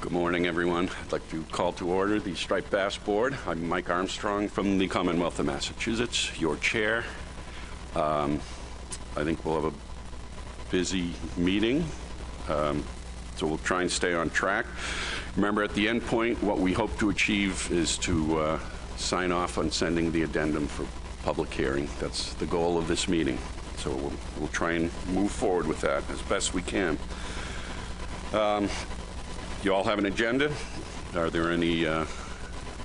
Good morning, everyone. I'd like to call to order the Striped Bass Board. I'm Mike Armstrong from the Commonwealth of Massachusetts, your chair. I think we'll have a busy meeting, so we'll try and stay on track. Remember, at the end point, what we hope to achieve is to sign off on sending the addendum for public hearing. That's the goal of this meeting. So we'll try and move forward with that as best we can. You all have an agenda. Are there any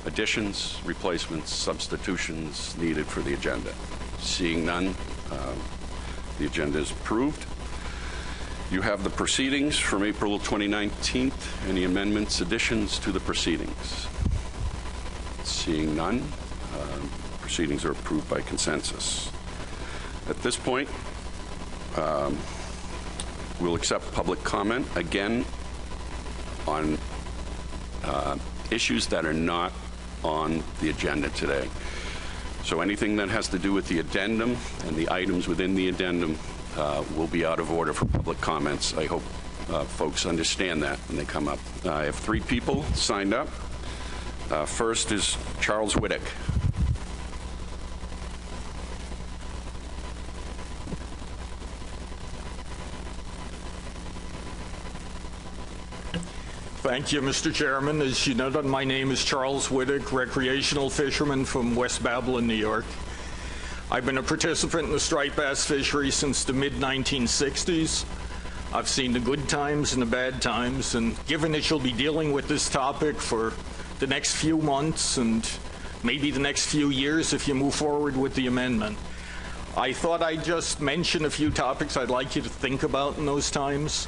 additions, replacements, substitutions needed for the agenda? Seeing none, the agenda is approved. You have the proceedings from April 2019. Any amendments, additions to the proceedings? Seeing none, proceedings are approved by consensus. At this point, we'll accept public comment again on issues that are not on the agenda today. So anything that has to do with the addendum and the items within the addendum will be out of order for public comments. I hope folks understand that when they come up. I have 3 people signed up. First is Charles Whittick. Thank you, Mr. Chairman. As you noted, my name is Charles Whittick, recreational fisherman from West Babylon, New York. I've been a participant in the striped bass fishery since the mid-1960s. I've seen the good times and the bad times, and given that you'll be dealing with this topic for the next few months and maybe the next few years if you move forward with the amendment, I thought I'd just mention a few topics I'd like you to think about in those times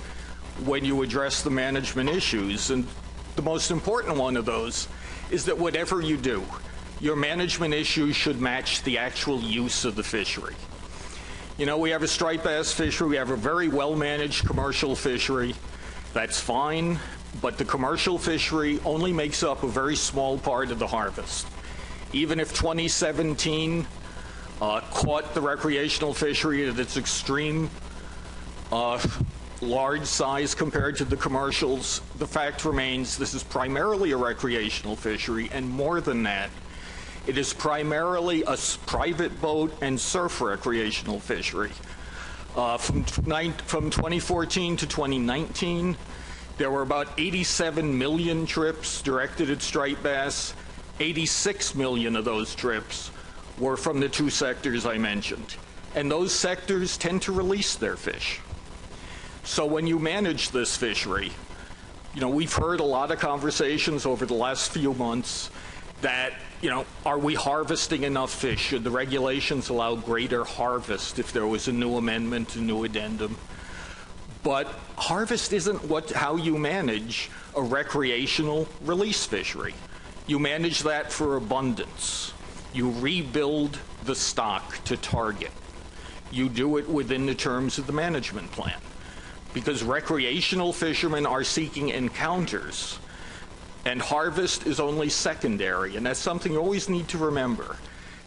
when you address the management issues. And the most important one of those is that whatever you do, your management issues should match the actual use of the fishery. You know, we have a striped bass fishery, we have a very well-managed commercial fishery. That's fine, but the commercial fishery only makes up a very small part of the harvest. Even if 2017 caught the recreational fishery at its extreme large size compared to the commercials, the fact remains this is primarily a recreational fishery, and more than that, it is primarily a private boat and surf recreational fishery. From 2014 to 2019, there were about 87 million trips directed at striped bass. 86 million of those trips were from the 2 sectors I mentioned. And those sectors tend to release their fish. So when you manage this fishery, you know, we've heard a lot of conversations over the last few months that, you know, are we harvesting enough fish? Should the regulations allow greater harvest if there was a new amendment, a new addendum? But harvest isn't how you manage a recreational release fishery. You manage that for abundance. You rebuild the stock to target. You do it within the terms of the management plan. Because recreational fishermen are seeking encounters, and harvest is only secondary. And that's something you always need to remember,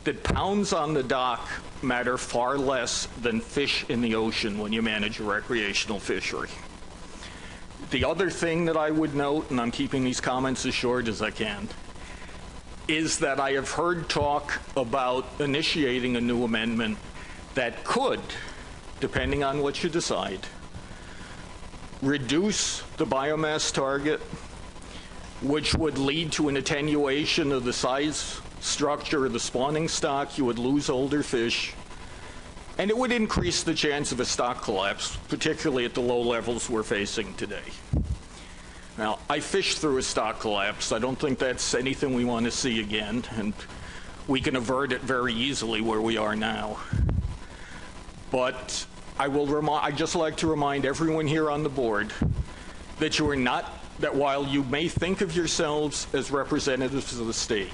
that pounds on the dock matter far less than fish in the ocean when you manage a recreational fishery. The other thing that I would note, and I'm keeping these comments as short as I can, is that I have heard talk about initiating a new amendment that could, depending on what you decide, reduce the biomass target, which would lead to an attenuation of the size structure of the spawning stock. You would lose older fish, and it would increase the chance of a stock collapse, particularly at the low levels we're facing today. Now, I fished through a stock collapse. I don't think that's anything we want to see again, and we can avert it very easily where we are now. But I'd just like to remind everyone here on the board that while you may think of yourselves as representatives of the state,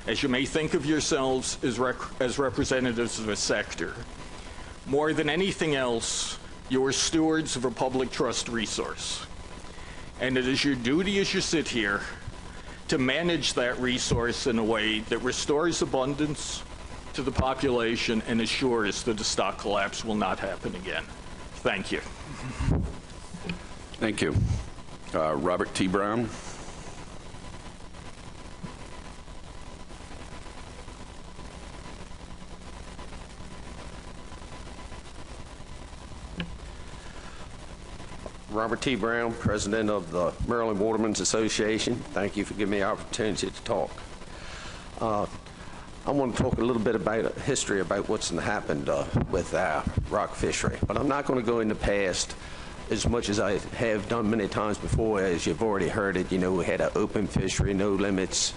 as you may think of yourselves as representatives of a sector, more than anything else, you are stewards of a public trust resource. And it is your duty as you sit here to manage that resource in a way that restores abundance to the population and assures that a stock collapse will not happen again. Thank you. Thank you. Robert T. Brown. Robert T. Brown, President of the Maryland Watermen's Association. Thank you for giving me the opportunity to talk. I want to talk a little bit about history about what's happened with our rock fishery. But I'm not going to go in the past as much as I have done many times before. As you've already heard it, we had an open fishery, no limits,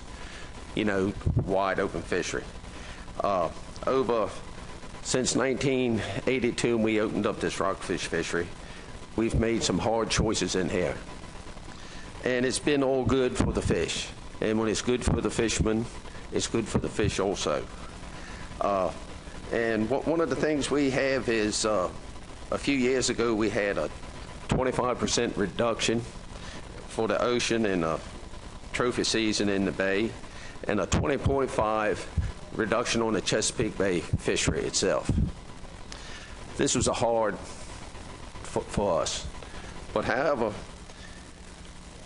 wide open fishery. Since 1982, when we opened up this rockfish fishery, we've made some hard choices in here. And it's been all good for the fish. And when it's good for the fishermen, it's good for the fish also. And one of the things we have is a few years ago we had a 25% reduction for the ocean and a trophy season in the bay, and a 20.5 reduction on the Chesapeake Bay fishery itself. This was a hard for us. But however,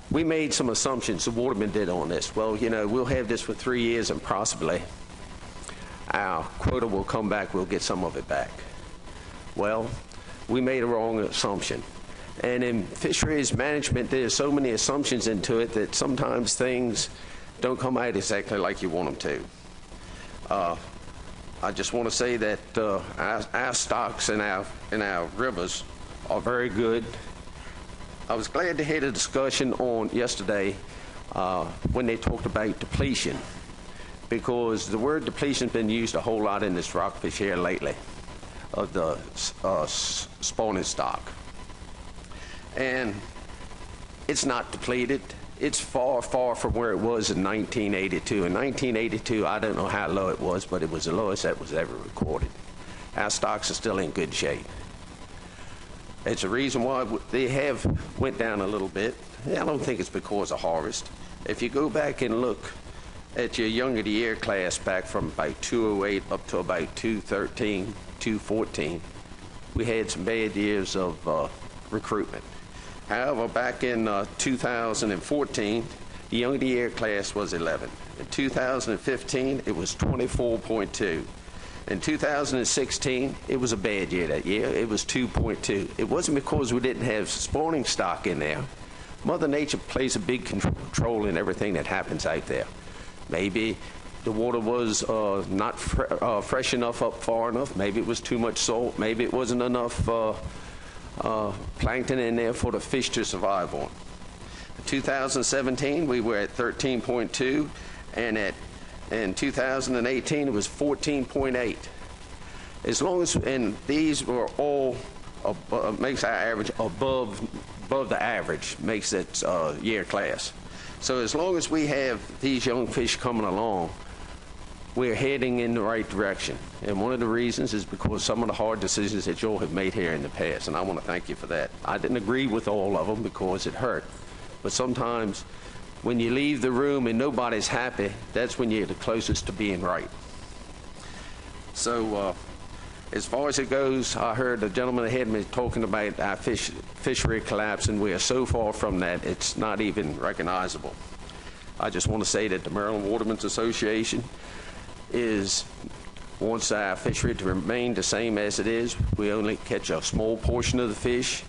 we made some assumptions, the watermen did on this. Well, we'll have this for 3 years and possibly our quota will come back, we'll get some of it back. Well, we made a wrong assumption. And in fisheries management, there's so many assumptions into it that sometimes things don't come out exactly like you want them to. I just want to say that our stocks and our rivers are very good. I was glad to hear the discussion on yesterday when they talked about depletion, because the word depletion has been used a whole lot in this rockfish here lately of the spawning stock. And it's not depleted. It's far, far from where it was in 1982. In 1982, I don't know how low it was, but it was the lowest that was ever recorded. Our stocks are still in good shape. It's a reason why they have went down a little bit. I don't think it's because of harvest. If you go back and look at your young of the year class back from about 208 up to about 213, 214, we had some bad years of recruitment. However, back in 2014, the young of the year class was 11. In 2015, it was 24.2. In 2016, it was a bad year that year. It was 2.2. It wasn't because we didn't have spawning stock in there. Mother Nature plays a big control in everything that happens out there. Maybe the water was not fresh enough up far enough. Maybe it was too much salt. Maybe it wasn't enough plankton in there for the fish to survive on. In 2017, we were at 13.2, and in 2018, it was 14.8. As long as, and these were all makes our average above the average, makes it year class. So as long as we have these young fish coming along, we're heading in the right direction. And one of the reasons is because some of the hard decisions that you all have made here in the past, and I want to thank you for that. I didn't agree with all of them because it hurt. But sometimes when you leave the room and nobody's happy, that's when you're the closest to being right. So as far as it goes, I heard the gentleman ahead of me talking about our fishery collapse, and we are so far from that, it's not even recognizable. I just want to say that the Maryland Watermen's Association wants our fishery to remain the same as it is. We only catch a small portion of the fish.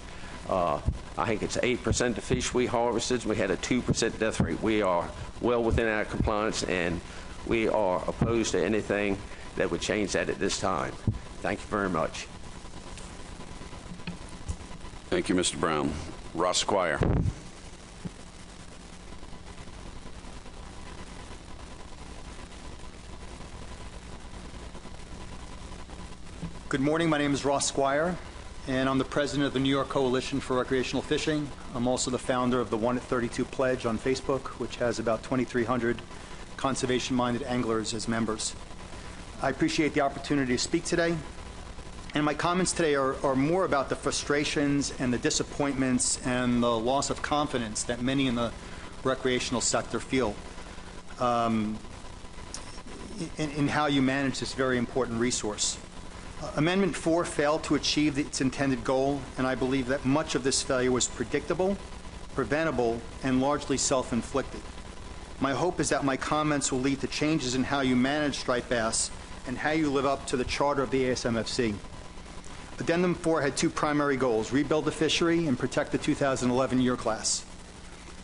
I think it's 8% of the fish we harvested. We had a 2% death rate. We are well within our compliance, and we are opposed to anything that would change that at this time. Thank you very much. Thank you, Mr. Brown. Ross Squire. Good morning. My name is Ross Squire, and I'm the president of the New York Coalition for Recreational Fishing. I'm also the founder of the 1 at 32 Pledge on Facebook, which has about 2,300 conservation-minded anglers as members. I appreciate the opportunity to speak today, and my comments today are more about the frustrations and the disappointments and the loss of confidence that many in the recreational sector feel in how you manage this very important resource. Amendment 4 failed to achieve its intended goal, and I believe that much of this failure was predictable preventable, and largely self-inflicted. My hope is that my comments will lead to changes in how you manage striped bass and how you live up to the charter of the ASMFC. Addendum 4 had two primary goals: rebuild the fishery and protect the 2011 year class.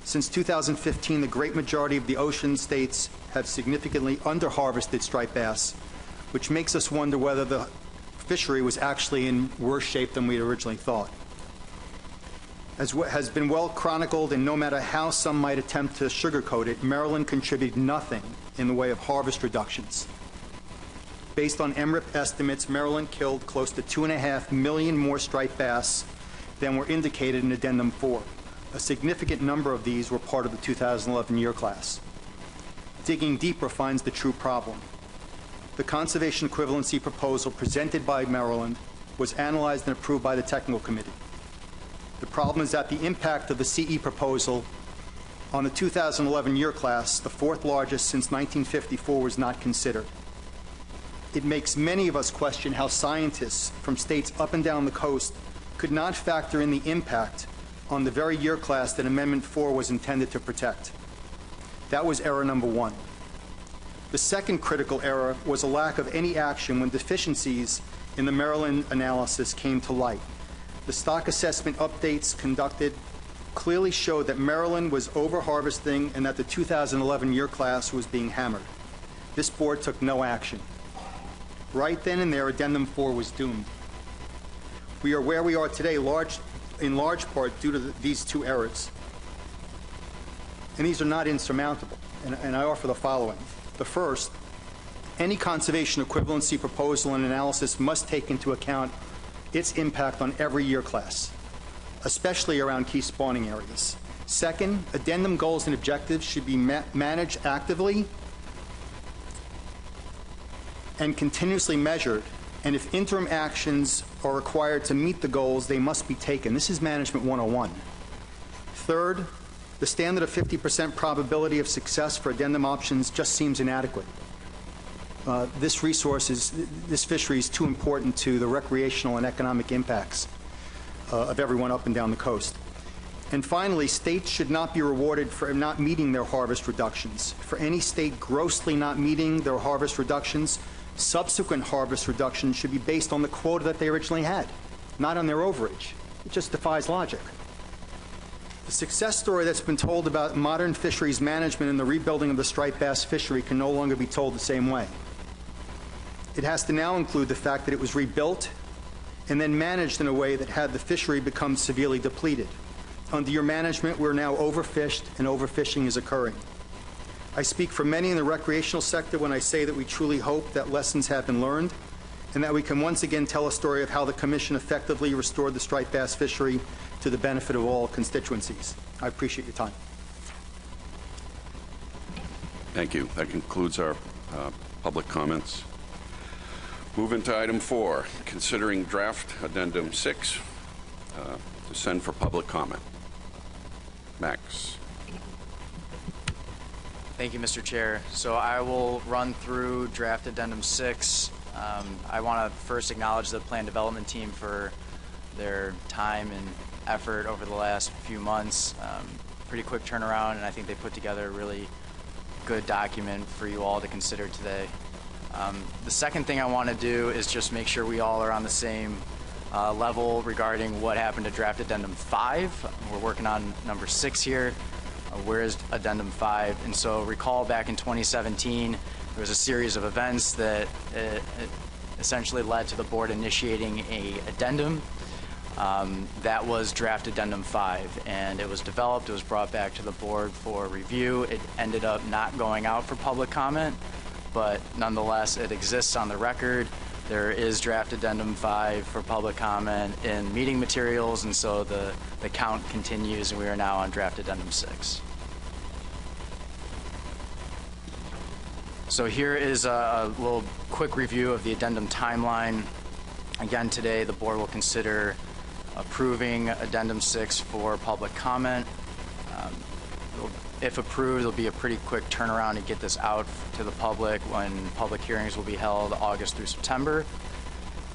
Since 2015, the great majority of the ocean states have significantly under-harvested striped bass, which makes us wonder whether the fishery was actually in worse shape than we had originally thought. As has been well chronicled, and no matter how some might attempt to sugarcoat it, Maryland contributed nothing in the way of harvest reductions. Based on MRIP estimates, Maryland killed close to 2.5 million more striped bass than were indicated in Addendum 4. A significant number of these were part of the 2011 year class. Digging deeper finds the true problem. The conservation equivalency proposal presented by Maryland was analyzed and approved by the technical committee. The problem is that the impact of the CE proposal on the 2011 year class, the fourth largest since 1954, was not considered. It makes many of us question how scientists from states up and down the coast could not factor in the impact on the very year class that Amendment 4 was intended to protect. That was error number one. The second critical error was a lack of any action when deficiencies in the Maryland analysis came to light. The stock assessment updates conducted clearly showed that Maryland was over-harvesting and that the 2011 year class was being hammered. This board took no action. Right then and there, Addendum 4 was doomed. We are where we are today in large part due to these two errors. And these are not insurmountable, and I offer the following. The first, any conservation equivalency proposal and analysis must take into account its impact on every year class, especially around key spawning areas. Second, addendum goals and objectives should be managed actively and continuously measured, and if interim actions are required to meet the goals, they must be taken. This is Management 101. Third, the standard of 50% probability of success for addendum options just seems inadequate. This fishery is too important to the recreational and economic impacts of everyone up and down the coast. And finally, states should not be rewarded for not meeting their harvest reductions. For any state grossly not meeting their harvest reductions, subsequent harvest reductions should be based on the quota that they originally had, not on their overage. It just defies logic. The success story that's been told about modern fisheries management and the rebuilding of the striped bass fishery can no longer be told the same way. It has to now include the fact that it was rebuilt and then managed in a way that had the fishery become severely depleted. Under your management, we're now overfished, and overfishing is occurring. I speak for many in the recreational sector when I say that we truly hope that lessons have been learned and that we can once again tell a story of how the Commission effectively restored the striped bass fishery to the benefit of all constituencies. I appreciate your time. Thank you. That concludes our public comments. Moving to item 4, considering draft addendum 6 to send for public comment. Max. Thank you, Mr. Chair. So I will run through draft addendum 6. I want to first acknowledge the plan development team for their time and effort over the last few months. Pretty quick turnaround, and I think they put together a really good document for you all to consider today. The second thing I want to do is just make sure we all are on the same level regarding what happened to draft addendum 5. We're working on number 6 here. Where is addendum 5? And so recall back in 2017, there was a series of events that essentially led to the board initiating a addendum. That was draft addendum 5, and it was developed, it was brought back to the board for review. It ended up not going out for public comment, but nonetheless it exists on the record. There is draft addendum 5 for public comment in meeting materials, and so the count continues, and we are now on draft addendum 6. So here is a little quick review of the addendum timeline. Again, today the board will consider approving addendum 6 for public comment. If approved, it'll be a pretty quick turnaround to get this out to the public when public hearings will be held August through September.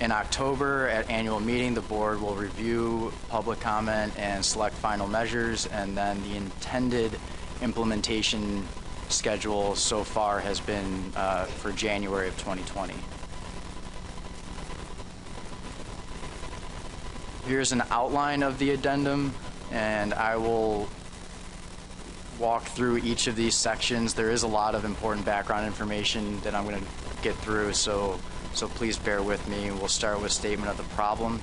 In October, at annual meeting, the board will review public comment and select final measures, and then the intended implementation schedule so far has been for January of 2020. Here's an outline of the addendum, and I will walk through each of these sections. There is a lot of important background information that I'm going to get through, so please bear with me. We'll start with statement of the problem.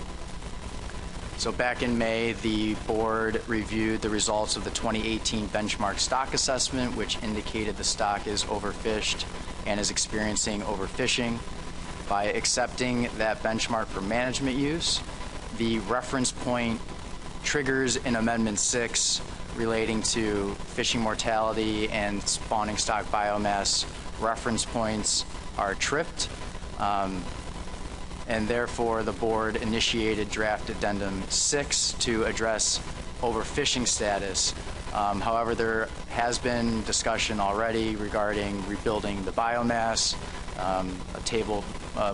So back in May, the board reviewed the results of the 2018 benchmark stock assessment, which indicated the stock is overfished and is experiencing overfishing. By accepting that benchmark for management use, the reference point triggers in Amendment 6 relating to fishing mortality and spawning stock biomass reference points are tripped, and therefore the board initiated draft addendum 6 to address overfishing status. However, there has been discussion already regarding rebuilding the biomass, a table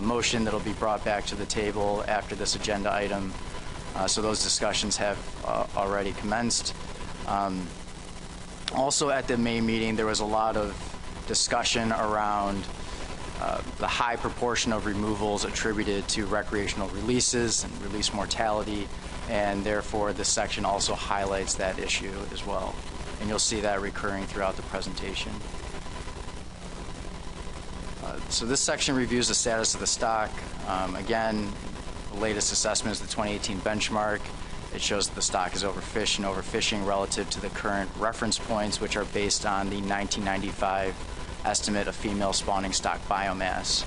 motion that will be brought back to the table after this agenda item. So those discussions have already commenced. Also at the May meeting, there was a lot of discussion around the high proportion of removals attributed to recreational releases and release mortality, and therefore this section also highlights that issue as well. And you'll see that recurring throughout the presentation. So this section reviews the status of the stock. Again, the latest assessment is the 2018 benchmark. It shows that the stock is overfished and overfishing relative to the current reference points, which are based on the 1995 estimate of female spawning stock biomass.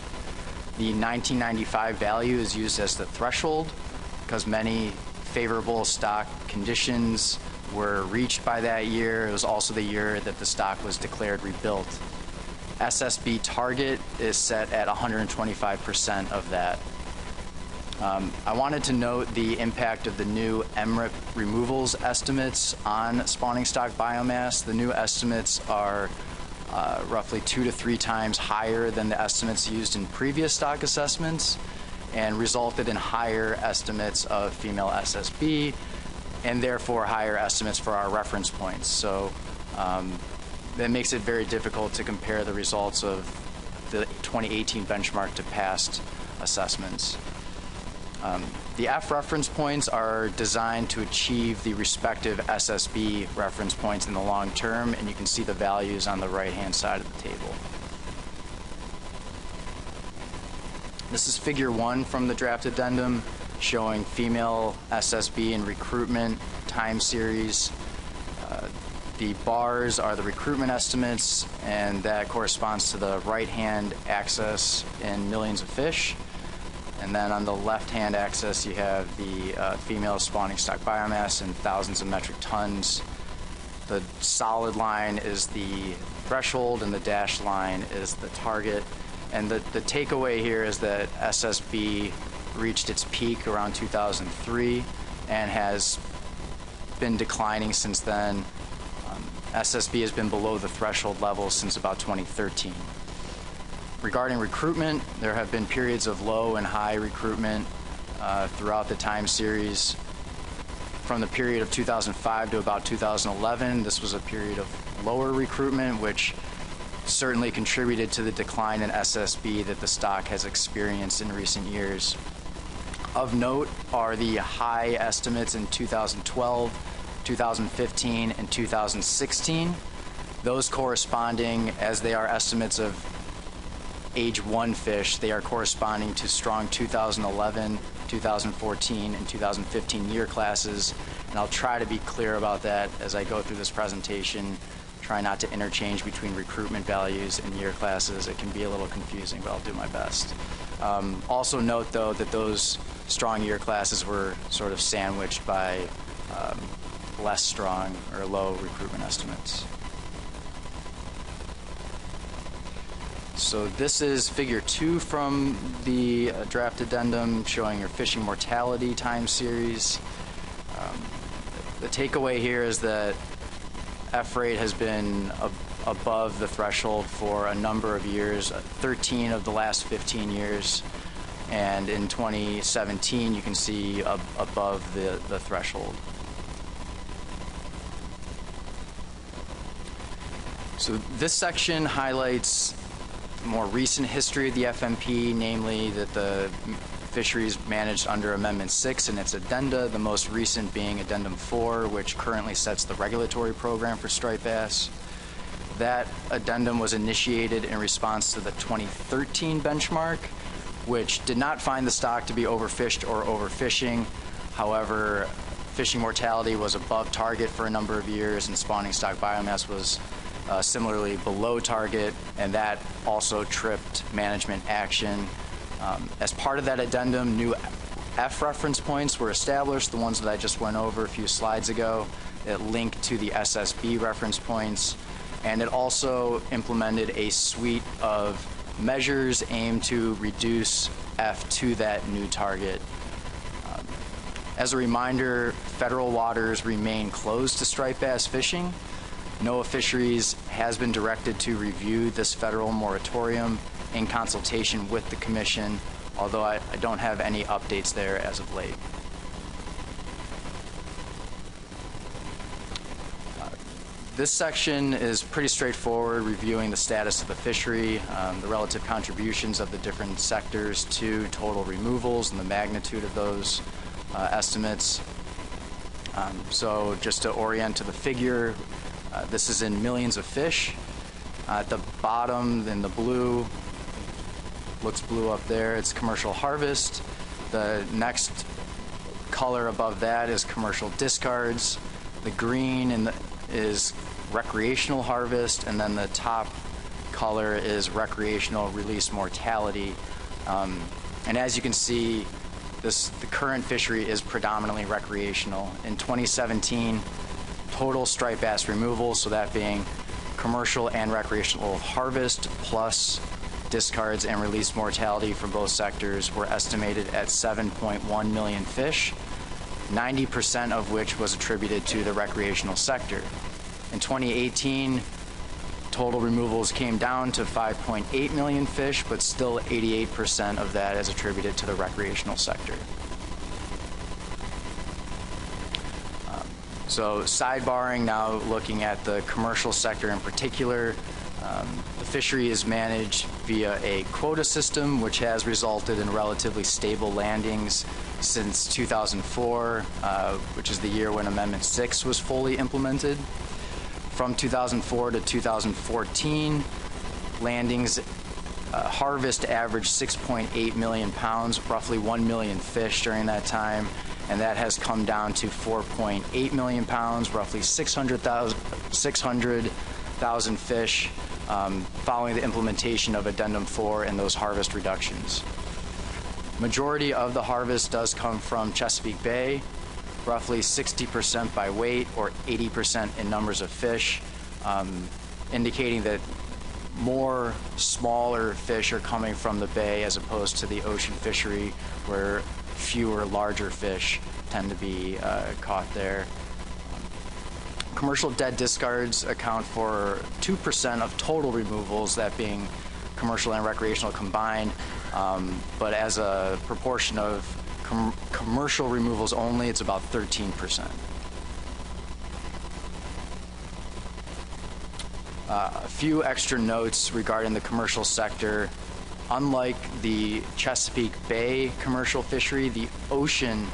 The 1995 value is used as the threshold because many favorable stock conditions were reached by that year. It was also the year that the stock was declared rebuilt. SSB target is set at 125% of that. I wanted to note the impact of the new MRIP removals estimates on spawning stock biomass. The new estimates are roughly 2 to 3 times higher than the estimates used in previous stock assessments, and resulted in higher estimates of female SSB and therefore higher estimates for our reference points. So that makes it very difficult to compare the results of the 2018 benchmark to past assessments. The F reference points are designed to achieve the respective SSB reference points in the long term, and you can see the values on the right-hand side of the table. This is figure 1 from the draft addendum, showing female SSB and recruitment time series. The bars are the recruitment estimates, and that corresponds to the right-hand axis in millions of fish. And then on the left-hand axis, you have the female spawning stock biomass in thousands of metric tons. The solid line is the threshold, and the dashed line is the target. And the takeaway here is that SSB reached its peak around 2003 and has been declining since then. SSB has been below the threshold level since about 2013. Regarding recruitment, there have been periods of low and high recruitment throughout the time series. From the period of 2005 to about 2011, this was a period of lower recruitment, which certainly contributed to the decline in SSB that the stock has experienced in recent years. Of note are the high estimates in 2012, 2015, and 2016. Those corresponding, as they are estimates of age 1 fish, they are corresponding to strong 2011, 2014, and 2015 year classes. And I'll try to be clear about that as I go through this presentation. Try not to interchange between recruitment values and year classes. It can be a little confusing, but I'll do my best. Also note, though, that those strong year classes were sort of sandwiched by less strong or low recruitment estimates. So this is figure 2 from the draft addendum, showing your fishing mortality time series. The takeaway here is that F rate has been above the threshold for a number of years, 13 of the last 15 years. and in 2017 you can see above the threshold. So this section highlights more recent history of the FMP, namely that the fishery is managed under Amendment 6 and its addenda, the most recent being Addendum 4, which currently sets the regulatory program for striped bass. That addendum was initiated in response to the 2013 benchmark, which did not find the stock to be overfished or overfishing. However, fishing mortality was above target for a number of years, and spawning stock biomass was similarly below target, and that also tripped management action. As part of that addendum, new F reference points were established, the ones that I just went over a few slides ago, that link to the SSB reference points, and it also implemented a suite of measures aimed to reduce F to that new target. As a reminder, federal waters remain closed to striped bass fishing. NOAA Fisheries has been directed to review this federal moratorium in consultation with the Commission, although I don't have any updates there as of late. This section is pretty straightforward, reviewing the status of the fishery, the relative contributions of the different sectors to total removals and the magnitude of those estimates. So just to orient to the figure, this is in millions of fish. At the bottom, in the blue, looks blue up there, it's commercial harvest. The next color above that is commercial discards. The green is recreational harvest, and then the top color is recreational release mortality. And as you can see, the current fishery is predominantly recreational. In 2017, total striped bass removals, so that being commercial and recreational harvest plus discards and release mortality from both sectors, were estimated at 7.1 million fish, 90% of which was attributed to the recreational sector. In 2018, total removals came down to 5.8 million fish, but still 88% of that is attributed to the recreational sector. So sidebarring, now looking at the commercial sector in particular, the fishery is managed via a quota system, which has resulted in relatively stable landings since 2004, which is the year when Amendment 6 was fully implemented. From 2004 to 2014, landings harvest averaged 6.8 million pounds, roughly 1 million fish during that time, and that has come down to 4.8 million pounds, roughly 600,000 fish, following the implementation of Addendum 4 and those harvest reductions. Majority of the harvest does come from Chesapeake Bay, roughly 60% by weight or 80% in numbers of fish, indicating that more smaller fish are coming from the bay as opposed to the ocean fishery, where fewer larger fish tend to be caught there. Commercial dead discards account for 2% of total removals, that being commercial and recreational combined, but as a proportion of commercial removals only, it's about 13%. A few extra notes regarding the commercial sector. Unlike the Chesapeake Bay commercial fishery, the ocean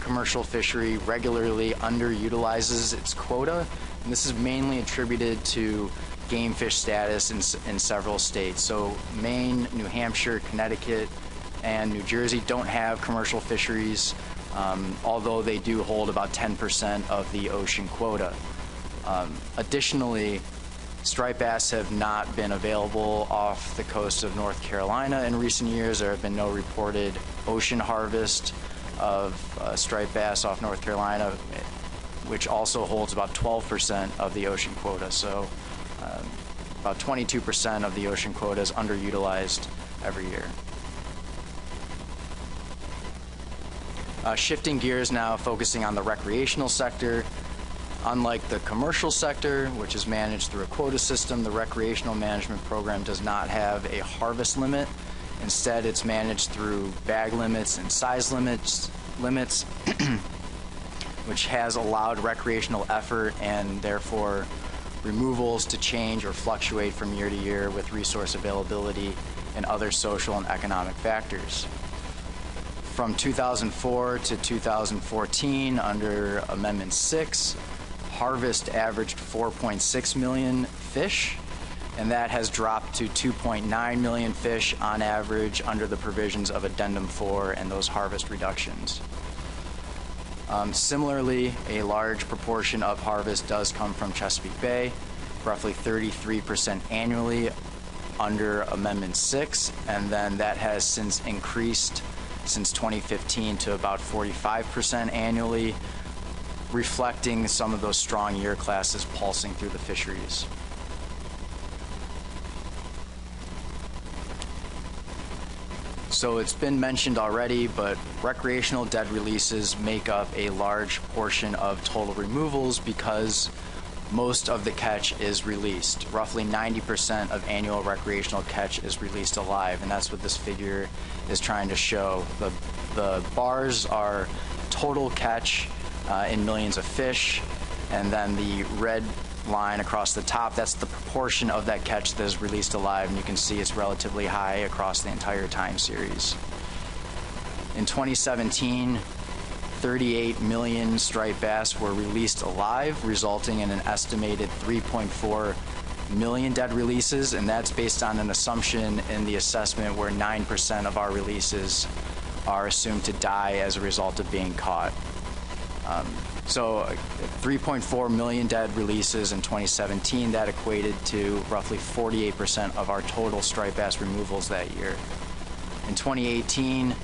commercial fishery regularly underutilizes its quota, and this is mainly attributed to game fish status in several states. So Maine, New Hampshire, Connecticut, and New Jersey don't have commercial fisheries, although they do hold about 10% of the ocean quota. Additionally, striped bass have not been available off the coast of North Carolina in recent years. There have been no reported ocean harvest of striped bass off North Carolina, which also holds about 12% of the ocean quota. So about 22% of the ocean quota is underutilized every year. Shifting gears now, focusing on the recreational sector. Unlike the commercial sector, which is managed through a quota system, the recreational management program does not have a harvest limit. Instead, it's managed through bag limits and size limits which has allowed recreational effort and therefore removals to change or fluctuate from year to year with resource availability and other social and economic factors. From 2004 to 2014, under Amendment 6, harvest averaged 4.6 million fish, and that has dropped to 2.9 million fish on average under the provisions of Addendum 4 and those harvest reductions. Similarly, a large proportion of harvest does come from Chesapeake Bay, roughly 33% annually under Amendment 6, and then that has since increased since 2015 to about 45% annually, reflecting some of those strong year classes pulsing through the fisheries. So it's been mentioned already, but recreational dead releases make up a large portion of total removals because most of the catch is released. Roughly 90% of annual recreational catch is released alive, and that's what this figure is trying to show. The bars are total catch in millions of fish, and then the red line across the top, that's the proportion of that catch that is released alive, and you can see it's relatively high across the entire time series. In 2017, 38 million striped bass were released alive, resulting in an estimated 3.4 million dead releases, and that's based on an assumption in the assessment where 9% of our releases are assumed to die as a result of being caught. So 3.4 million dead releases in 2017, that equated to roughly 48% of our total striped bass removals that year. In 2018,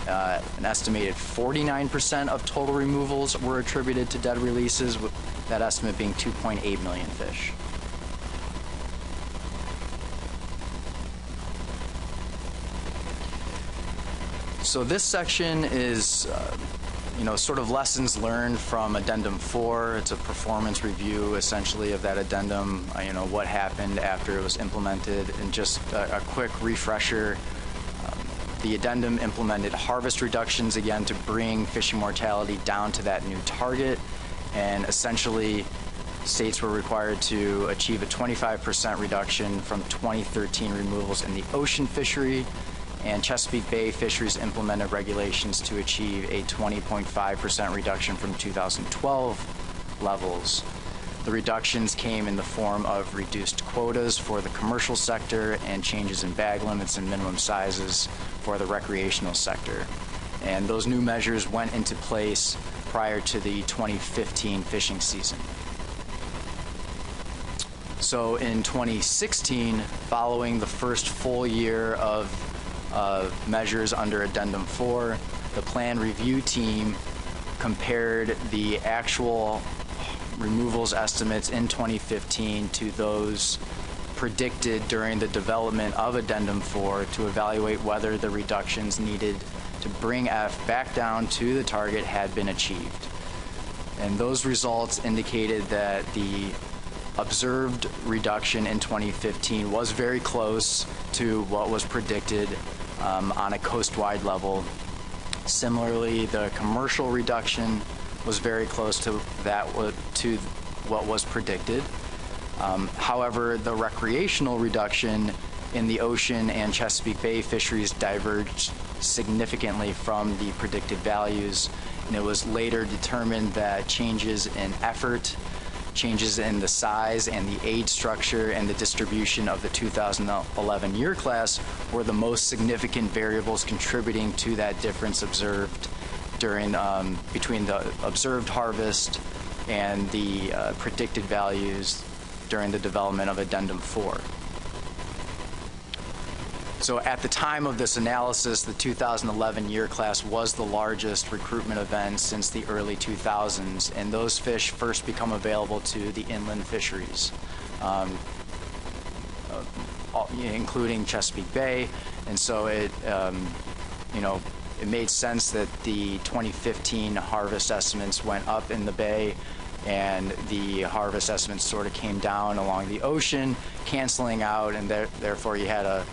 an estimated 49% of total removals were attributed to dead releases, with that estimate being 2.8 million fish. So this section is sort of lessons learned from Addendum 4. It's a performance review, essentially, of that addendum, what happened after it was implemented, and just a quick refresher. The addendum implemented harvest reductions, again, to bring fishing mortality down to that new target, and essentially, states were required to achieve a 25% reduction from 2013 removals in the ocean fishery, and Chesapeake Bay fisheries implemented regulations to achieve a 20.5% reduction from 2012 levels. The reductions came in the form of reduced quotas for the commercial sector and changes in bag limits and minimum sizes for the recreational sector. And those new measures went into place prior to the 2015 fishing season. So in 2016, following the first full year of measures under Addendum 4, the plan review team compared the actual removals estimates in 2015 to those predicted during the development of Addendum 4 to evaluate whether the reductions needed to bring F back down to the target had been achieved. And those results indicated that the observed reduction in 2015 was very close to what was predicted on a coast-wide level. Similarly, the commercial reduction was very close to what was predicted. However, the recreational reduction in the ocean and Chesapeake Bay fisheries diverged significantly from the predicted values, and it was later determined that changes in effort, changes in the size and the age structure and the distribution of the 2011 year class were the most significant variables contributing to that difference observed during between the observed harvest and the predicted values during the development of Addendum 4. So at the time of this analysis, the 2011 year class was the largest recruitment event since the early 2000s, and those fish first become available to the inland fisheries, including Chesapeake Bay. And so it made sense that the 2015 harvest estimates went up in the bay, and the harvest estimates sort of came down along the ocean, canceling out, and therefore you had a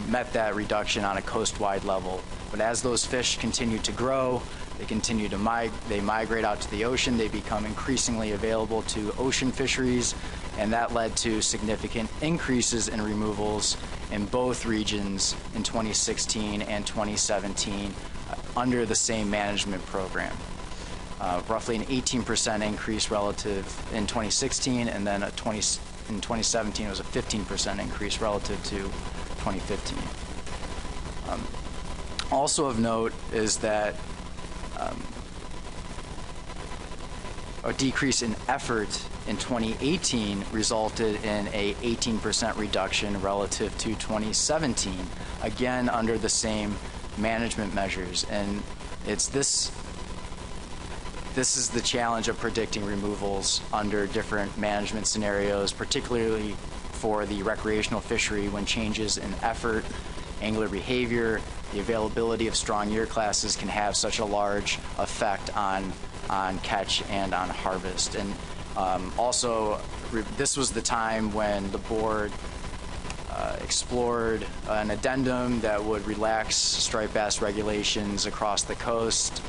met that reduction on a coast-wide level. But as those fish continue to grow, they continue to migrate out to the ocean. They become increasingly available to ocean fisheries, and that led to significant increases in removals in both regions in 2016 and 2017 under the same management program. Roughly an 18% increase relative in 2016, and then in 2017 it was a 15% increase relative to 2015. Also of note is that a decrease in effort in 2018 resulted in a 18% reduction relative to 2017, again under the same management measures. And it's this is the challenge of predicting removals under different management scenarios, particularly for the recreational fishery, when changes in effort, angler behavior, the availability of strong year classes can have such a large effect on catch and on harvest. And also, this was the time when the board explored an addendum that would relax striped bass regulations across the coast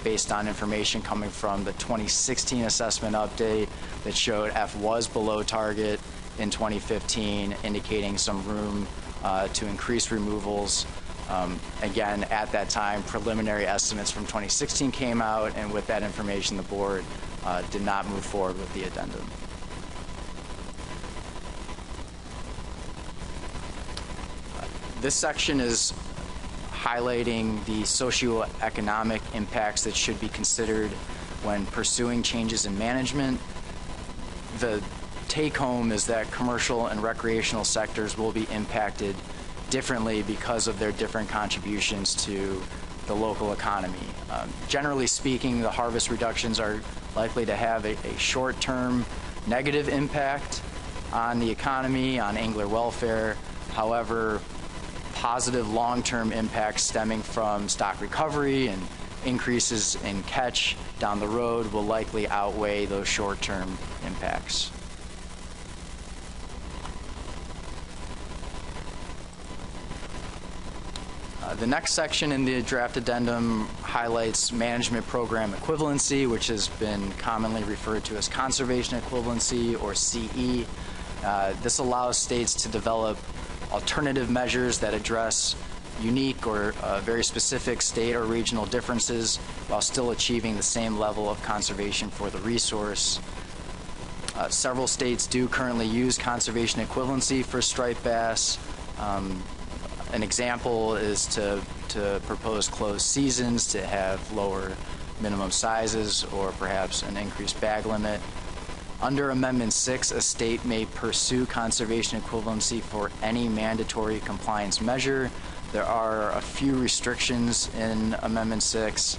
based on information coming from the 2016 assessment update that showed F was below target in 2015, indicating some room to increase removals. Again, at that time, preliminary estimates from 2016 came out, and with that information, the board did not move forward with the addendum. This section is highlighting the socioeconomic impacts that should be considered when pursuing changes in management. The take-home is that commercial and recreational sectors will be impacted differently because of their different contributions to the local economy. Generally speaking, the harvest reductions are likely to have a short-term negative impact on the economy, on angler welfare. However, positive long-term impacts stemming from stock recovery and increases in catch down the road will likely outweigh those short-term impacts. The next section in the draft addendum highlights management program equivalency, which has been commonly referred to as conservation equivalency, or CE. This allows states to develop alternative measures that address unique or very specific state or regional differences while still achieving the same level of conservation for the resource. Several states do currently use conservation equivalency for striped bass. An example is to propose closed seasons, to have lower minimum sizes, or perhaps an increased bag limit. Under Amendment 6, a state may pursue conservation equivalency for any mandatory compliance measure. There are a few restrictions in Amendment 6,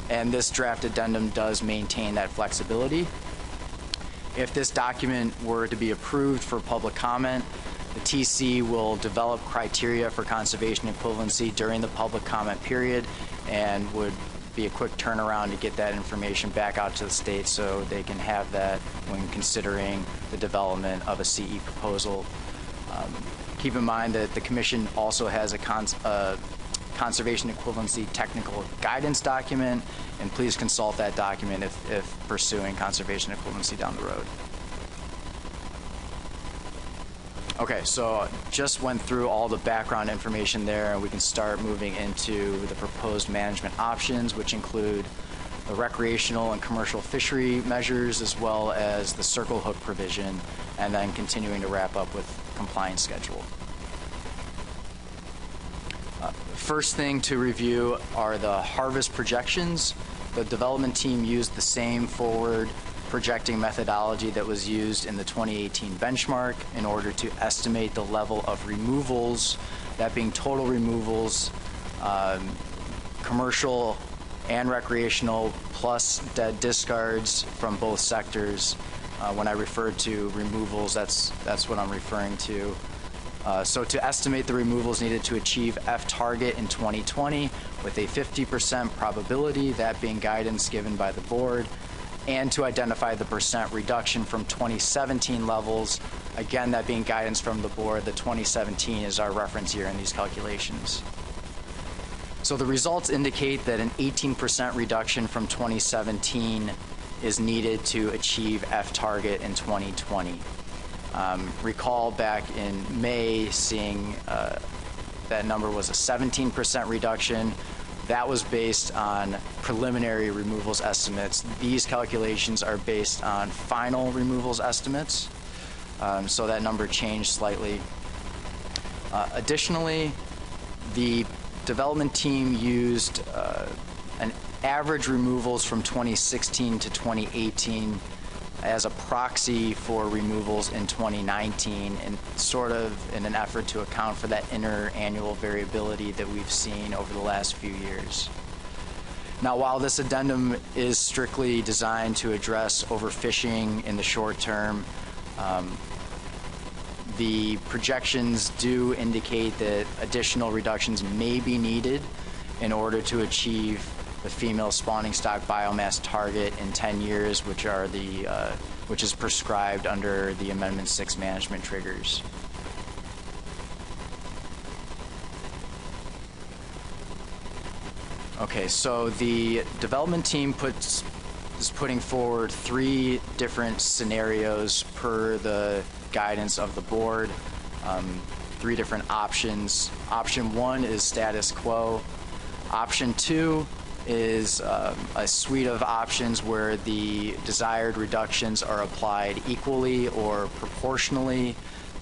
and this draft addendum does maintain that flexibility. If this document were to be approved for public comment, the TC will develop criteria for conservation equivalency during the public comment period, and would be a quick turnaround to get that information back out to the state so they can have that when considering the development of a CE proposal. Keep in mind that the Commission also has a conservation equivalency technical guidance document, and please consult that document if pursuing conservation equivalency down the road. Okay, so just went through all the background information there, and we can start moving into the proposed management options, which include the recreational and commercial fishery measures, as well as the circle hook provision, and then continuing to wrap up with compliance schedule. First thing to review are the harvest projections. The development team used the same forward projecting methodology that was used in the 2018 benchmark in order to estimate the level of removals, that being total removals, commercial and recreational, plus dead discards from both sectors. When I refer to removals, that's what I'm referring to. So to estimate the removals needed to achieve F target in 2020 with a 50% probability, that being guidance given by the board, and to identify the percent reduction from 2017 levels. Again, that being guidance from the board, the 2017 is our reference year in these calculations. So the results indicate that an 18% reduction from 2017 is needed to achieve F target in 2020. Recall back in May seeing that number was a 17% reduction. That was based on preliminary removals estimates. These calculations are based on final removals estimates, so that number changed slightly. Additionally, the development team used an average removals from 2016 to 2018 as a proxy for removals in 2019, and sort of in an effort to account for that inter-annual variability that we've seen over the last few years. Now, while this addendum is strictly designed to address overfishing in the short term, the projections do indicate that additional reductions may be needed in order to achieve the female spawning stock biomass target in 10 years, which is prescribed under the Amendment 6 management triggers. Okay, so the development team is putting forward 3 different scenarios per the guidance of the board, 3 different options. Option 1 is status quo. Option 2 is a suite of options where the desired reductions are applied equally or proportionally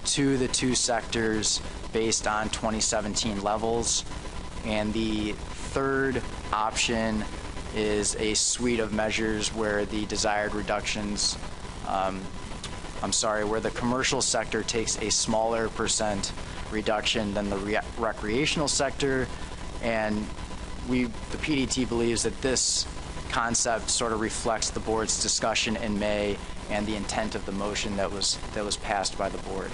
to the 2 sectors based on 2017 levels. And the third option is a suite of measures where the desired reductions, where the commercial sector takes a smaller percent reduction than the recreational sector, and the PDT believes that this concept sort of reflects the board's discussion in May and the intent of the motion that was passed by the board.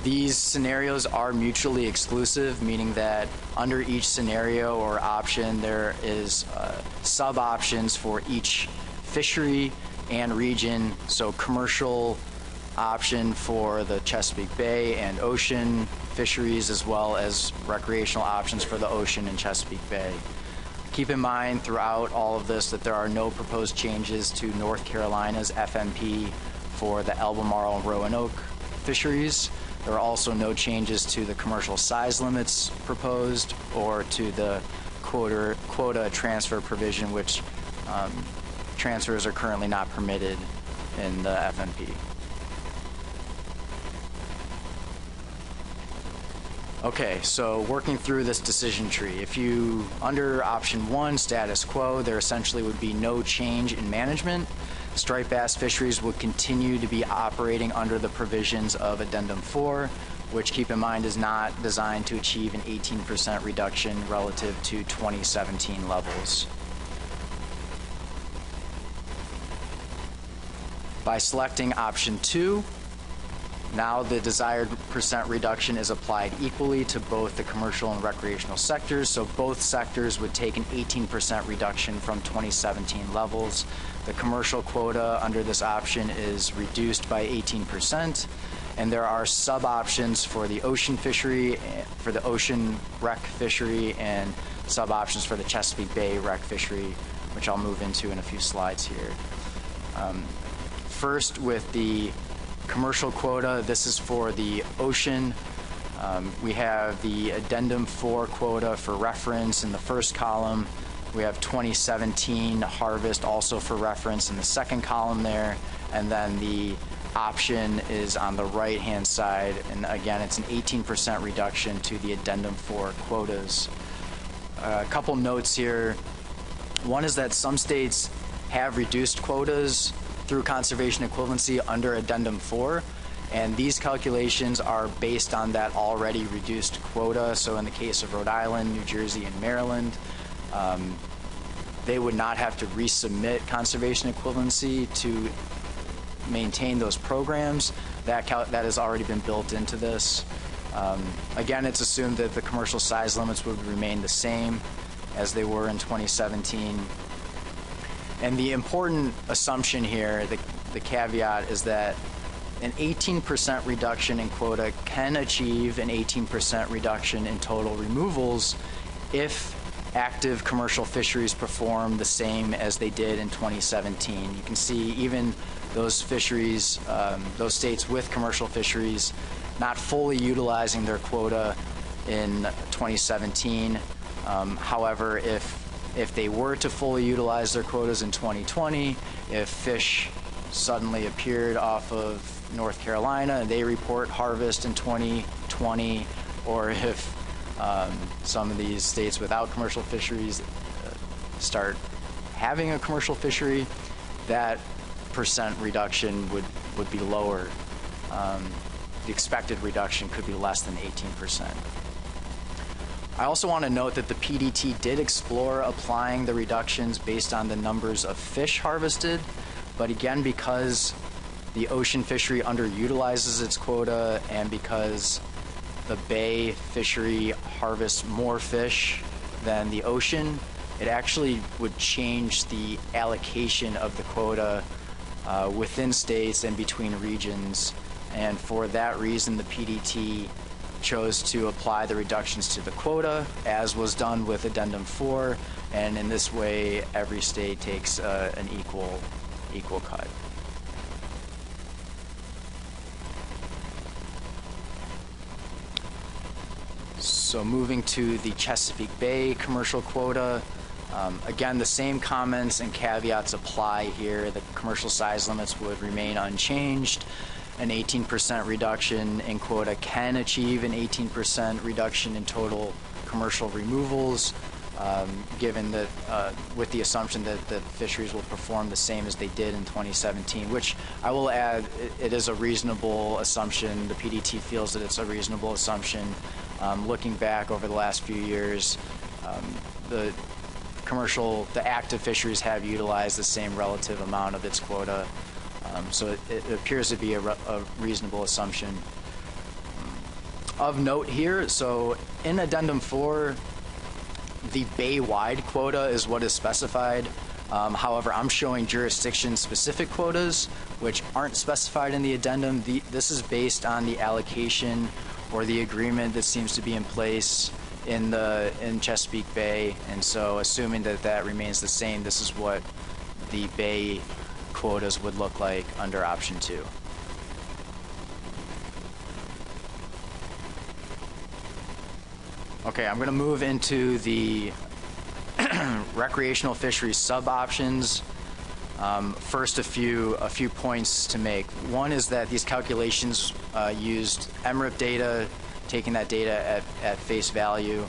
These scenarios are mutually exclusive, meaning that under each scenario or option there is sub-options for each fishery and region. So commercial option for the Chesapeake Bay and ocean fisheries, as well as recreational options for the ocean and Chesapeake Bay. Keep in mind throughout all of this that there are no proposed changes to North Carolina's FMP for the Albemarle and Roanoke fisheries. There are also no changes to the commercial size limits proposed or to the quota transfer provision, which transfers are currently not permitted in the FMP. Okay, so working through this decision tree, under option 1, status quo, there essentially would be no change in management. Striped bass fisheries would continue to be operating under the provisions of Addendum 4, which, keep in mind, is not designed to achieve an 18% reduction relative to 2017 levels. By selecting option 2, now the desired percent reduction is applied equally to both the commercial and recreational sectors, so both sectors would take an 18% reduction from 2017 levels. The commercial quota under this option is reduced by 18%, and there are sub-options for the ocean fishery, for the ocean rec fishery, and sub-options for the Chesapeake Bay rec fishery, which I'll move into in a few slides here. First, with the commercial quota, this is for the ocean. We have the Addendum 4 quota for reference in the first column. We have 2017 harvest also for reference in the second column there. And then the option is on the right-hand side. And again, it's an 18% reduction to the Addendum 4 quotas. A couple notes here. One is that some states have reduced quotas through conservation equivalency under Addendum 4, and these calculations are based on that already reduced quota. So in the case of Rhode Island, New Jersey, and Maryland, they would not have to resubmit conservation equivalency to maintain those programs. That has already been built into this. Again, it's assumed that the commercial size limits would remain the same as they were in 2017. And the important assumption here, the caveat, is that an 18% reduction in quota can achieve an 18% reduction in total removals if active commercial fisheries perform the same as they did in 2017. You can see even those fisheries, those states with commercial fisheries not fully utilizing their quota in 2017. However, if they were to fully utilize their quotas in 2020, if fish suddenly appeared off of North Carolina and they report harvest in 2020, or if some of these states without commercial fisheries start having a commercial fishery, that percent reduction would be lower. The expected reduction could be less than 18%. I also want to note that the PDT did explore applying the reductions based on the numbers of fish harvested, but again, because the ocean fishery underutilizes its quota and because the bay fishery harvests more fish than the ocean, it actually would change the allocation of the quota within states and between regions. And for that reason, the PDT chose to apply the reductions to the quota, as was done with Addendum 4, and in this way, every state takes an equal cut. So moving to the Chesapeake Bay commercial quota, again, the same comments and caveats apply here. The commercial size limits would remain unchanged. An 18% reduction in quota can achieve an 18% reduction in total commercial removals, given that with the assumption that the fisheries will perform the same as they did in 2017, which I will add, it is a reasonable assumption. The PDT feels that it's a reasonable assumption. Looking back over the last few years, the active fisheries have utilized the same relative amount of its quota. So it appears to be a reasonable assumption. Of note here, so in Addendum 4, the bay-wide quota is what is specified. However, I'm showing jurisdiction-specific quotas, which aren't specified in the addendum. This is based on the allocation or the agreement that seems to be in place in Chesapeake Bay, and so assuming that that remains the same, this is what the bay quotas would look like under option 2. Okay, I'm going to move into the recreational fisheries sub-options. First, a few points to make. One is that these calculations used MRIP data, taking that data at face value.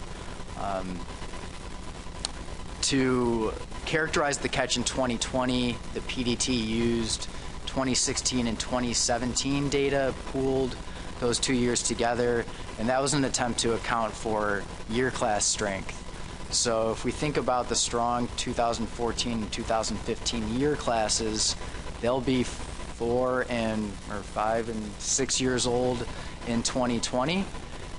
To characterize the catch in 2020, the PDT used 2016 and 2017 data, pooled those 2 years together, and that was an attempt to account for year class strength. So if we think about the strong 2014 and 2015 year classes, they'll be 5 and 6 years old in 2020,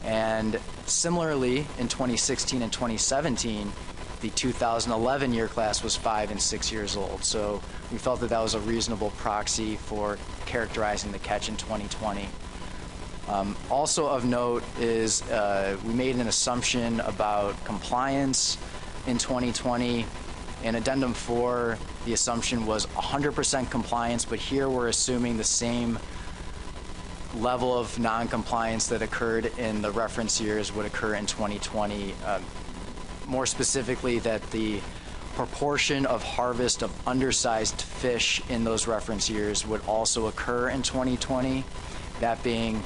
and similarly in 2016 and 2017, the 2011 year class was 5 and 6 years old. So we felt that that was a reasonable proxy for characterizing the catch in 2020. Also of note is we made an assumption about compliance in 2020. In Addendum 4, the assumption was 100% compliance, but here we're assuming the same level of non-compliance that occurred in the reference years would occur in 2020. More specifically, that the proportion of harvest of undersized fish in those reference years would also occur in 2020, that being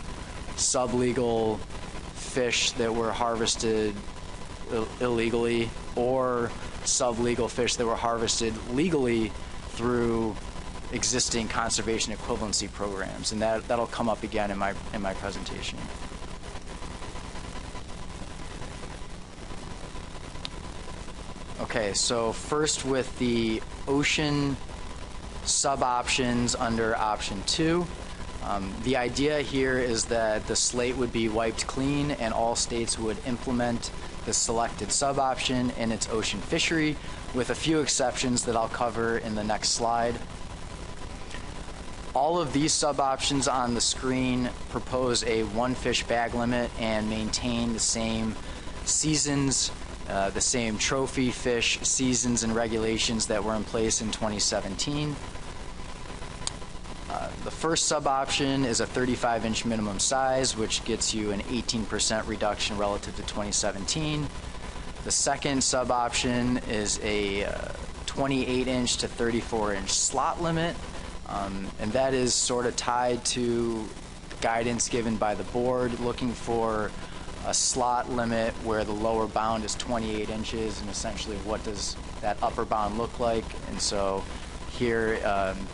sublegal fish that were harvested illegally or sublegal fish that were harvested legally through existing conservation equivalency programs, and that'll come up again in my presentation. Okay, so first with the ocean sub-options under option 2. The idea here is that the slate would be wiped clean and all states would implement the selected sub-option in its ocean fishery, with a few exceptions that I'll cover in the next slide. All of these sub-options on the screen propose a one-fish bag limit and maintain the same seasons, the same trophy fish seasons and regulations that were in place in 2017. The first sub-option is a 35-inch minimum size, which gets you an 18% reduction relative to 2017. The second sub-option is a 28-inch to 34-inch slot limit, and that is sort of tied to guidance given by the board, looking for a slot limit where the lower bound is 28 inches, and essentially what does that upper bound look like. And so here,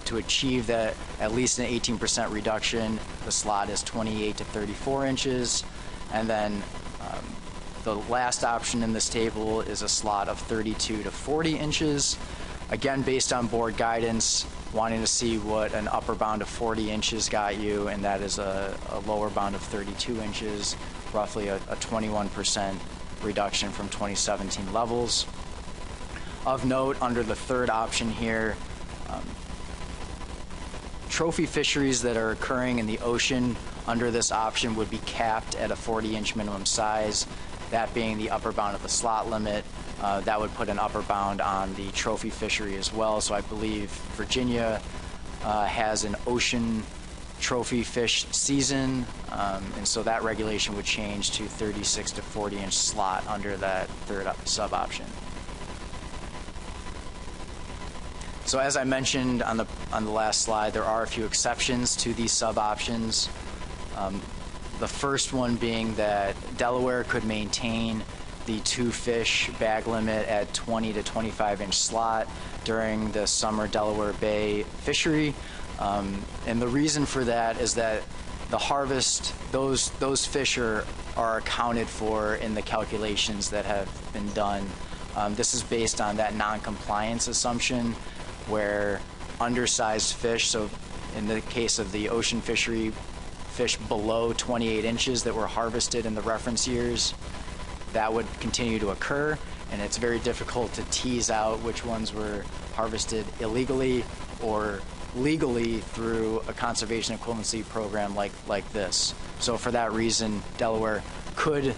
to achieve that at least an 18% reduction, the slot is 28 to 34 inches. And then the last option in this table is a slot of 32 to 40 inches. Again, based on board guidance, wanting to see what an upper bound of 40 inches got you, and that is a lower bound of 32 inches, roughly a 21% reduction from 2017 levels. Of note, under the third option here, trophy fisheries that are occurring in the ocean under this option would be capped at a 40-inch minimum size, that being the upper bound of the slot limit. That would put an upper bound on the trophy fishery as well. So I believe Virginia has an ocean trophy fish season, and so that regulation would change to 36 to 40-inch slot under that third sub-option. So as I mentioned on the last slide, there are a few exceptions to these sub-options. The first one being that Delaware could maintain the 2-fish bag limit at 20 to 25-inch slot during the summer Delaware Bay fishery. And the reason for that is that the harvest, those fish are accounted for in the calculations that have been done. This is based on that non-compliance assumption, where undersized fish, so in the case of the ocean fishery, fish below 28 inches that were harvested in the reference years, that would continue to occur, and it's very difficult to tease out which ones were harvested illegally or legally through a conservation equivalency program like this. So for that reason, Delaware could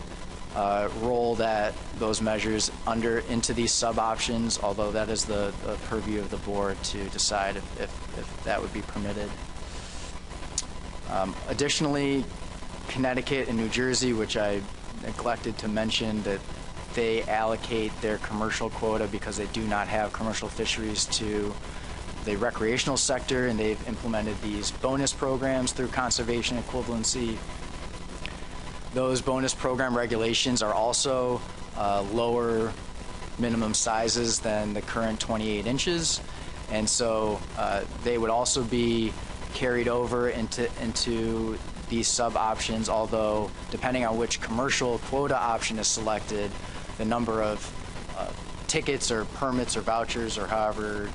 roll those measures into these sub-options, although that is the purview of the board to decide if that would be permitted. Additionally, Connecticut and New Jersey, which I neglected to mention, that they allocate their commercial quota because they do not have commercial fisheries to the recreational sector, and they've implemented these bonus programs through conservation equivalency. Those bonus program regulations are also lower minimum sizes than the current 28 inches, and so they would also be carried over into these sub-options, although depending on which commercial quota option is selected, the number of tickets or permits or vouchers or however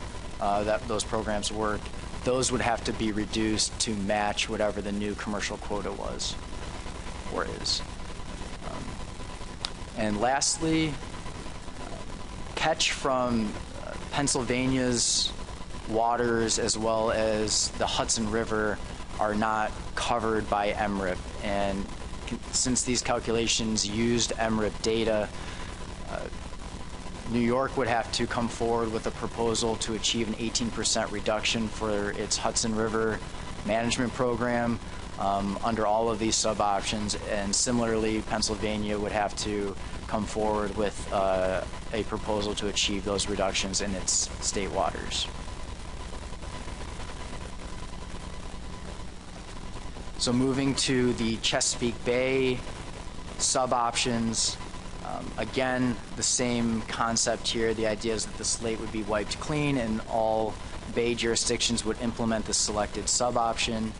those programs work, those would have to be reduced to match whatever the new commercial quota was or is. And lastly, catch from Pennsylvania's waters as well as the Hudson River are not covered by MRIP, and since these calculations used MRIP data, New York would have to come forward with a proposal to achieve an 18% reduction for its Hudson River management program under all of these sub-options, and similarly Pennsylvania would have to come forward with a proposal to achieve those reductions in its state waters. So moving to the Chesapeake Bay sub-options, again, the same concept here. The idea is that the slate would be wiped clean and all Bay jurisdictions would implement the selected sub-option.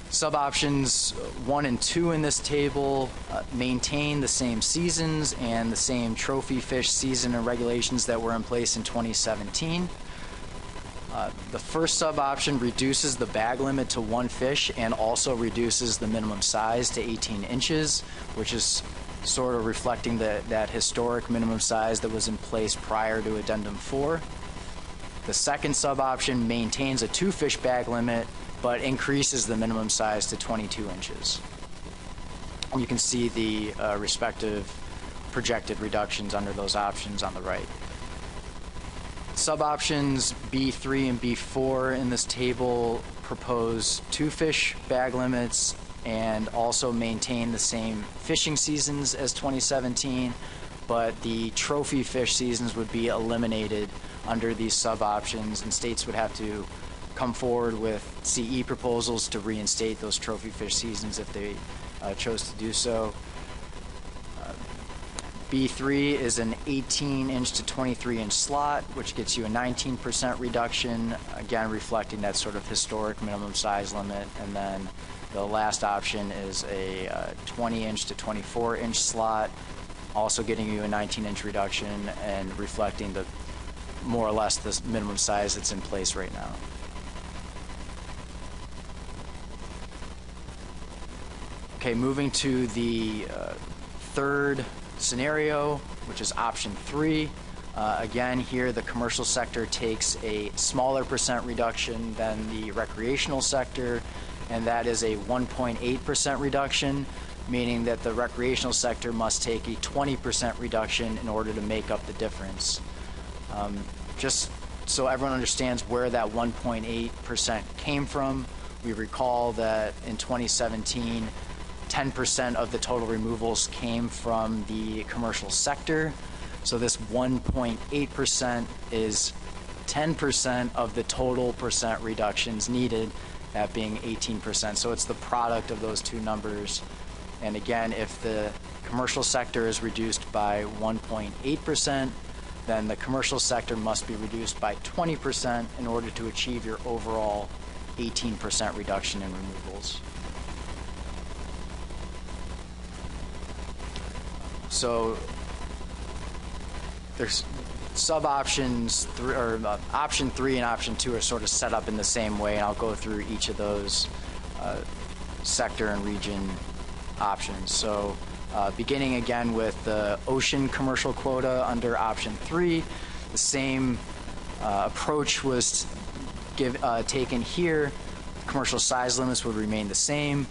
Sub-options 1 and 2 in this table maintain the same seasons and the same trophy fish season and regulations that were in place in 2017. The first sub-option reduces the bag limit to 1 fish and also reduces the minimum size to 18 inches, which is sort of reflecting that historic minimum size that was in place prior to Addendum 4. The second sub-option maintains a 2-fish bag limit, but increases the minimum size to 22 inches. You can see the respective projected reductions under those options on the right. Sub-options B3 and B4 in this table propose 2-fish bag limits and also maintain the same fishing seasons as 2017, but the trophy fish seasons would be eliminated under these sub-options, and states would have to come forward with CE proposals to reinstate those trophy fish seasons if they chose to do so. B3 is an 18-inch to 23-inch slot, which gets you a 19% reduction, again reflecting that sort of historic minimum size limit. And then the last option is a 20-inch to 24-inch slot, also getting you a 19-inch reduction and reflecting the more or less the minimum size that's in place right now. Okay, moving to the third scenario, which is option 3. Again, here the commercial sector takes a smaller percent reduction than the recreational sector, and that is a 1.8% reduction, meaning that the recreational sector must take a 20% reduction in order to make up the difference. Just so everyone understands where that 1.8% came from, we recall that in 2017, 10% of the total removals came from the commercial sector. So this 1.8% is 10% of the total percent reductions needed, that being 18%. So it's the product of those two numbers. And again, if the commercial sector is reduced by 1.8%, then the commercial sector must be reduced by 20% in order to achieve your overall 18% reduction in removals. So there's sub-options, option 3 and option 2 are sort of set up in the same way, and I'll go through each of those sector and region options. So beginning again with the ocean commercial quota under option 3, the same approach was taken here. Commercial size limits would remain the same.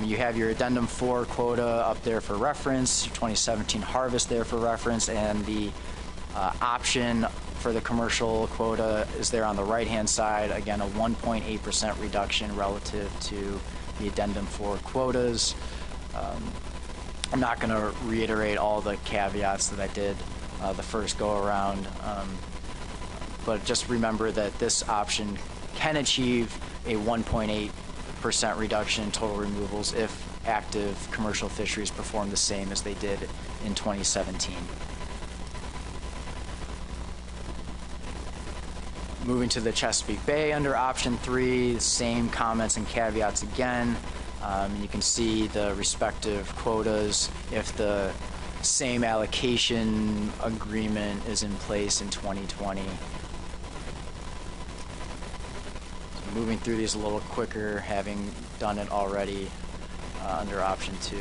You have your Addendum 4 quota up there for reference, your 2017 harvest there for reference, and the option for the commercial quota is there on the right-hand side. Again, a 1.8% reduction relative to the Addendum 4 quotas. I'm not going to reiterate all the caveats that I did the first go-around, but just remember that this option can achieve a 1.8% reduction in total removals if active commercial fisheries perform the same as they did in 2017. Moving to the Chesapeake Bay under option 3, the same comments and caveats again. You can see the respective quotas if the same allocation agreement is in place in 2020. Moving through these a little quicker, having done it already under option 2.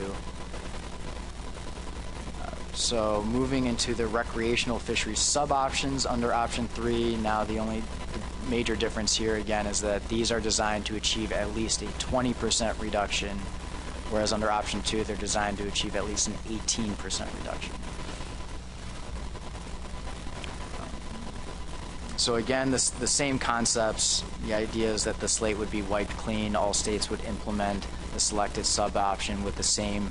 So moving into the recreational fisheries sub-options under option 3, now the only major difference here again is that these are designed to achieve at least a 20% reduction, whereas under option 2 they're designed to achieve at least an 18% reduction. So again, the same concepts. The idea is that the slate would be wiped clean. All states would implement the selected sub-option with the same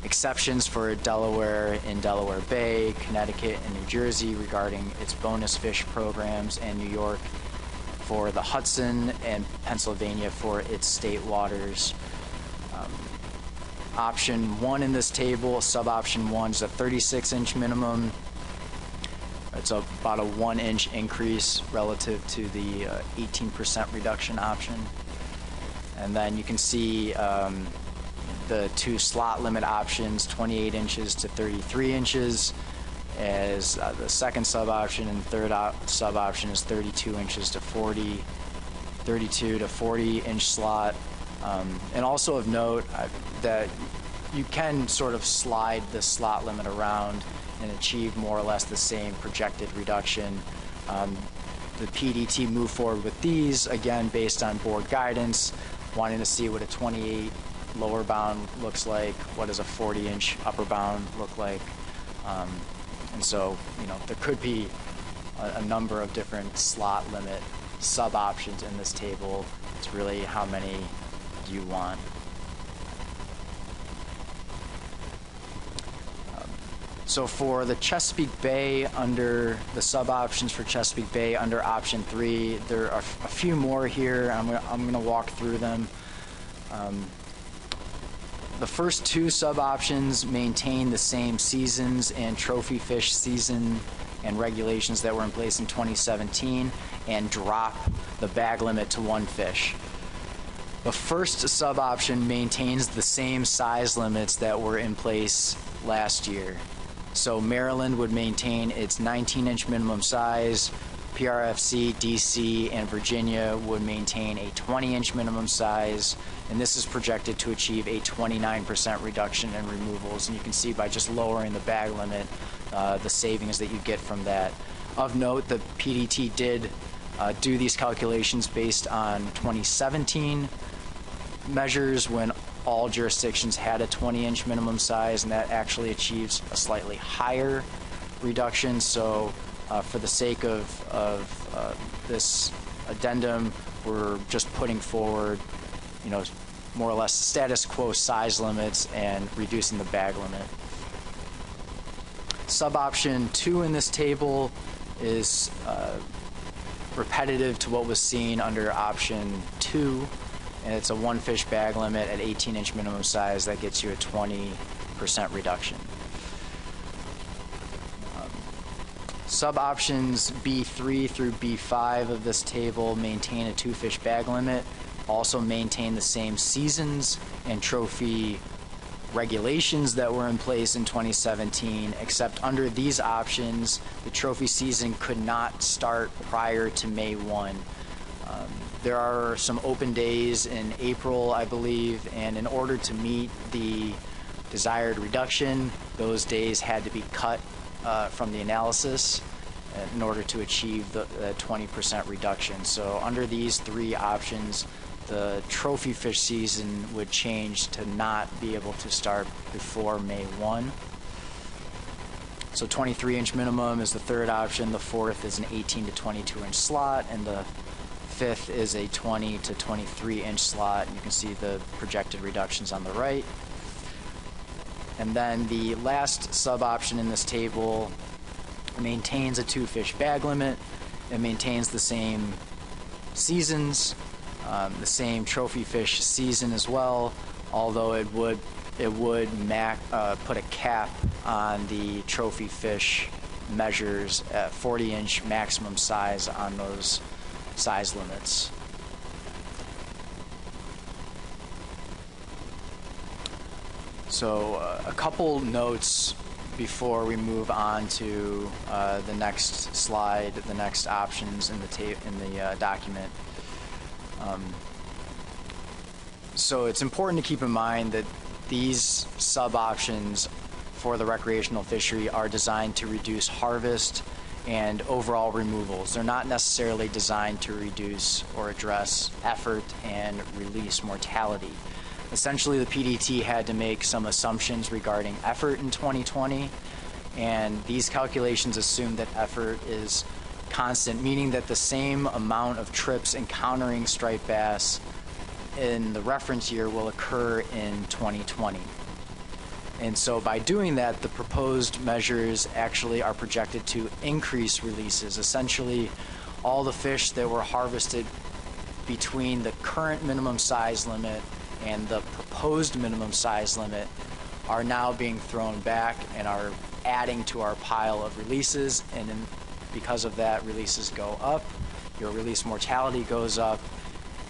exceptions for Delaware in Delaware Bay, Connecticut and New Jersey regarding its bonus fish programs, and New York for the Hudson, and Pennsylvania for its state waters. Option 1 in this table, sub-option 1, is a 36-inch minimum. It's about a 1-inch increase relative to the 18% reduction option. And then you can see the two slot limit options, 28 inches to 33 inches. as the second sub-option, and third sub-option is 32 inches to 40, 32 to 40 inch slot. And also of note that you can sort of slide the slot limit around and achieve more or less the same projected reduction. The PDT moved forward with these, again, based on board guidance, wanting to see what a 28 lower bound looks like, what does a 40-inch upper bound look like. And so, there could be a number of different slot limit sub-options in this table. It's really how many do you want. So for the Chesapeake Bay, under the sub-options for Chesapeake Bay under option 3, there are a few more here. I'm going to walk through them. The first 2 sub-options maintain the same seasons and trophy fish season and regulations that were in place in 2017 and drop the bag limit to 1 fish. The first sub-option maintains the same size limits that were in place last year. So Maryland would maintain its 19-inch minimum size, PRFC, DC, and Virginia would maintain a 20-inch minimum size, and this is projected to achieve a 29% reduction in removals. And you can see by just lowering the bag limit, the savings that you get from that. Of note, the PDT did do these calculations based on 2017 measures when all jurisdictions had a 20-inch minimum size, and that actually achieves a slightly higher reduction. So for the sake of this addendum, we're just putting forward, more or less status quo size limits and reducing the bag limit. Sub-option 2 in this table is repetitive to what was seen under option 2. And it's a 1 fish bag limit at 18-inch minimum size that gets you a 20% reduction. Sub-options B3 through B5 of this table maintain a 2 fish bag limit, also maintain the same seasons and trophy regulations that were in place in 2017, except under these options, the trophy season could not start prior to May 1. There are some open days in April, I believe, and in order to meet the desired reduction, those days had to be cut from the analysis in order to achieve the 20% reduction. So under these 3 options, the trophy fish season would change to not be able to start before May 1. So 23-inch minimum is the third option, the fourth is an 18 to 22-inch slot, and the fifth is a 20 to 23-inch slot. You can see the projected reductions on the right. And then the last sub-option in this table maintains a 2 fish bag limit. It maintains the same seasons, the same trophy fish season as well, although it would put a cap on the trophy fish measures at 40-inch maximum size on those size limits. So a couple notes before we move on to the next slide, the next options in the document. So it's important to keep in mind that these sub-options for the recreational fishery are designed to reduce harvest and overall removals. They're not necessarily designed to reduce or address effort and release mortality. Essentially, the PDT had to make some assumptions regarding effort in 2020, and these calculations assume that effort is constant, meaning that the same amount of trips encountering striped bass in the reference year will occur in 2020. And so by doing that, the proposed measures actually are projected to increase releases. Essentially, all the fish that were harvested between the current minimum size limit and the proposed minimum size limit are now being thrown back and are adding to our pile of releases, and because of that, releases go up, your release mortality goes up,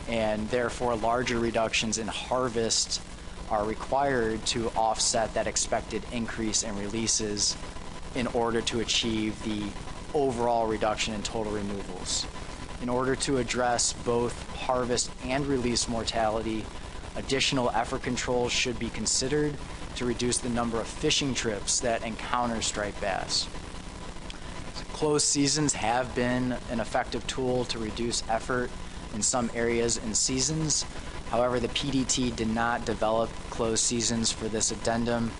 and therefore larger reductions in harvest are required to offset that expected increase in releases in order to achieve the overall reduction in total removals. In order to address both harvest and release mortality, additional effort controls should be considered to reduce the number of fishing trips that encounter striped bass. Closed seasons have been an effective tool to reduce effort in some areas and seasons. However, the PDT did not develop closed seasons for this addendum,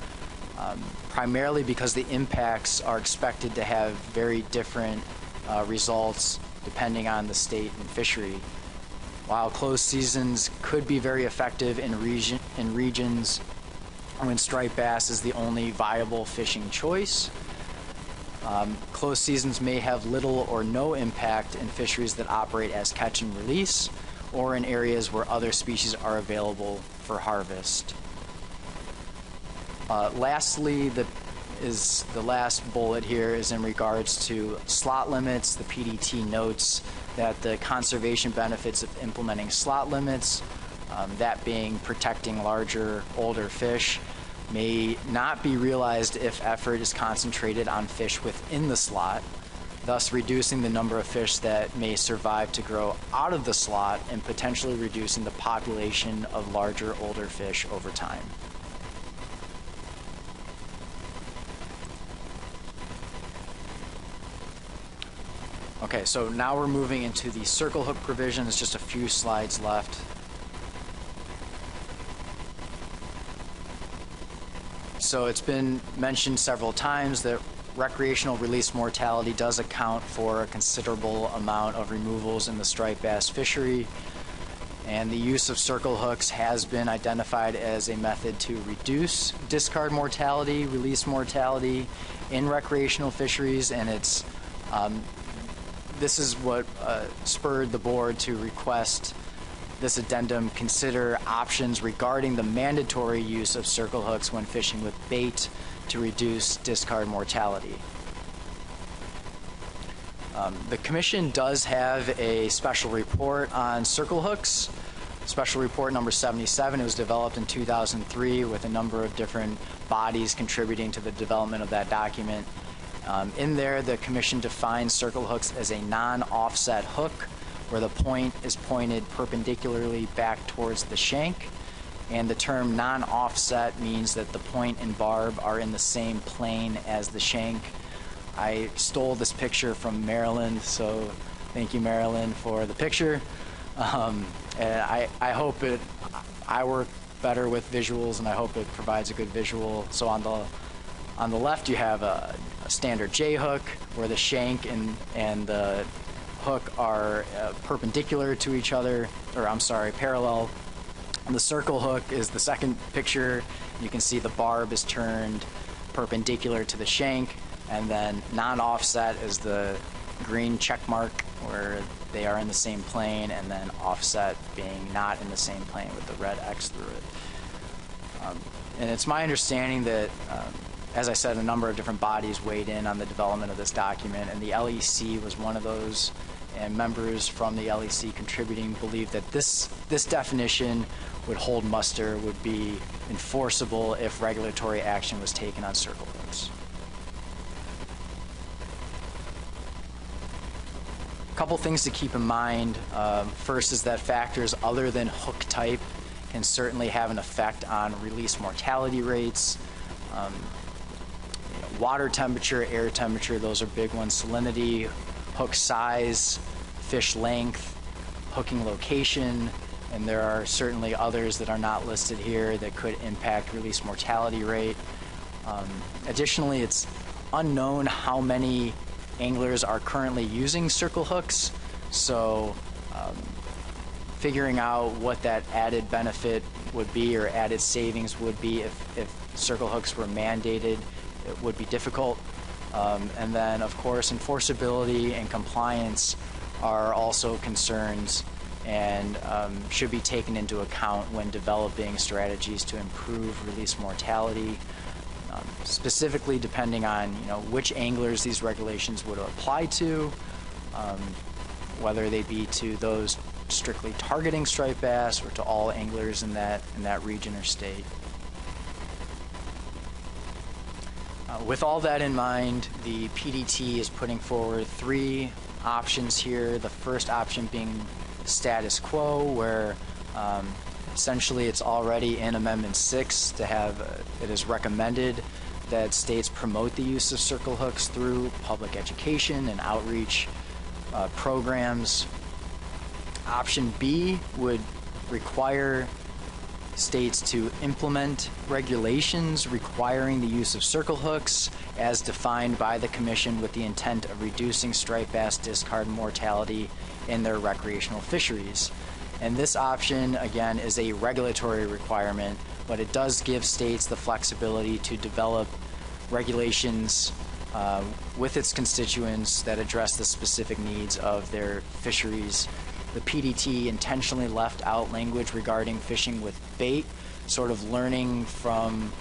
primarily because the impacts are expected to have very different results depending on the state and fishery. While closed seasons could be very effective in regions when striped bass is the only viable fishing choice, closed seasons may have little or no impact in fisheries that operate as catch and release, or in areas where other species are available for harvest. Lastly, the last bullet here is in regards to slot limits. The PDT notes that the conservation benefits of implementing slot limits, that being protecting larger, older fish, may not be realized if effort is concentrated on fish within the slot, thus reducing the number of fish that may survive to grow out of the slot and potentially reducing the population of larger, older fish over time. Okay, so now we're moving into the circle hook provision. There's just a few slides left. So it's been mentioned several times that recreational release mortality does account for a considerable amount of removals in the striped bass fishery, and the use of circle hooks has been identified as a method to reduce discard mortality, release mortality in recreational fisheries, and it's this is what spurred the board to request this addendum consider options regarding the mandatory use of circle hooks when fishing with bait to reduce discard mortality. The Commission does have a special report on circle hooks, Special Report number 77. It was developed in 2003 with a number of different bodies contributing to the development of that document. In there, the Commission defines circle hooks as a non-offset hook where the point is pointed perpendicularly back towards the shank, and the term non-offset means that the point and barb are in the same plane as the shank. I stole this picture from Marilyn, so thank you, Marilyn, for the picture. And I hope I work better with visuals, and I hope it provides a good visual. So on the left, you have a standard J hook where the shank and the hook are perpendicular to each other, or I'm sorry, parallel. And the circle hook is the second picture. You can see the barb is turned perpendicular to the shank, and then non-offset is the green check mark where they are in the same plane, and then offset being not in the same plane with the red X through it. And it's my understanding that as I said, a number of different bodies weighed in on the development of this document, and the LEC was one of those, and members from the LEC contributing believed that this definition would hold muster, would be enforceable if regulatory action was taken on circle hooks. A couple things to keep in mind. First is that factors other than hook type can certainly have an effect on release mortality rates. Water temperature, air temperature, those are big ones. Salinity, hook size, fish length, hooking location, and there are certainly others that are not listed here that could impact release mortality rate. Additionally, it's unknown how many anglers are currently using circle hooks, so figuring out what that added benefit would be or added savings would be if circle hooks were mandated, it would be difficult. And then, of course, enforceability and compliance are also concerns and should be taken into account when developing strategies to improve release mortality, specifically depending on which anglers these regulations would apply to, whether they be to those strictly targeting striped bass or to all anglers in that region or state. With all that in mind, the PDT is putting forward 3 options here. The first option being status quo, where essentially it's already in Amendment 6 to have, it is recommended that states promote the use of circle hooks through public education and outreach programs. Option B would require states to implement regulations requiring the use of circle hooks as defined by the Commission with the intent of reducing striped bass discard mortality in their recreational fisheries. And this option, again, is a regulatory requirement, but it does give states the flexibility to develop regulations with its constituents that address the specific needs of their fisheries. The PDT intentionally left out language regarding fishing with bait, sort of learning from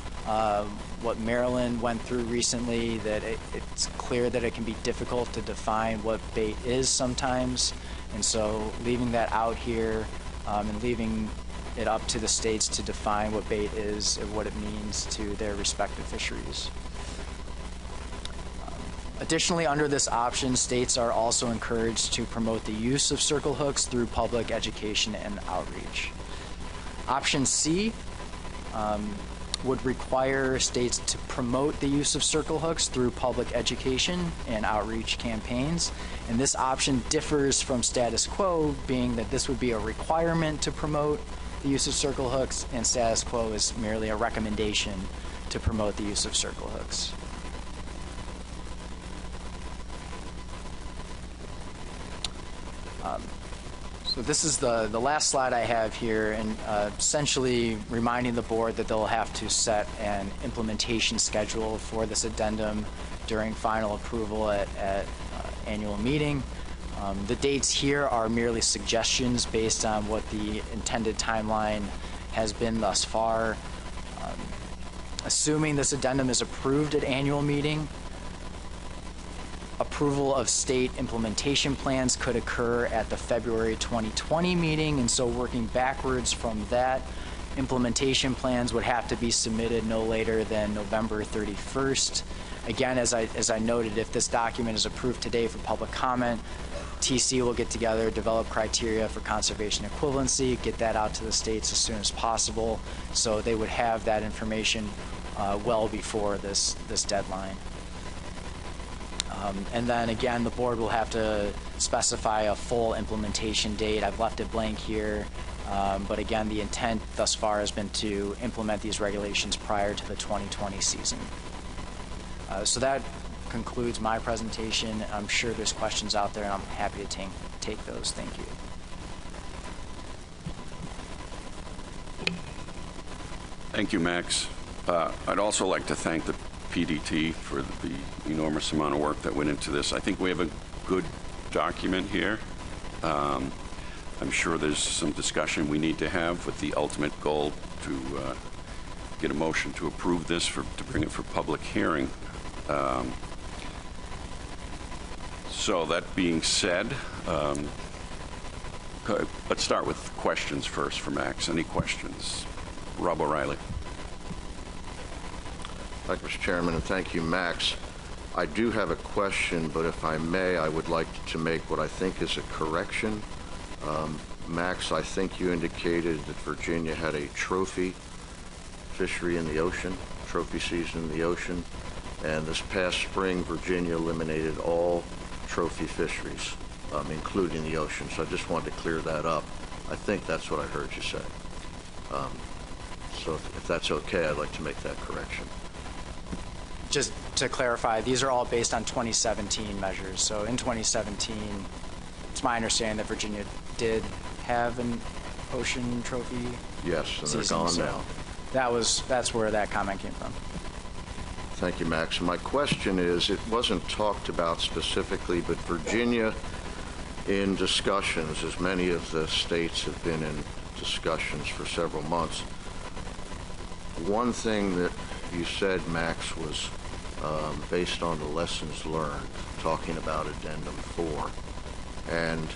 what Maryland went through recently, that it's clear that it can be difficult to define what bait is sometimes. And so leaving that out here and leaving it up to the states to define what bait is and what it means to their respective fisheries. Additionally, under this option, states are also encouraged to promote the use of circle hooks through public education and outreach. Option C would require states to promote the use of circle hooks through public education and outreach campaigns. And this option differs from status quo, being that this would be a requirement to promote the use of circle hooks, and status quo is merely a recommendation to promote the use of circle hooks. So this is the last slide I have here, and essentially reminding the board that they'll have to set an implementation schedule for this addendum during final approval at annual meeting. The dates here are merely suggestions based on what the intended timeline has been thus far. Assuming this addendum is approved at annual meeting, approval of state implementation plans could occur at the February 2020 meeting, and so working backwards from that, implementation plans would have to be submitted no later than November 31st. Again, as I noted, if this document is approved today for public comment, TC will get together, develop criteria for conservation equivalency, get that out to the states as soon as possible, so they would have that information well before this deadline. And then again, the board will have to specify a full implementation date. I've left it blank here, but again, the intent thus far has been to implement these regulations prior to the 2020 season. So that concludes my presentation. I'm sure there's questions out there, and I'm happy to take those. Thank you. Thank you, Max. I'd also like to thank the PDT for the enormous amount of work that went into this. I think we have a good document here. I'm sure there's some discussion we need to have with the ultimate goal to get a motion to approve this, to bring it for public hearing. So that being said, let's start with questions first for Max. Any questions? Rob O'Reilly. Thank you, Mr. Chairman, and thank you, Max. I do have a question, but if I may, I would like to make what I think is a correction. Max, I think you indicated that Virginia had a trophy fishery in the ocean, trophy season in the ocean, and this past spring, Virginia eliminated all trophy fisheries, including the ocean. So I just wanted to clear that up. I think that's what I heard you say. So if that's okay, I'd like to make that correction. Just to clarify, these are all based on 2017 measures. So in 2017, it's my understanding that Virginia did have an ocean trophy. Yes, and they're season, gone so now. That's where that comment came from. Thank you, Max. My question is, it wasn't talked about specifically, but Virginia, in discussions, as many of the states have been in discussions for several months, one thing that you said, Max, was based on the lessons learned, talking about Addendum 4. And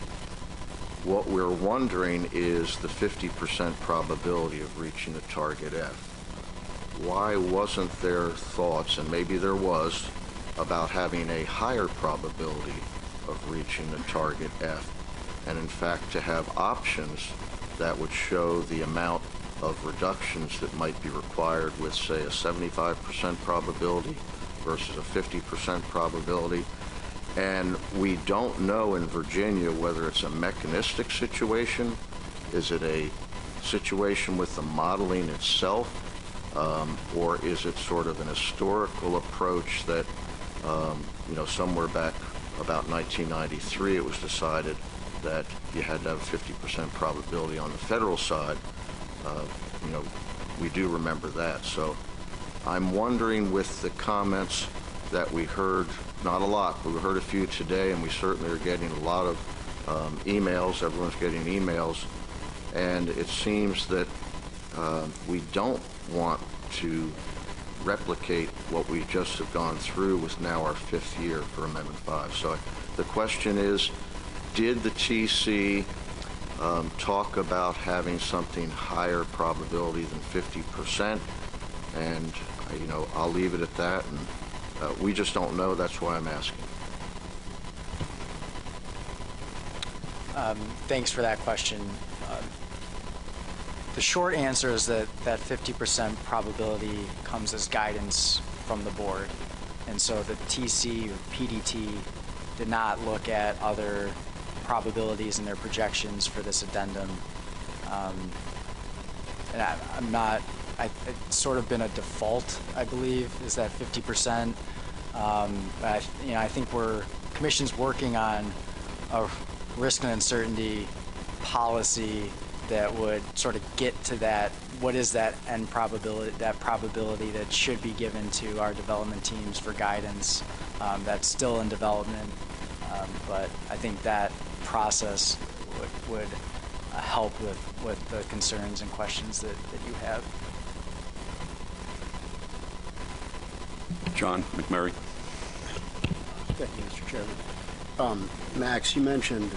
what we're wondering is the 50% probability of reaching the target F. why wasn't there thoughts, and maybe there was, about having a higher probability of reaching the target F, and in fact to have options that would show the amount of reductions that might be required with, say, a 75% probability versus a 50% probability. And we don't know in Virginia whether it's a mechanistic situation, is it a situation with the modeling itself, or is it sort of an historical approach that, somewhere back about 1993 it was decided that you had to have a 50% probability on the federal side. We do remember that. So I'm wondering, with the comments that we heard, not a lot, but we heard a few today, and we certainly are getting a lot of emails. Everyone's getting emails. And it seems that we don't want to replicate what we just have gone through with now our 5th year for Amendment 5. So the question is, did the TC talk about having something higher probability than 50%? And, I'll leave it at that. And we just don't know. That's why I'm asking. Thanks for that question. The short answer is that 50% probability comes as guidance from the board. And so the TC or PDT did not look at other probabilities in their projections for this addendum. And it's sort of been a default, I believe, is that 50%. I think Commission's working on a risk and uncertainty policy that would sort of get to that, what is that end probability, that probability that should be given to our development teams for guidance. That's still in development, but I think that process would help with the concerns and questions that you have. John McMurray. Thank you, Mr. Chairman. Max, you mentioned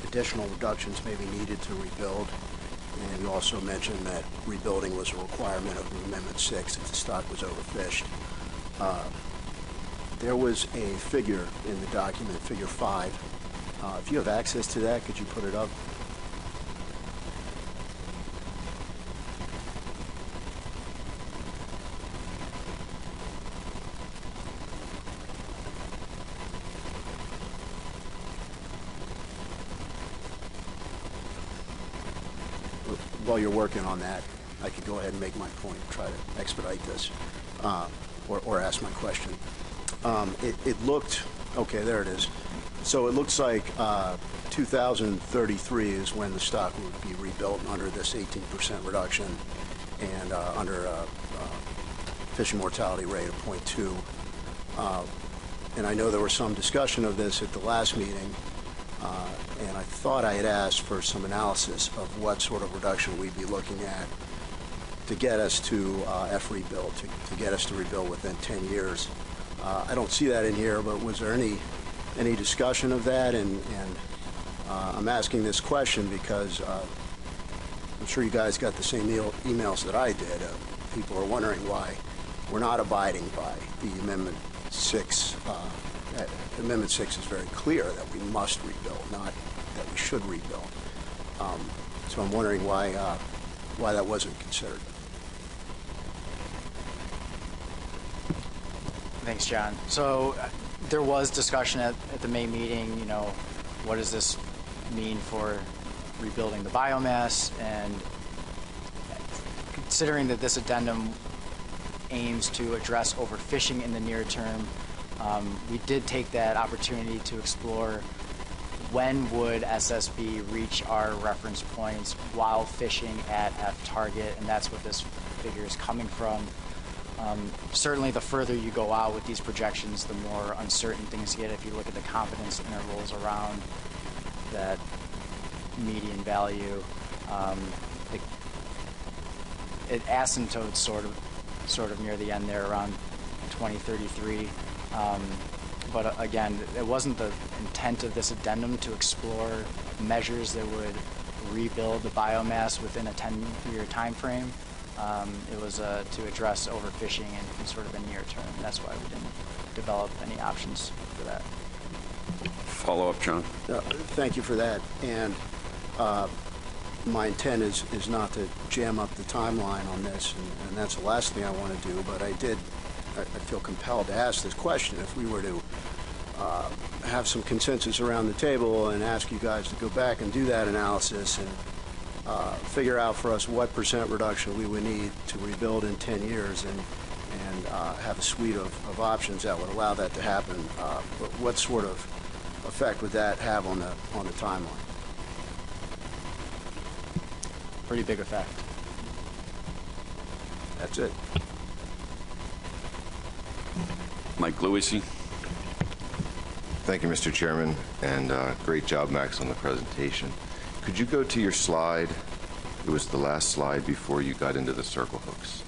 additional reductions may be needed to rebuild, and you also mentioned that rebuilding was a requirement of Amendment 6 if the stock was overfished. There was a figure in the document, Figure 5. If you have access to that, could you put it up? While you're working on that, I could go ahead and make my point, try to expedite this, or ask my question. It looked, okay, there it is. So it looks like 2033 is when the stock would be rebuilt under this 18% reduction and under a fishing mortality rate of 0.2. And I know there was some discussion of this at the last meeting, and I thought I had asked for some analysis of what sort of reduction we'd be looking at to get us to F rebuild, to get us to rebuild within 10 years. I don't see that in here, but was there any discussion of that? And I'm asking this question because I'm sure you guys got the same emails that I did. People are wondering why we're not abiding by the Amendment 6. Amendment 6 is very clear that we must rebuild, not that we should rebuild. So I'm wondering why that wasn't considered. Thanks, John. So there was discussion at the May meeting, what does this mean for rebuilding the biomass? And considering that this addendum aims to address overfishing in the near term, we did take that opportunity to explore when would SSB reach our reference points while fishing at F target, and that's what this figure is coming from. Certainly the further you go out with these projections, the more uncertain things get. If you look at the confidence intervals around that median value, it asymptotes sort of near the end there around 2033. But again, it wasn't the intent of this addendum to explore measures that would rebuild the biomass within a 10-year time frame. It was to address overfishing in sort of the near term. That's why we didn't develop any options for that. Follow up, John. Thank you for that. And my intent is not to jam up the timeline on this, and that's the last thing I want to do, but I feel compelled to ask this question. If we were to have some consensus around the table and ask you guys to go back and do that analysis and figure out for us what % reduction we would need to rebuild in 10 years and have a suite of options that would allow that to happen, what sort of effect would that have on the timeline? Pretty big effect. That's it. Mike Lewisi. Thank you, Mr. Chairman, and great job, Max, on the presentation. Could you go to your slide? It was the last slide before you got into the circle hooks.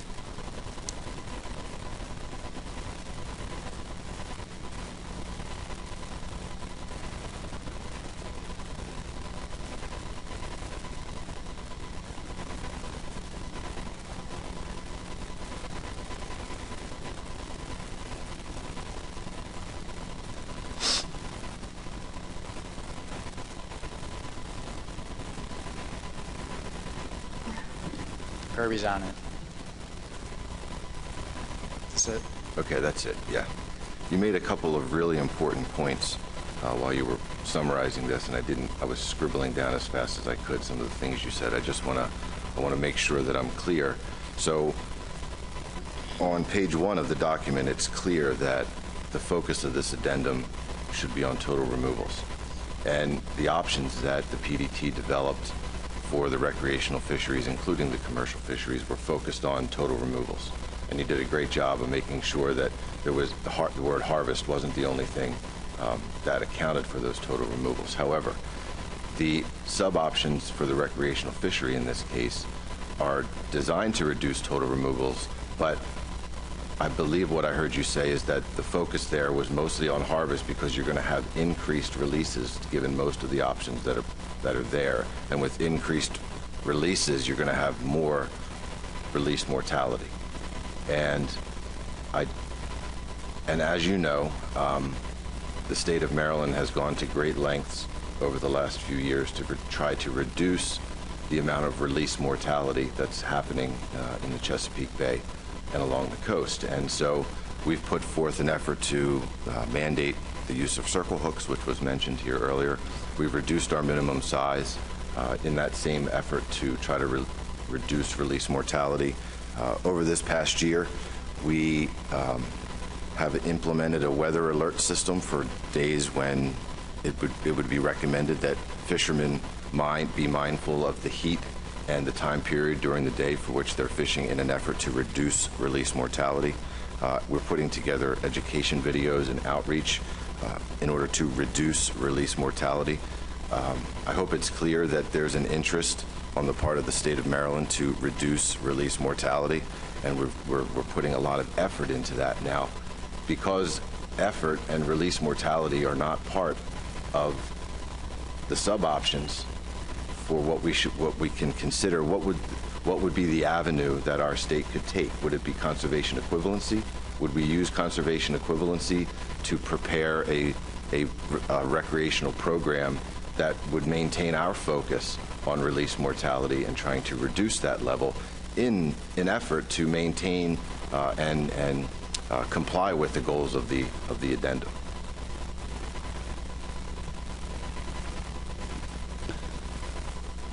Kirby's on it. That's it. Okay, that's it, yeah. You made a couple of really important points while you were summarizing this, and I was scribbling down as fast as I could some of the things you said. I want to make sure that I'm clear. So on page 1 of the document, it's clear that the focus of this addendum should be on total removals. And the options that the PDT developed for the recreational fisheries, including the commercial fisheries, were focused on total removals. And you did a great job of making sure that there was the word harvest wasn't the only thing that accounted for those total removals. However, the sub-options for the recreational fishery in this case are designed to reduce total removals, but I believe what I heard you say is that the focus there was mostly on harvest because you're going to have increased releases given most of the options that are there. And with increased releases, you're going to have more released mortality. And as you know, the state of Maryland has gone to great lengths over the last few years to try to reduce the amount of released mortality that's happening in the Chesapeake Bay and along the coast. And so we've put forth an effort to mandate the use of circle hooks, which was mentioned here earlier. We've reduced our minimum size in that same effort to try to reduce release mortality. Over this past year, we have implemented a weather alert system for days when it would be recommended that fishermen be mindful of the heat and the time period during the day for which they're fishing in an effort to reduce release mortality. We're putting together education videos and outreach in order to reduce release mortality. I hope it's clear that there's an interest on the part of the state of Maryland to reduce release mortality, and we're putting a lot of effort into that now. Because effort and release mortality are not part of the sub-options for what we can consider, what would be the avenue that our state could take? Would it be conservation equivalency? Would we use conservation equivalency to prepare a recreational program that would maintain our focus on release mortality and trying to reduce that level in an effort to maintain and comply with the goals of the addendum?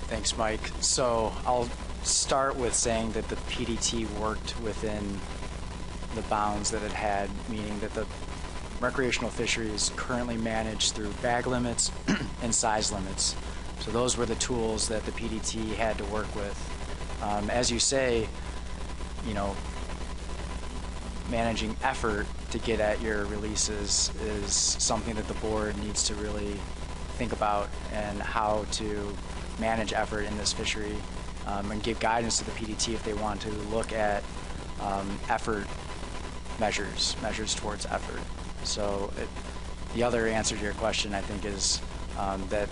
Thanks, Mike. So I'll start with saying that the PDT worked within the bounds that it had, meaning that the recreational fishery is currently managed through bag limits and size limits. So those were the tools that the PDT had to work with. As you say, managing effort to get at your releases is something that the board needs to really think about, and how to manage effort in this fishery, and give guidance to the PDT if they want to look at effort measures towards effort. So the other answer to your question, I think, is that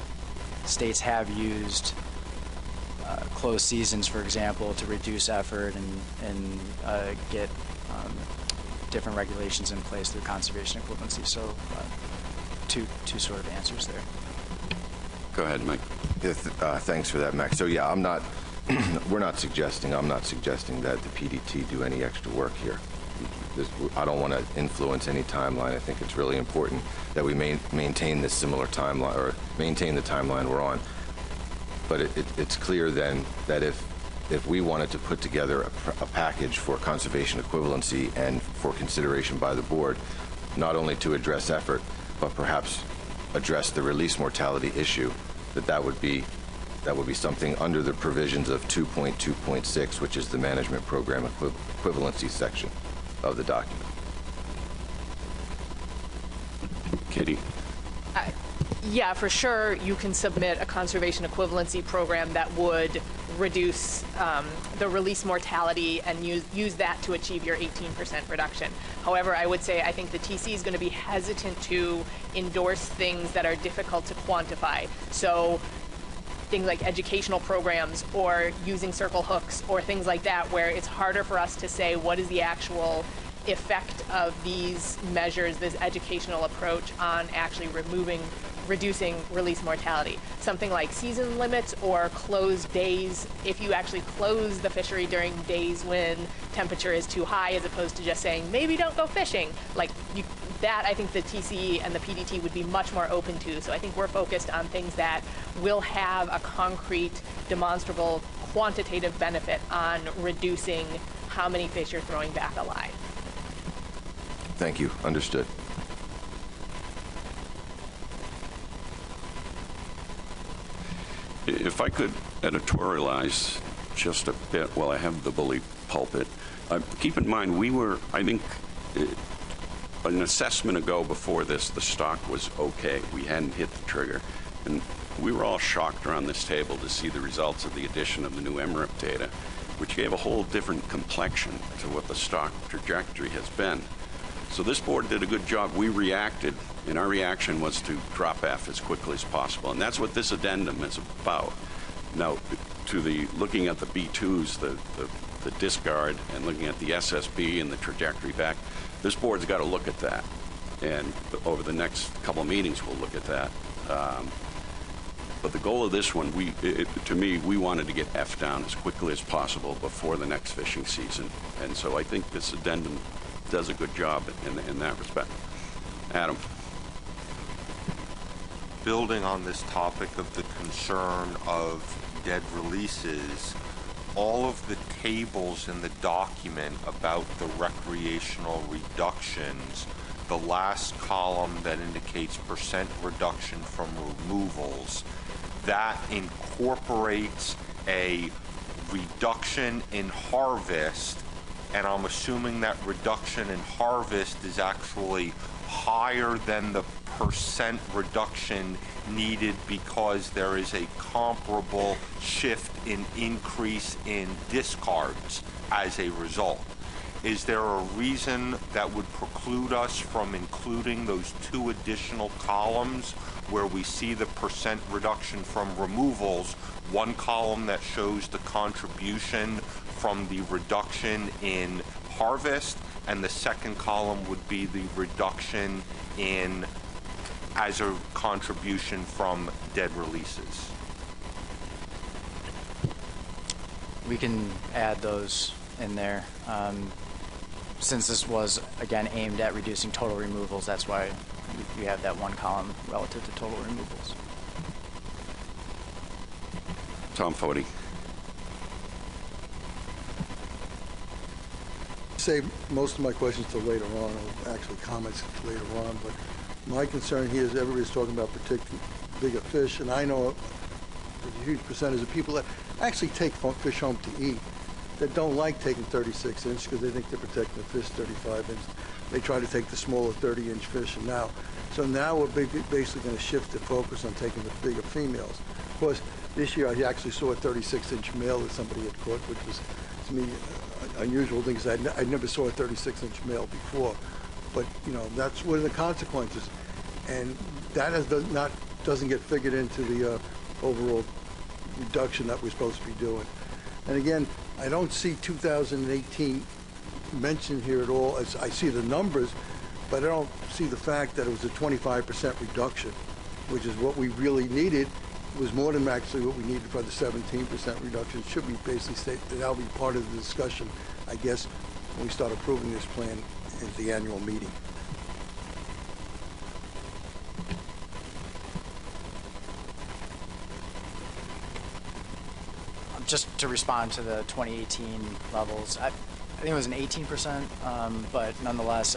states have used close seasons, for example, to reduce effort and get different regulations in place through conservation equivalency. So two sort of answers there. Go ahead, Mike. Yeah, thanks for that, Max. So yeah, I'm not suggesting that the PDT do any extra work here. I don't want to influence any timeline. I think it's really important that we maintain this similar timeline, or maintain the timeline we're on. But it's clear then that if we wanted to put together a package for conservation equivalency and for consideration by the board, not only to address effort, but perhaps address the release mortality issue, that would be something under the provisions of 2.2.6, which is the management program equivalency section of the document. Katie? Yeah, for sure, you can submit a conservation equivalency program that would reduce the release mortality and use that to achieve your 18% reduction. However, I would say I think the TC is going to be hesitant to endorse things that are difficult to quantify. So things like educational programs or using circle hooks or things like that, where it's harder for us to say what is the actual effect of these measures, this educational approach on actually reducing release mortality. Something like season limits or closed days, if you actually close the fishery during days when temperature is too high, as opposed to just saying maybe don't go fishing, that I think the TCE and the PDT would be much more open to. So I think we're focused on things that will have a concrete, demonstrable, quantitative benefit on reducing how many fish you're throwing back alive. Thank you. Understood. If I could editorialize just a bit while I have the bully pulpit, keep in mind I think, an assessment ago before this, the stock was okay. We hadn't hit the trigger. And we were all shocked around this table to see the results of the addition of the new MRIP data, which gave a whole different complexion to what the stock trajectory has been. So this board did a good job. We reacted, and our reaction was to drop F as quickly as possible. And that's what this addendum is about. Now, to the looking at the B2s, the discard, and looking at the SSB and the trajectory back, this board's got to look at that. And over the next couple of meetings, we'll look at that. But the goal of this one, to me, we wanted to get F down as quickly as possible before the next fishing season. And so I think this addendum does a good job in that respect. Adam. Building on this topic of the concern of dead releases, all of the tables in the document about the recreational reductions, the last column that indicates percent reduction from removals, that incorporates a reduction in harvest, and I'm assuming that reduction in harvest is actually higher than the percent reduction needed because there is a comparable shift in increase in discards as a result. Is there a reason that would preclude us from including those two additional columns where we see the percent reduction from removals, one column that shows the contribution from the reduction in harvest, and the second column would be the reduction in as a contribution from dead releases? We can add those in there. Since this was, again, aimed at reducing total removals, that's why we have that one column relative to total removals. Tom Foti. Save most of my questions till later on, or actually comments later on, but my concern here is everybody's talking about protecting bigger fish, and I know there's a huge percentage of people that actually take fish home to eat that don't like taking 36 inch because they think they're protecting the fish 35 inch. They try to take the smaller 30-inch fish, and now we're basically going to shift the focus on taking the bigger females. Of course, this year I actually saw a 36-inch male that somebody had caught, which was, to me, unusual thing, because I never saw a 36-inch male before. But, you know, that's one of the consequences. And that doesn't get figured into the overall reduction that we're supposed to be doing. And again, I don't see 2018 mentioned here at all. As I see the numbers, but I don't see the fact that it was a 25% reduction, which is what we really needed. It was more than actually what we needed for the 17% reduction. Should we basically say that that'll be part of the discussion, I guess, when we start approving this plan at the annual meeting. Just to respond to the 2018 levels, I think it was an 18%, but nonetheless,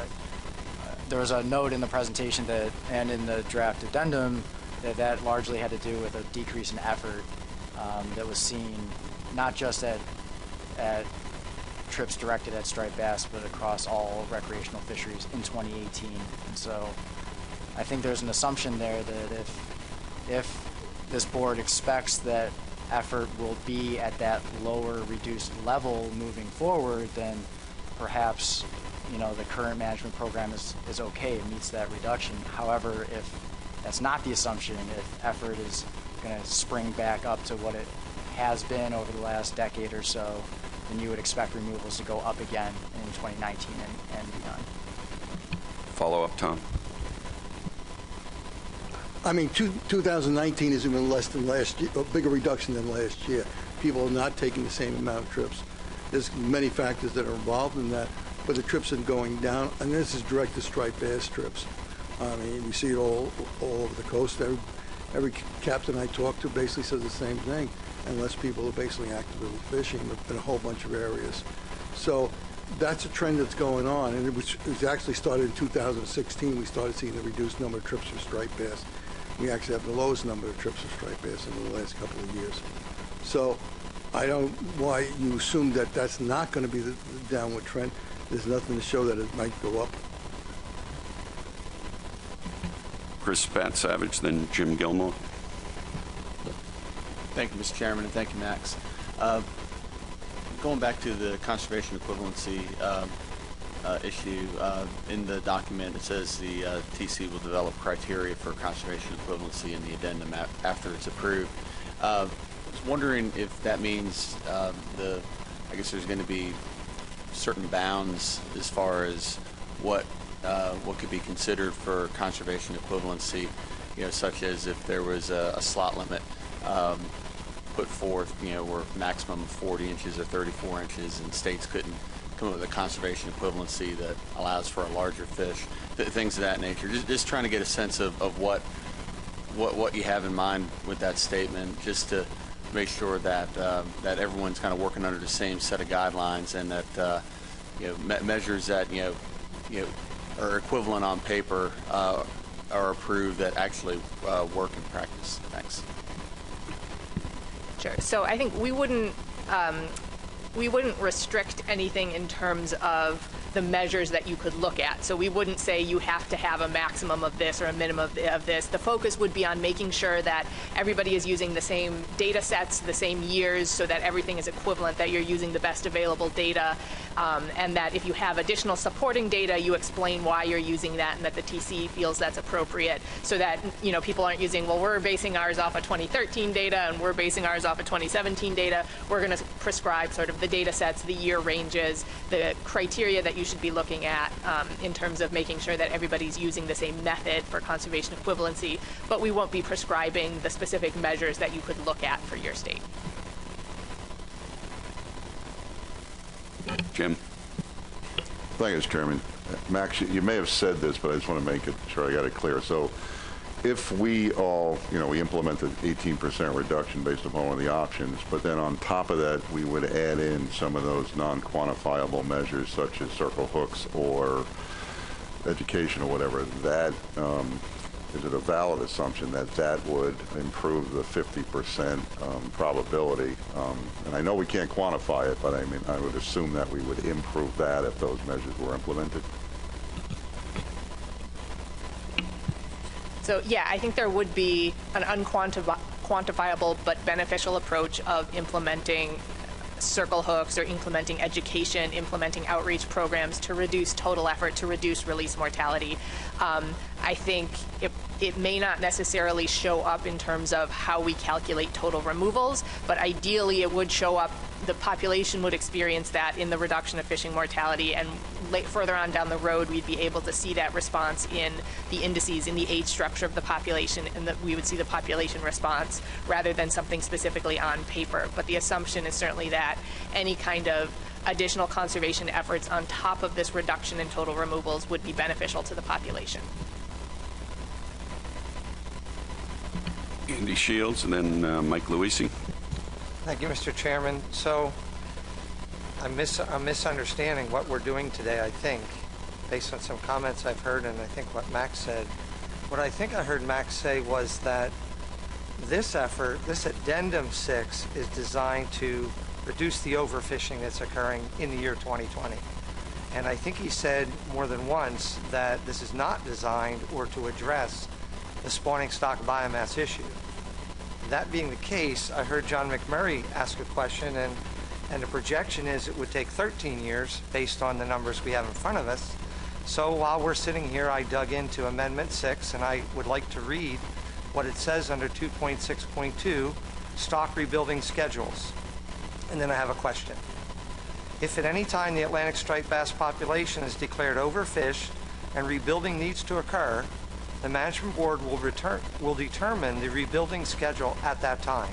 there was a note in the presentation that, and in the draft addendum, that largely had to do with a decrease in effort that was seen not just at trips directed at striped bass, but across all recreational fisheries in 2018. And so I think there's an assumption there that if this board expects that effort will be at that lower reduced level moving forward, then perhaps, you know, the current management program is okay, it meets that reduction. However, if that's not the assumption, if effort is going to spring back up to what it has been over the last decade or so, then you would expect removals to go up again in 2019 and beyond. Follow up, Tom. I mean, 2019 is even less than last year, a bigger reduction than last year. People are not taking the same amount of trips. There's many factors that are involved in that, but the trips are going down, and this is direct to striped bass trips. I mean, we see it all over the coast. Every captain I talk to basically says the same thing, unless people are basically actively fishing in a whole bunch of areas. So that's a trend that's going on, and it was actually started in 2016. We started seeing the reduced number of trips for striped bass. We actually have the lowest number of trips for striped bass in the last couple of years. So I don't why you assume that that's not going to be the downward trend. There's nothing to show that it might go up. Chris Pat Savage, then Jim Gilmore. Thank you, Mr. Chairman, and thank you, Max. Going back to the conservation equivalency issue, in the document it says the TC will develop criteria for conservation equivalency in the addendum after it's approved. I was wondering if that means I guess there's going to be certain bounds as far as what could be considered for conservation equivalency, you know, such as if there was a slot limit put forth, you know, where maximum 40 inches or 34 inches, and states couldn't come up with a conservation equivalency that allows for a larger fish, things of that nature. Just trying to get a sense of what you have in mind with that statement, just to make sure that that everyone's kind of working under the same set of guidelines, and that you know, measures that you know are equivalent on paper are approved that actually work in practice. Thanks. Sure. So I think we wouldn't restrict anything in terms of the measures that you could look at. So we wouldn't say you have to have a maximum of this or a minimum of this. The focus would be on making sure that everybody is using the same data sets, the same years, so that everything is equivalent, that you're using the best available data, and that if you have additional supporting data, you explain why you're using that, and that the TC feels that's appropriate, so that, you know, people aren't using, well, we're basing ours off of 2013 data and we're basing ours off of 2017 data. We're going to prescribe sort of the data sets, the year ranges, the criteria that you should be looking at in terms of making sure that everybody's using the same method for conservation equivalency, but we won't be prescribing the specific measures that you could look at for your state. Jim. Thank you, Mr. Chairman. Max, you may have said this, but I just want to make sure I got it clear. So if we all, you know, we implemented 18% reduction based upon one of the options, but then on top of that, we would add in some of those non-quantifiable measures such as circle hooks or education or whatever, that, is it a valid assumption that that would improve the 50% probability? And I know we can't quantify it, but I mean, I would assume that we would improve that if those measures were implemented. So yeah, I think there would be an unquantifiable but beneficial approach of implementing circle hooks or implementing education, implementing outreach programs to reduce total effort, to reduce release mortality. I think it may not necessarily show up in terms of how we calculate total removals, but ideally it would show up, the population would experience that in the reduction of fishing mortality, and further on down the road we'd be able to see that response in the indices, in the age structure of the population, and that we would see the population response rather than something specifically on paper. But the assumption is certainly that any kind of additional conservation efforts on top of this reduction in total removals would be beneficial to the population. Andy Shields, and then Mike Luisi. Thank you, Mr. Chairman. So I'm misunderstanding what we're doing today, I think, based on some comments I've heard and I think what Max said. What I think I heard Max say was that this effort, this Addendum 6, is designed to reduce the overfishing that's occurring in the year 2020. And I think he said more than once that this is not designed or to address the spawning stock biomass issue. That being the case, I heard John McMurray ask a question, and the projection is it would take 13 years based on the numbers we have in front of us. So while we're sitting here, I dug into Amendment 6, and I would like to read what it says under 2.6.2, stock rebuilding schedules. And then I have a question. If at any time the Atlantic striped bass population is declared overfished and rebuilding needs to occur, the Management Board will determine the rebuilding schedule at that time.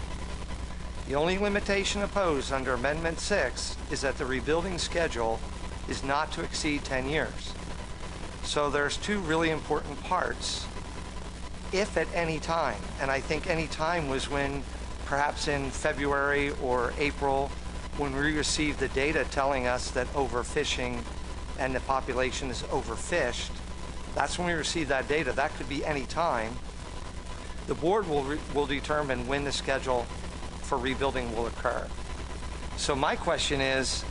The only limitation imposed under Amendment 6 is that the rebuilding schedule is not to exceed 10 years. So there's two really important parts. If at any time, and I think any time was when perhaps in February or April, when we received the data telling us that overfishing and the population is overfished, that's when we received that data. That could be any time. The board will determine when the schedule for rebuilding will occur. So my question is,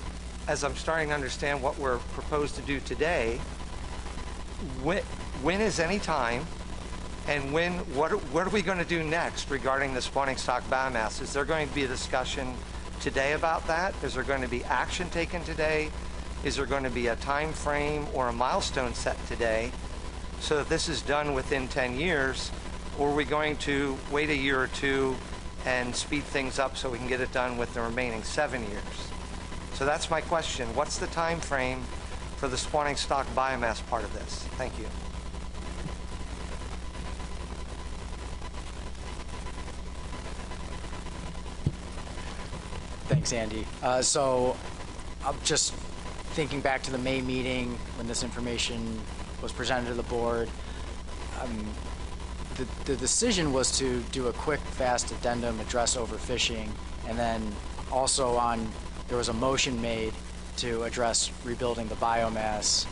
as I'm starting to understand what we're proposed to do today, when is any time, and what are we going to do next regarding the spawning stock biomass? Is there going to be a discussion today about that? Is there going to be action taken today? Is there going to be a time frame or a milestone set today so that this is done within 10 years? Or are we going to wait a year or two and speed things up so we can get it done with the remaining 7 years? So that's my question. What's the time frame for the spawning stock biomass part of this? Thank you. Thanks, Andy. So I'm just thinking back to the May meeting when this information was presented to the board. The decision was to do a quick, fast addendum, address overfishing, and then also there was a motion made to address rebuilding the biomass.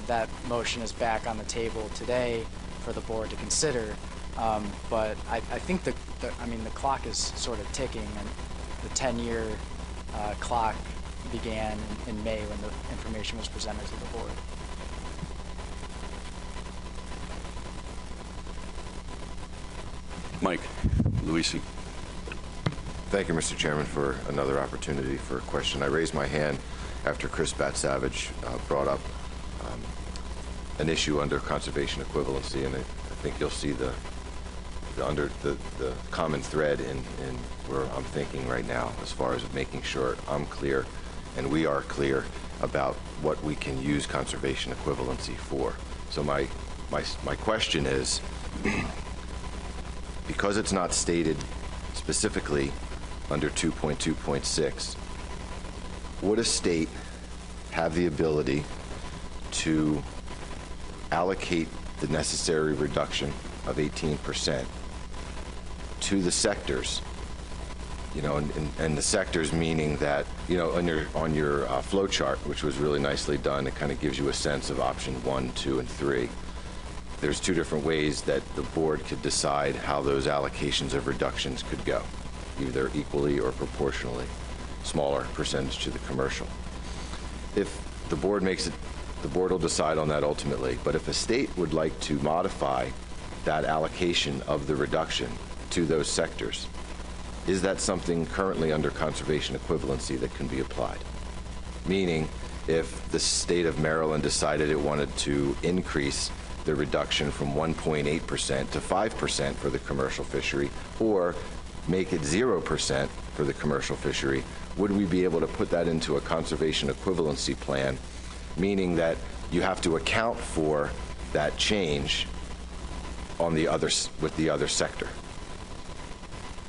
That motion is back on the table today for the board to consider. But I think the clock is sort of ticking, and the 10-year clock began in May when the information was presented to the board. Mike Luisi. Thank you, Mr. Chairman, for another opportunity for a question. I raised my hand after Chris Bat-Savage brought up an issue under conservation equivalency, and I think you'll see the common thread in where I'm thinking right now as far as making sure I'm clear and we are clear about what we can use conservation equivalency for. So my question is, because it's not stated specifically under 2.2.6, would a state have the ability to allocate the necessary reduction of 18% to the sectors? You know, and the sectors meaning that, you know, on your flow chart, which was really nicely done, it kind of gives you a sense of option 1, 2, and 3. There's two different ways that the board could decide how those allocations of reductions could go, either equally or proportionally, smaller percentage to the commercial. If the board makes it, the board will decide on that ultimately, but if a state would like to modify that allocation of the reduction to those sectors, is that something currently under conservation equivalency that can be applied? Meaning, if the state of Maryland decided it wanted to increase the reduction from 1.8% to 5% for the commercial fishery, or make it 0% for the commercial fishery, would we be able to put that into a conservation equivalency plan, meaning that you have to account for that change on the other, with the other sector?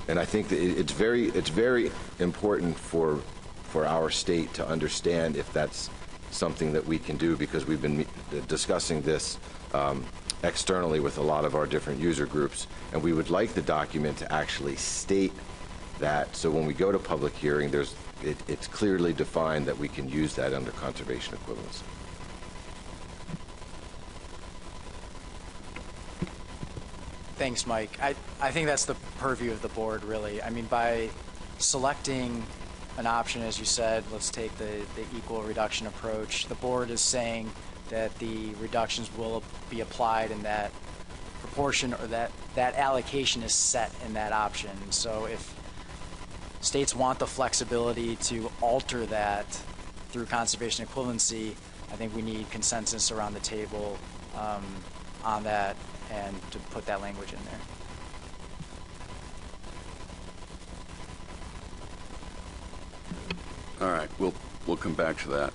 And I think that it's very important for our state to understand if that's something that we can do, because we've been discussing this externally with a lot of our different user groups, and we would like the document to actually state that, so when we go to public hearing, it's clearly defined that we can use that under conservation equivalency. Thanks, Mike. I think that's the purview of the board, really. I mean, by selecting an option, as you said, let's take the equal reduction approach, the board is saying that the reductions will be applied in that proportion, or that allocation is set in that option. So if states want the flexibility to alter that through conservation equivalency, I think we need consensus around the table on that, and to put that language in there. All right, we'll come back to that.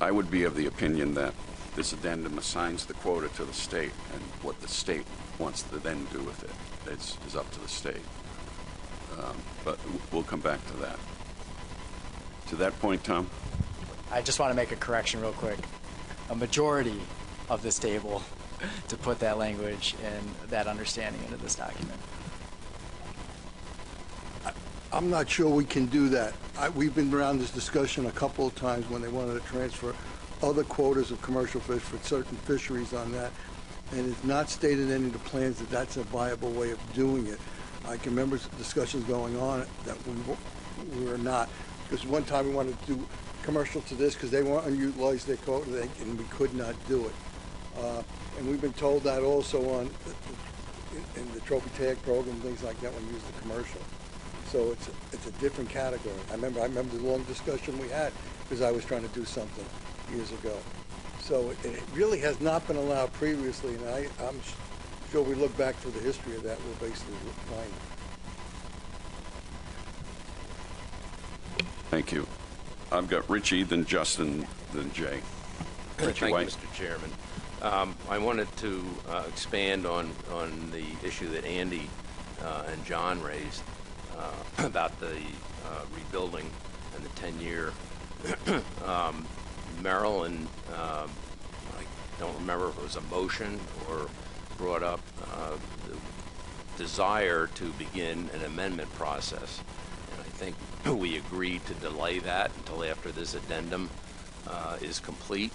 I would be of the opinion that this addendum assigns the quota to the state, and what the state wants to then do with it is up to the state. But we'll come back to that. To that point, Tom? I just want to make a correction real quick. A majority of this table to put that language and that understanding into this document. I'm not sure we can do that. We've been around this discussion a couple of times when they wanted to transfer other quotas of commercial fish for certain fisheries on that, and it's not stated in any of the plans that that's a viable way of doing it. I can remember discussions going on that we were not, because one time we wanted to do commercial to this because they want to utilize their quota, and we could not do it. And we've been told that also in the trophy tag program, things like that, when you use the commercial. So it's a different category. I remember the long discussion we had because I was trying to do something years ago. So it really has not been allowed previously, and I'm sure we look back through the history of that, we'll basically find it. Thank you. I've got Richie, then Justin, then Jay. Richie Thank White. you, Mr. Chairman. I wanted to expand on the issue that Andy and John raised about the rebuilding and the 10-year. Maryland, I don't remember if it was a motion or brought up the desire to begin an amendment process. And I think we agreed to delay that until after this addendum is complete.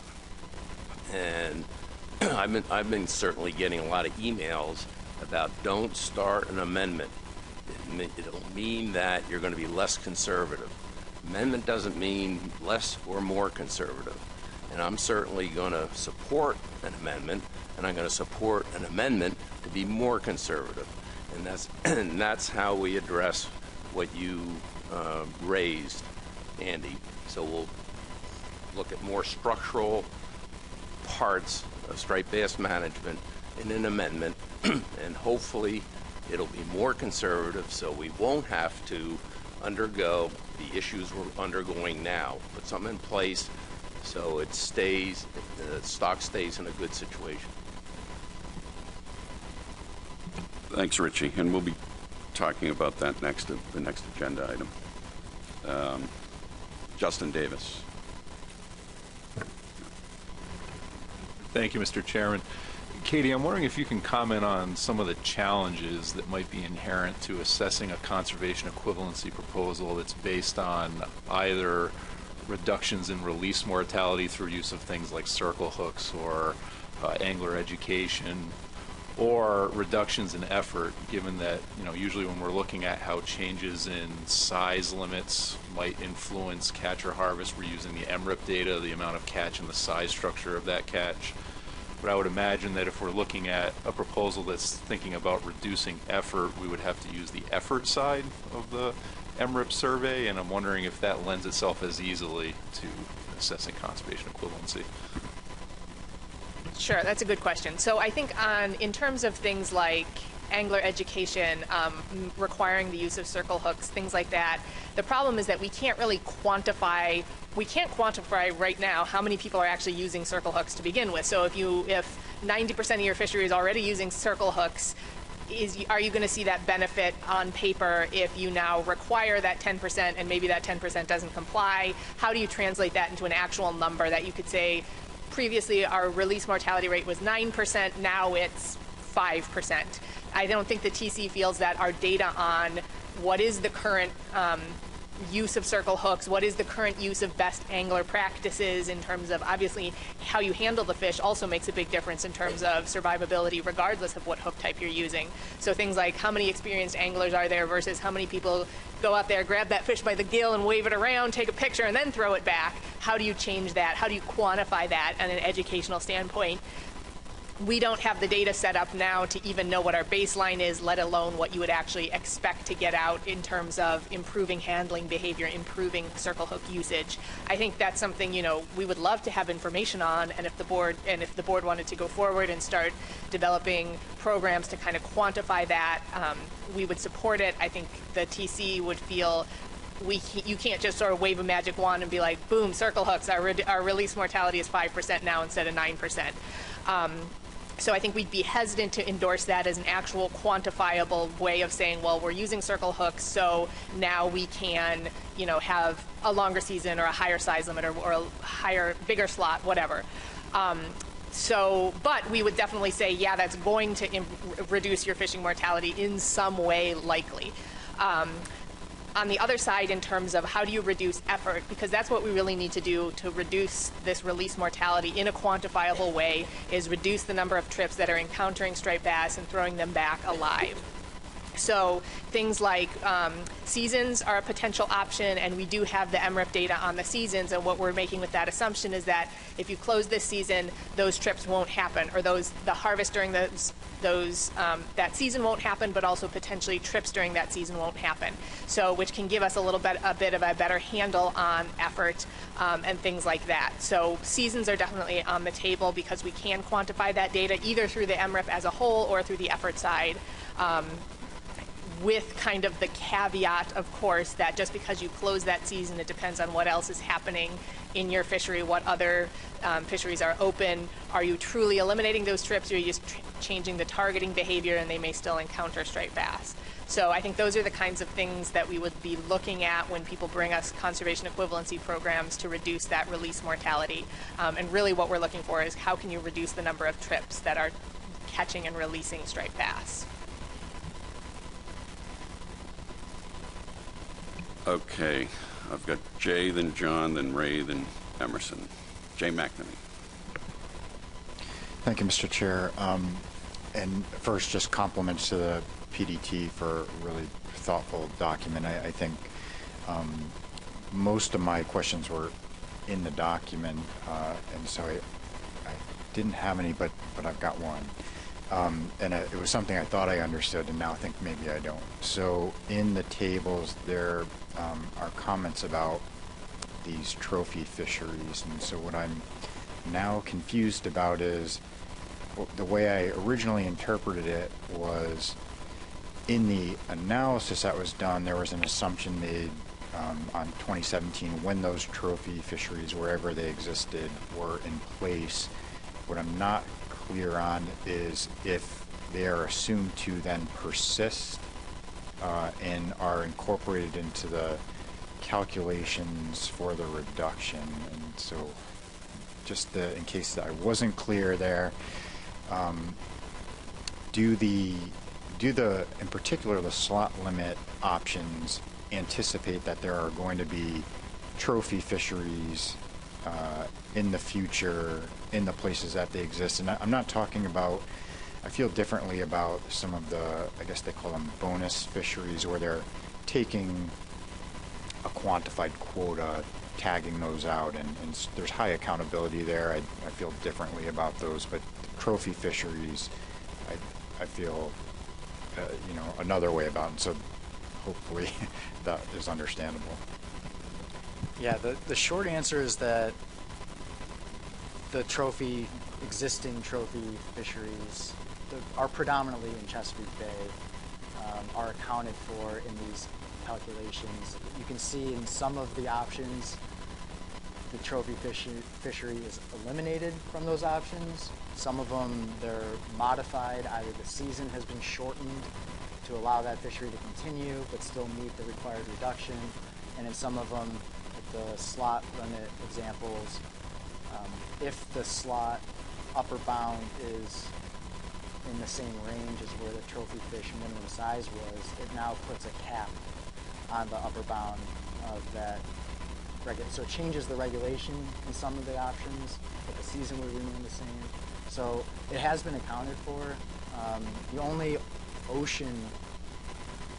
And I've been certainly getting a lot of emails about don't start an amendment. It'll mean that you're going to be less conservative. Amendment doesn't mean less or more conservative. And I'm certainly going to support an amendment, and I'm going to support an amendment to be more conservative. And that's how we address what you raised, Andy. So we'll look at more structural parts of striped bass management in an amendment, and hopefully it'll be more conservative, so we won't have to undergo the issues we're undergoing now. Put something in place so it stays, the stock stays in a good situation. Thanks, Richie. And we'll be talking about that next, the next agenda item. Justin Davis. Thank you, Mr. Chairman. Katie, I'm wondering if you can comment on some of the challenges that might be inherent to assessing a conservation equivalency proposal that's based on either reductions in release mortality through use of things like circle hooks or angler education, or reductions in effort, given that, usually when we're looking at how changes in size limits might influence catch or harvest, we're using the MRIP data, the amount of catch and the size structure of that catch. but I would imagine that if we're looking at a proposal that's thinking about reducing effort, we would have to use the effort side of the MRIP survey, and I'm wondering if that lends itself as easily to assessing conservation equivalency. Sure, that's a good question. So I think in terms of things like angler education, requiring the use of circle hooks, things like that, the problem is that we can't quantify right now how many people are actually using circle hooks to begin with. So if 90% of your fishery is already using circle hooks, are you going to see that benefit on paper if you now require that 10% and maybe that 10% doesn't comply? How do you translate that into an actual number that you could say, previously our release mortality rate was 9%, now it's 5%. I don't think the TC feels that our data on what is the current use of circle hooks, what is the current use of best angler practices in terms of, obviously, how you handle the fish also makes a big difference in terms of survivability regardless of what hook type you're using. So things like how many experienced anglers are there versus how many people go out there, grab that fish by the gill and wave it around, take a picture, and then throw it back. How do you change that? How do you quantify that on an educational standpoint? We don't have the data set up now to even know what our baseline is, let alone what you would actually expect to get out in terms of improving handling behavior, improving circle hook usage. I think that's something, we would love to have information on, and if the board wanted to go forward and start developing programs to kind of quantify that, we would support it. I think the TC would feel you can't just sort of wave a magic wand and be like, boom, circle hooks, our release mortality is 5% now instead of 9%. So I think we'd be hesitant to endorse that as an actual quantifiable way of saying, well, we're using circle hooks, so now we can, have a longer season or a higher size limit or a bigger slot, whatever. But we would definitely say, yeah, that's going to reduce your fishing mortality in some way, likely. On the other side, in terms of how do you reduce effort, because that's what we really need to do to reduce this release mortality in a quantifiable way, is reduce the number of trips that are encountering striped bass and throwing them back alive. So things like seasons are a potential option, and we do have the MRIP data on the seasons, and what we're making with that assumption is that if you close this season, those trips won't happen, or the harvest during that season won't happen, but also potentially trips during that season won't happen. So which can give us a bit of a better handle on effort and things like that. So seasons are definitely on the table because we can quantify that data either through the MRIP as a whole or through the effort side. With kind of the caveat, of course, that just because you close that season, it depends on what else is happening in your fishery, what other fisheries are open. Are you truly eliminating those trips, or are you just changing the targeting behavior and they may still encounter striped bass? So I think those are the kinds of things that we would be looking at when people bring us conservation equivalency programs to reduce that release mortality. And really what we're looking for is how can you reduce the number of trips that are catching and releasing striped bass. Okay, I've got Jay, then John, then Ray, then Emerson. Jay McNamee. Thank you, Mr. Chair. And first, just compliments to the PDT for a really thoughtful document. I think most of my questions were in the document, and so I didn't have any, but I've got one. And it was something I thought I understood, and now I think maybe I don't. So in the tables, there are comments about these trophy fisheries, and so what I'm now confused about is the way I originally interpreted it was in the analysis that was done, there was an assumption made on 2017 when those trophy fisheries, wherever they existed, were in place. What I'm not clear on is if they are assumed to then persist and are incorporated into the calculations for the reduction. And so just in case I wasn't clear there, do the in particular the slot limit options anticipate that there are going to be trophy fisheries in the future in the places that they exist? And I'm not talking about, I feel differently about some of the, I guess they call them bonus fisheries, where they're taking a quantified quota tagging those out, and there's high accountability there. I feel differently about those, but trophy fisheries, I feel, another way about it. So hopefully that is understandable. Yeah, the short answer is that the existing trophy fisheries are predominantly in Chesapeake Bay, are accounted for in these calculations. You can see in some of the options, the trophy fishery is eliminated from those options. Some of them, they're modified. Either the season has been shortened to allow that fishery to continue, but still meet the required reduction. And in some of them, the slot limit examples, if the slot upper bound is in the same range as where the trophy fish minimum size was, it now puts a cap on the upper bound of that. So it changes the regulation in some of the options, but the season would remain the same. So it has been accounted for. The only ocean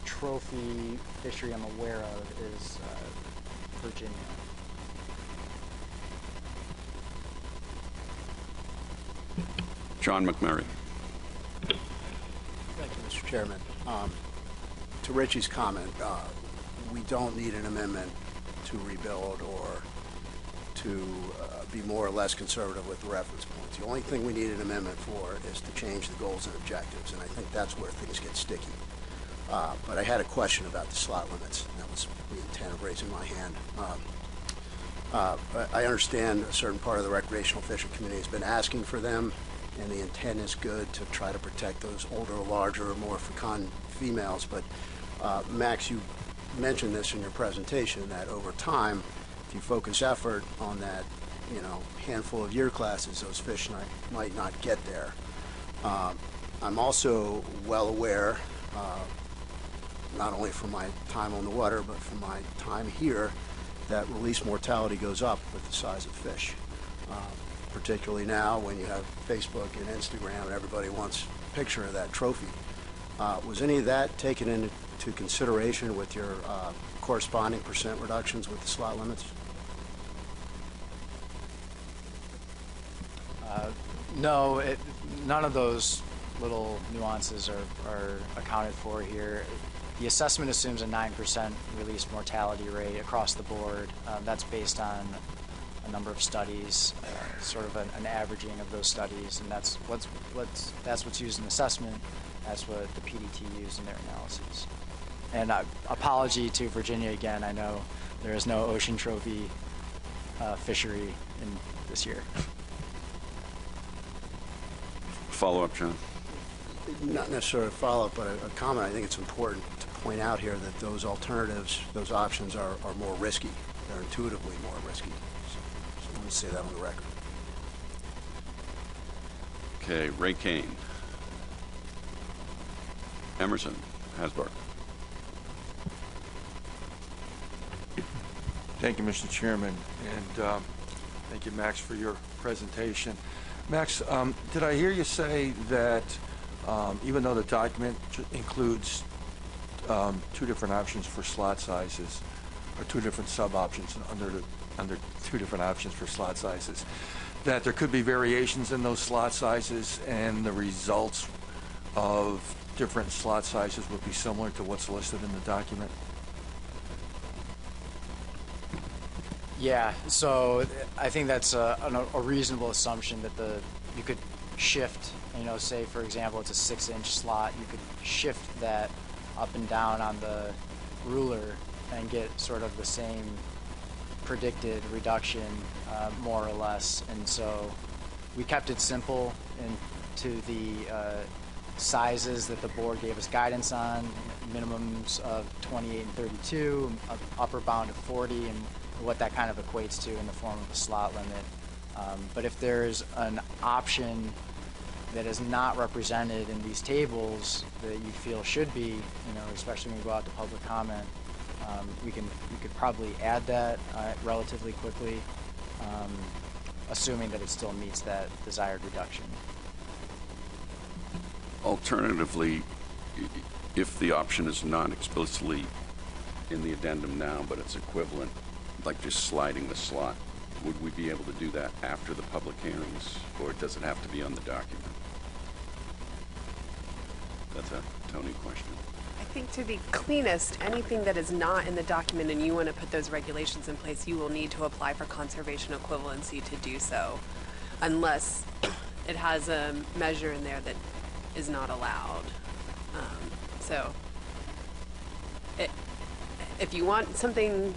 trophy fishery I'm aware of is Virginia. John McMurray. Thank you, Mr. Chairman. To Richie's comment, we don't need an amendment to rebuild or to be more or less conservative with the reference points. The only thing we need an amendment for is to change the goals and objectives, and I think that's where things get sticky. But I had a question about the slot limits. That was the intent of raising my hand. I understand a certain part of the recreational fishing community has been asking for them, and the intent is good to try to protect those older, larger, more fecund females. But Max, you mentioned this in your presentation, that over time, if you focus effort on that, handful of year classes, those fish might not get there. I'm also well aware, not only from my time on the water, but from my time here, that release mortality goes up with the size of fish. Particularly now when you have Facebook and Instagram and everybody wants a picture of that trophy. Was any of that taken into consideration with your corresponding percent reductions with the slot limits? No, none of those little nuances are accounted for here. The assessment assumes a 9% release mortality rate across the board. That's based on a number of studies, sort of an averaging of those studies, and that's what's used in assessment. That's what the PDT used in their analysis. And apology to Virginia again. I know there is no ocean trophy fishery in this year. Follow-up, John. Not necessarily a follow-up, but a comment. I think it's important to point out here that those alternatives, those options are more risky. They're intuitively more risky. So let me say that on the record. Okay, Ray Kane. Emerson Hasbrook. Thank you, Mr. Chairman, and thank you, Max, for your presentation. Max, did I hear you say that even though the document includes two different options for slot sizes, or two different sub-options under two different options for slot sizes, that there could be variations in those slot sizes and the results of different slot sizes would be similar to what's listed in the document? Yeah, so I think that's a reasonable assumption that you could shift, say for example it's a 6-inch slot, you could shift that up and down on the ruler and get sort of the same predicted reduction, more or less. And so we kept it simple into the sizes that the board gave us guidance on, minimums of 28 and 32, upper bound of 40, and what that kind of equates to in the form of a slot limit. But if there's an option that is not represented in these tables that you feel should be, especially when you go out to public comment, we could probably add that relatively quickly, assuming that it still meets that desired reduction. Alternatively, if the option is not explicitly in the addendum now, but it's equivalent like just sliding the slot, would we be able to do that after the public hearings, or does it have to be on the document? That's a Tony question. I think to be cleanest, anything that is not in the document and you want to put those regulations in place, you will need to apply for conservation equivalency to do so, unless it has a measure in there that is not allowed. So if you want something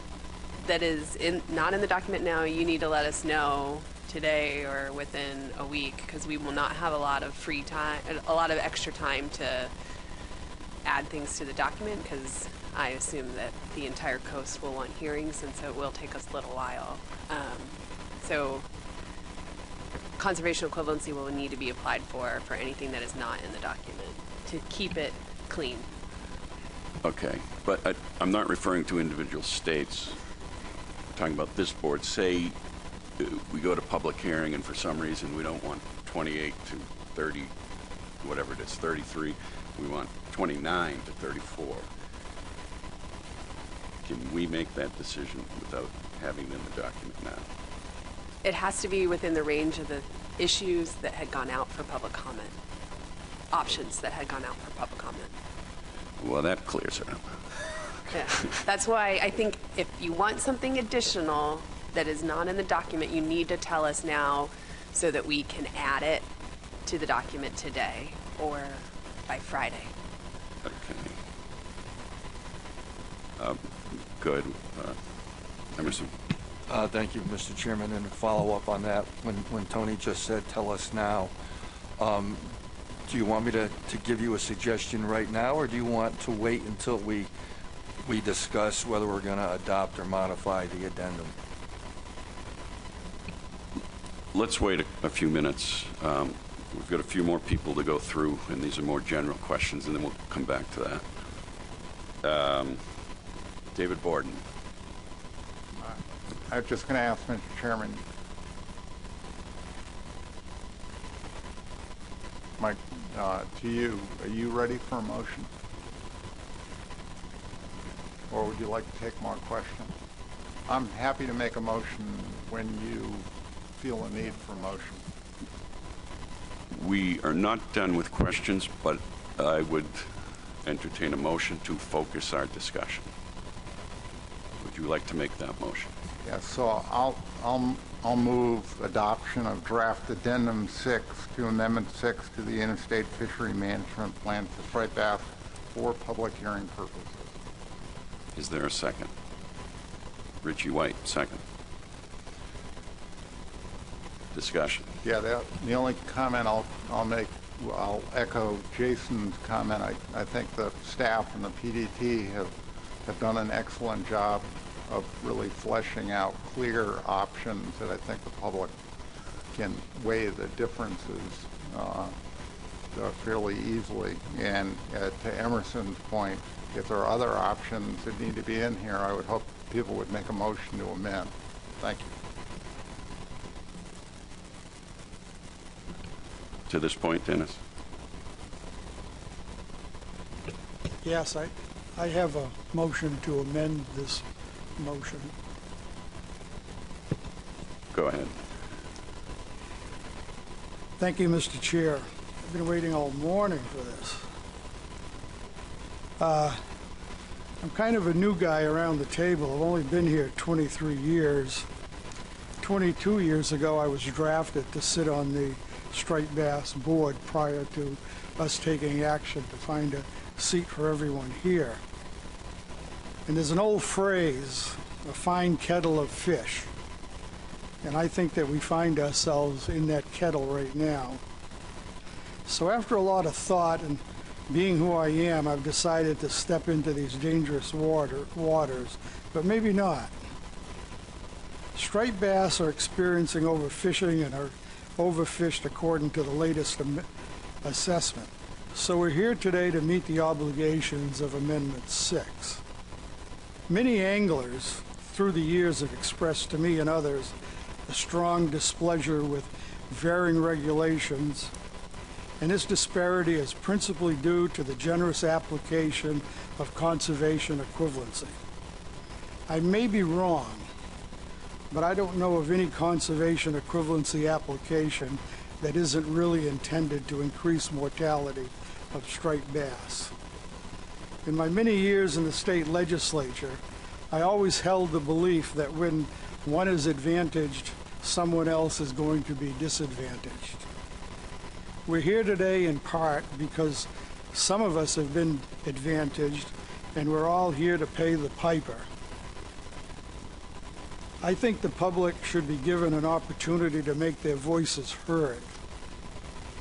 that is not in the document now, you need to let us know today or within a week, because we will not have a lot of free time, a lot of extra time to add things to the document, because I assume that the entire coast will want hearings, and so it will take us a little while. So conservation equivalency will need to be applied for anything that is not in the document to keep it clean. Okay, but I'm not referring to individual states. I'm talking about this board. Say we go to public hearing and for some reason we don't want 28 to 30, whatever it is, 33. We want 29 to 34. Can we make that decision without having it in the document now? It has to be within the range of the issues that had gone out for public comment, options that had gone out for public comment. Well, that clears it up. Yeah. That's why I think if you want something additional that is not in the document, you need to tell us now so that we can add it to the document today or by Friday. Okay. Good. Emerson. Thank you, Mr. Chairman. And to follow up on that, when Tony just said, tell us now, do you want me to give you a suggestion right now, or do you want to wait until we discuss whether we're going to adopt or modify the addendum? Let's wait a few minutes. We've got a few more people to go through, and these are more general questions, and then we'll come back to that. David Borden. I was just going to ask, Mr. Chairman, Mike, to you, are you ready for a motion? Or would you like to take more questions? I'm happy to make a motion when you feel a need for a motion. We are not done with questions, but I would entertain a motion to focus our discussion. Would you like to make that motion? Yes, so I'll move adoption of draft addendum 6 to amendment 6 to the interstate fishery management plan for striped bass for public hearing purposes. Is there a second? Richie White, second. Discussion. Yeah, the only comment I'll make, I'll echo Jason's comment. I think the staff and the PDT have done an excellent job of really fleshing out clear options that I think the public can weigh the differences fairly easily. And to Emerson's point, if there are other options that need to be in here, I would hope people would make a motion to amend. Thank you. To this point, Dennis? Yes, I have a motion to amend this motion. Go ahead. Thank you, Mr. Chair. I've been waiting all morning for this. I'm kind of a new guy around the table. I've only been here 23 years. 22 years ago, I was drafted to sit on the striped bass board prior to us taking action to find a seat for everyone here. And there's an old phrase, a fine kettle of fish. And I think that we find ourselves in that kettle right now. So after a lot of thought and being who I am, I've decided to step into these dangerous waters, but maybe not. Striped bass are experiencing overfishing and are overfished according to the latest assessment. So we're here today to meet the obligations of Amendment 6. Many anglers through the years have expressed to me and others a strong displeasure with varying regulations, and this disparity is principally due to the generous application of conservation equivalency. I may be wrong, but I don't know of any conservation equivalency application that isn't really intended to increase mortality of striped bass. In my many years in the state legislature, I always held the belief that when one is advantaged, someone else is going to be disadvantaged. We're here today in part because some of us have been advantaged, and we're all here to pay the piper. I think the public should be given an opportunity to make their voices heard.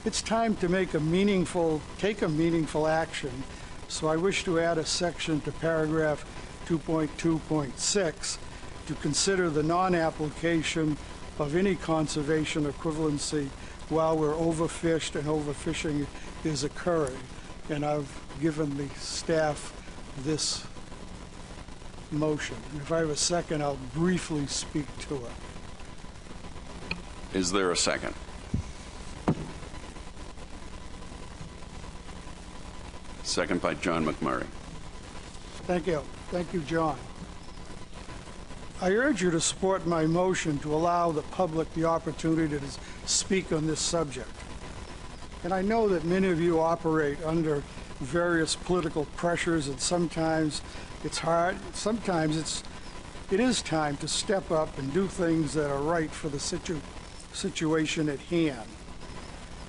It's time to take a meaningful action, so I wish to add a section to paragraph 2.2.6 to consider the non-application of any conservation equivalency while we're overfished and overfishing is occurring. And I've given the staff this motion. If I have a second, I'll briefly speak to it. Is there a second? Second by John McMurray. Thank you. Thank you, John. I urge you to support my motion to allow the public the opportunity to speak on this subject. And I know that many of you operate under various political pressures, and sometimes it's hard. Sometimes it is time to step up and do things that are right for the situation at hand.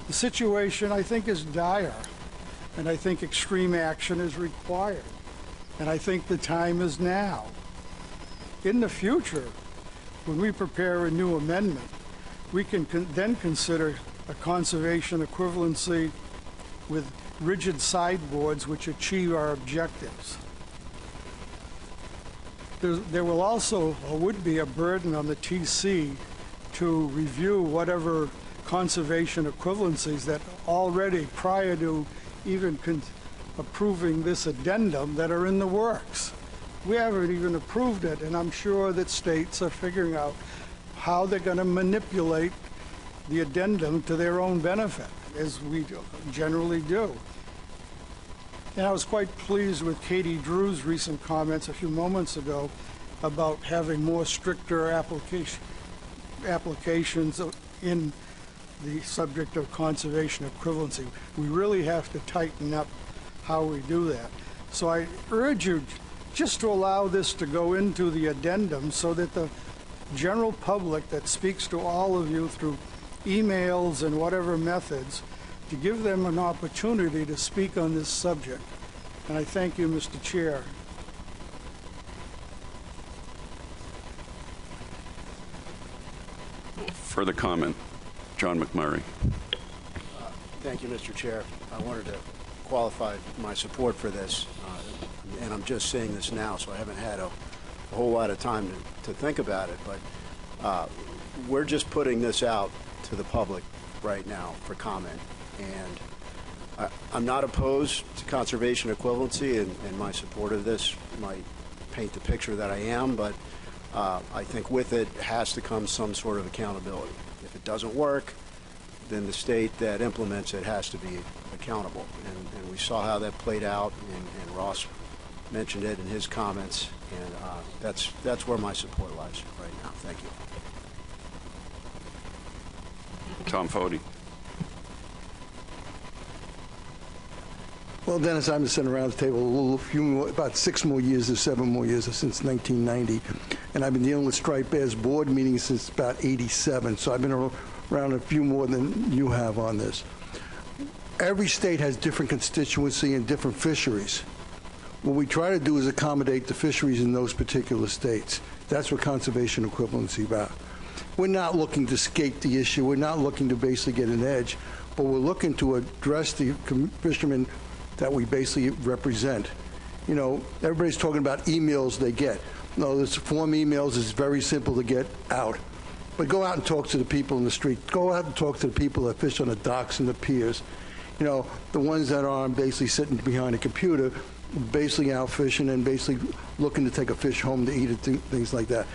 The situation, I think, is dire, and I think extreme action is required. And I think the time is now. In the future, when we prepare a new amendment, we can then consider a conservation equivalency with rigid sideboards which achieve our objectives. There will also, or would be, a burden on the TC to review whatever conservation equivalencies that already, prior to even approving this addendum, that are in the works. We haven't even approved it, and I'm sure that states are figuring out how they're going to manipulate the addendum to their own benefit, as we generally do. And I was quite pleased with Katie Drew's recent comments a few moments ago about having more stricter applications in the subject of conservation equivalency. We really have to tighten up how we do that. So I urge you just to allow this to go into the addendum so that the general public that speaks to all of you through emails and whatever methods, to give them an opportunity to speak on this subject. And I thank you, Mr. Chair. Further comment, John McMurray. Thank you, Mr. Chair. I wanted to qualify my support for this, and I'm just saying this now, so I haven't had a whole lot of time to think about it, but we're just putting this out to the public right now for comment, and I'm not opposed to conservation equivalency, and my support of this might paint the picture that I am, but I think with it has to come some sort of accountability. If it doesn't work, then the state that implements it has to be accountable. And we saw how that played out, and Ross mentioned it in his comments, and that's where my support lies right now. Thank you. Tom Foti. Well, Dennis, I've been sitting around the table about 6 more years or 7 more years since 1990, and I've been dealing with striped bass board meetings since about '87. So I've been around a few more than you have on this. Every state has different constituency and different fisheries. What we try to do is accommodate the fisheries in those particular states. That's what conservation equivalency is about. We're not looking to skate the issue. We're not looking to basically get an edge, but we're looking to address the fishermen that we basically represent. You know, everybody's talking about emails they get. No, this form emails is very simple to get out. But go out and talk to the people in the street. Go out and talk to the people that fish on the docks and the piers. You know, the ones that are basically sitting behind a computer, basically out fishing and basically looking to take a fish home to eat it, things like that.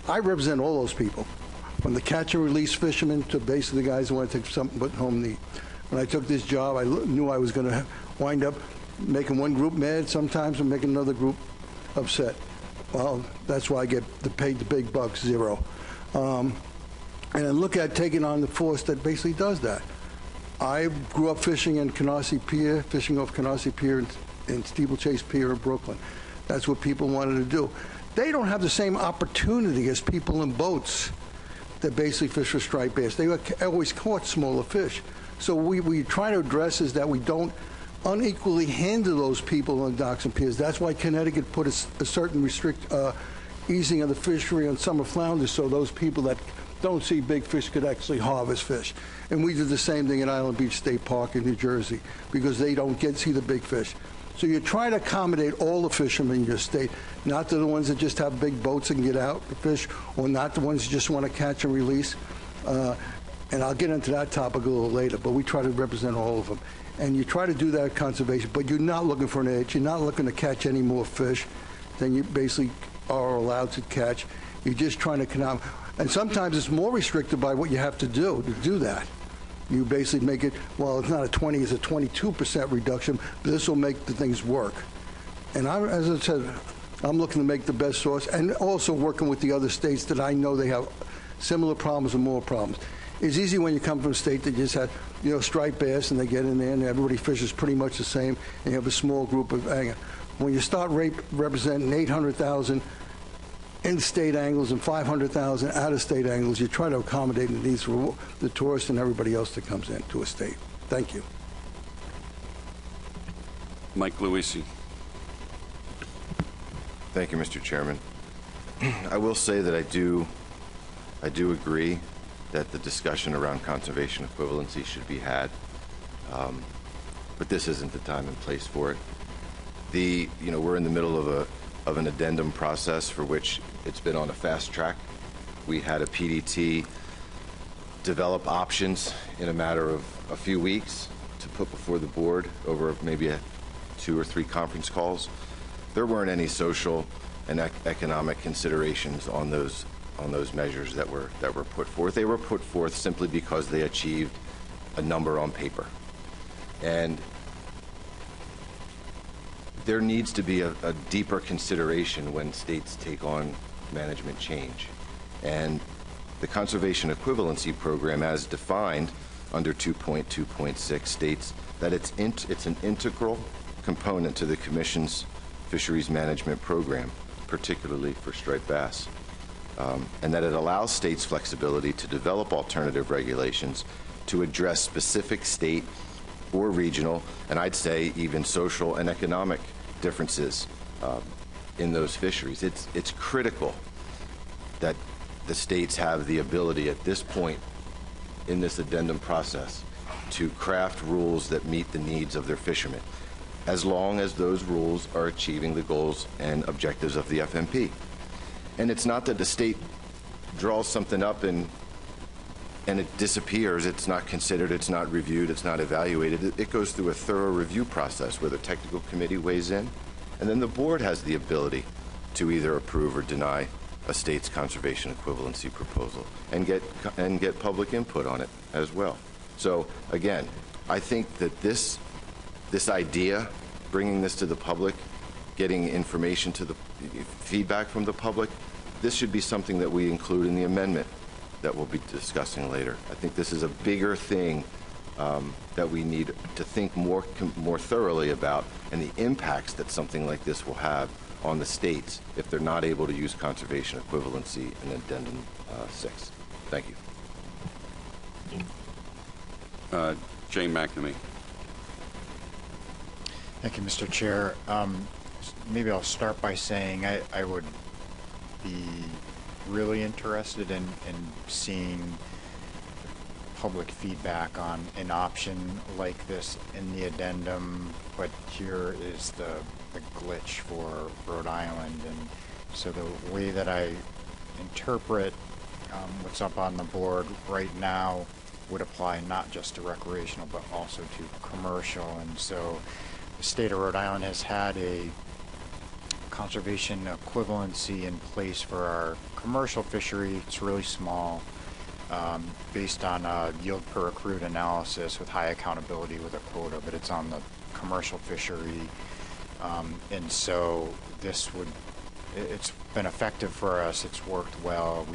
I represent all those people, from the catch and release fishermen to basically the guys who want to take something home to eat. When I took this job, I knew I was going to wind up making one group mad sometimes and making another group upset. Well, that's why I get paid the big bucks, zero. and then look at taking on the force that basically does that. I grew up fishing in Canarsie Pier, fishing off Canarsie Pier and Steeplechase Pier in Brooklyn. That's what people wanted to do. They don't have the same opportunity as people in boats that basically fish for striped bass. They always caught smaller fish. So we try to address is that we don't unequally handle those people on docks and piers. That's why Connecticut put a certain easing of the fishery on summer flounders, so those people that don't see big fish could actually harvest fish. And we did the same thing at Island Beach State Park in New Jersey because they don't see the big fish. So you try to accommodate all the fishermen in your state, not the ones that just have big boats and get out to fish, or not the ones that just want to catch and release. And I'll get into that topic a little later, but we try to represent all of them. And you try to do that at conservation, but you're not looking for an edge. You're not looking to catch any more fish than you basically are allowed to catch. You're just trying to and sometimes it's more restricted by what you have to do that. You basically make it, well, it's not a 20, it's a 22% reduction, but this will make the things work. And as I said, I'm looking to make the best source, and also working with the other states that I know they have similar problems and more problems. It's easy when you come from a state that just had, striped bass, and they get in there, and everybody fishes pretty much the same, and you have a small group of anglers. When you start representing 800,000 in-state anglers and 500,000 out-of-state anglers, you try to accommodate the needs for the tourists and everybody else that comes into a state. Thank you. Mike Luisi. Thank you, Mr. Chairman. I will say that I do agree that the discussion around conservation equivalency should be had, but this isn't the time and place for it. We're in the middle of an addendum process for which it's been on a fast track. We had a PDT develop options in a matter of a few weeks to put before the board over maybe 2 or 3 conference calls. There weren't any social and economic considerations on those measures that were put forth. They were put forth simply because they achieved a number on paper. And there needs to be a deeper consideration when states take on management change. And the Conservation Equivalency Program, as defined under 2.2.6, states that it's an integral component to the Commission's fisheries management program, particularly for striped bass, and that it allows states flexibility to develop alternative regulations to address specific state or regional, and I'd say even social and economic differences in those fisheries. It's critical that the states have the ability at this point in this addendum process to craft rules that meet the needs of their fishermen, as long as those rules are achieving the goals and objectives of the FMP. And it's not that the state draws something up and it disappears. It's not considered, it's not reviewed, it's not evaluated. It goes through a thorough review process where the technical committee weighs in, and then the board has the ability to either approve or deny a state's conservation equivalency proposal and get public input on it as well. So again, I think that this idea, bringing this to the public, getting information to the feedback from the public, this should be something that we include in the amendment that we'll be discussing later. I think this is a bigger thing that we need to think more thoroughly about, and the impacts that something like this will have on the states if they're not able to use conservation equivalency in Addendum 6. Thank you. Jay McNamee. Thank you, Mr. Chair. Maybe I'll start by saying I would be really interested in seeing public feedback on an option like this in the addendum, but here is the glitch for Rhode Island. And so the way that I interpret what's up on the board right now would apply not just to recreational but also to commercial. And so the state of Rhode Island has had a conservation equivalency in place for our commercial fishery. It's really small, based on a yield per accrued analysis with high accountability with a quota, but it's on the commercial fishery. And so it's been effective for us. It's worked well.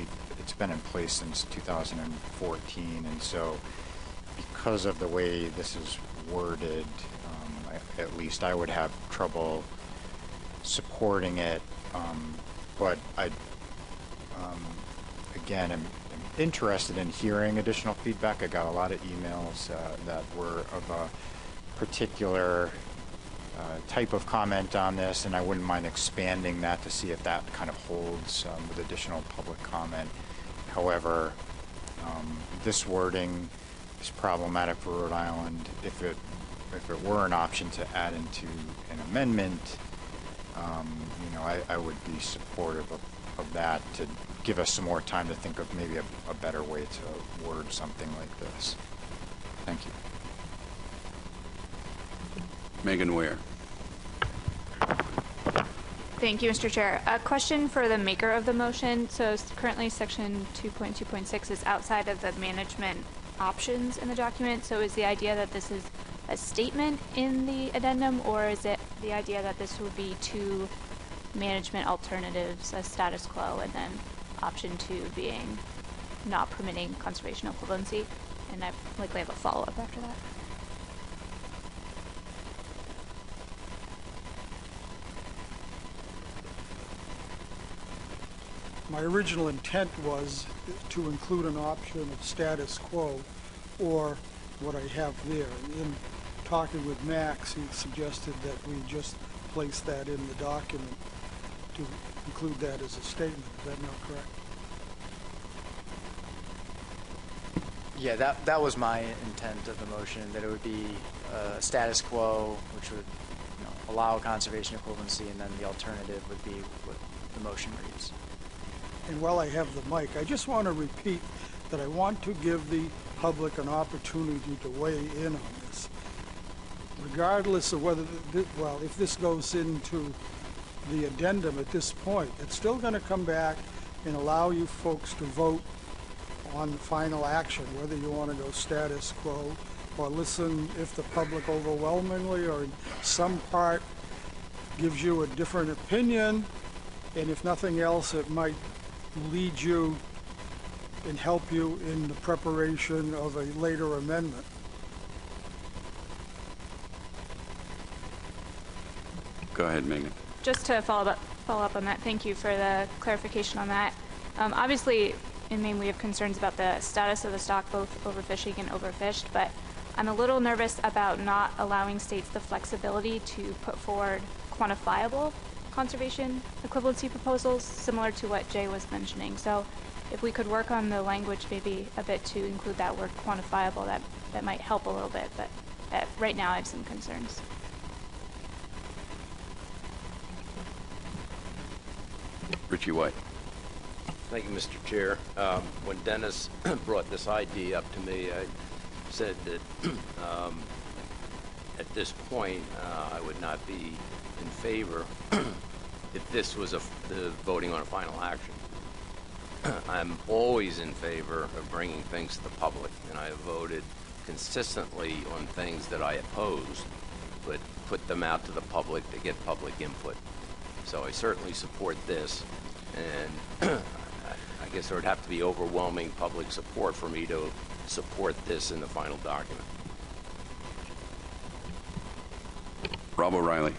it's been in place since 2014, and so because of the way this is worded, at least I would have trouble supporting it, but I, again, am interested in hearing additional feedback. I got a lot of emails that were of a particular type of comment on this, and I wouldn't mind expanding that to see if that kind of holds with additional public comment. However, this wording is problematic for Rhode Island. If it were an option to add into an amendment, I would be supportive of that to give us some more time to think of maybe a better way to word something like this. Thank you. Megan Ware. Thank you, Mr. Chair. A question for the maker of the motion. So currently section 2.2.6 is outside of the management options in the document. So is the idea that this is a statement in the addendum, or is it the idea that this would be two management alternatives, a status quo, and then option 2 being not permitting conservation equivalency? And I likely have a follow-up after that. My original intent was to include an option of status quo or what I have there. In talking with Max, he suggested that we just place that in the document to include that as a statement. Is that not correct? Yeah, that was my intent of the motion, that it would be status quo, which would allow conservation equivalency, and then the alternative would be what the motion reads. And while I have the mic, I just want to repeat that I want to give the public an opportunity to weigh in on this. Regardless of whether, if this goes into the addendum at this point, it's still going to come back and allow you folks to vote on the final action, whether you want to go status quo or listen if the public overwhelmingly or in some part gives you a different opinion, and if nothing else, it might lead you and help you in the preparation of a later amendment. Go ahead, Megan. Just to follow up on that, thank you for the clarification on that. Obviously, in Maine, we have concerns about the status of the stock, both overfishing and overfished, but I'm a little nervous about not allowing states the flexibility to put forward quantifiable conservation equivalency proposals, similar to what Jay was mentioning. So if we could work on the language maybe a bit to include that word quantifiable, that might help a little bit, but right now I have some concerns. Richie White. Thank you, Mr. Chair. When Dennis brought this idea up to me, I said that at this point I would not be in favor if this was the voting on a final action. I'm always in favor of bringing things to the public, and I have voted consistently on things that I opposed, but put them out to the public to get public input. So I certainly support this, and I guess there would have to be overwhelming public support for me to support this in the final document. Rob O'Reilly.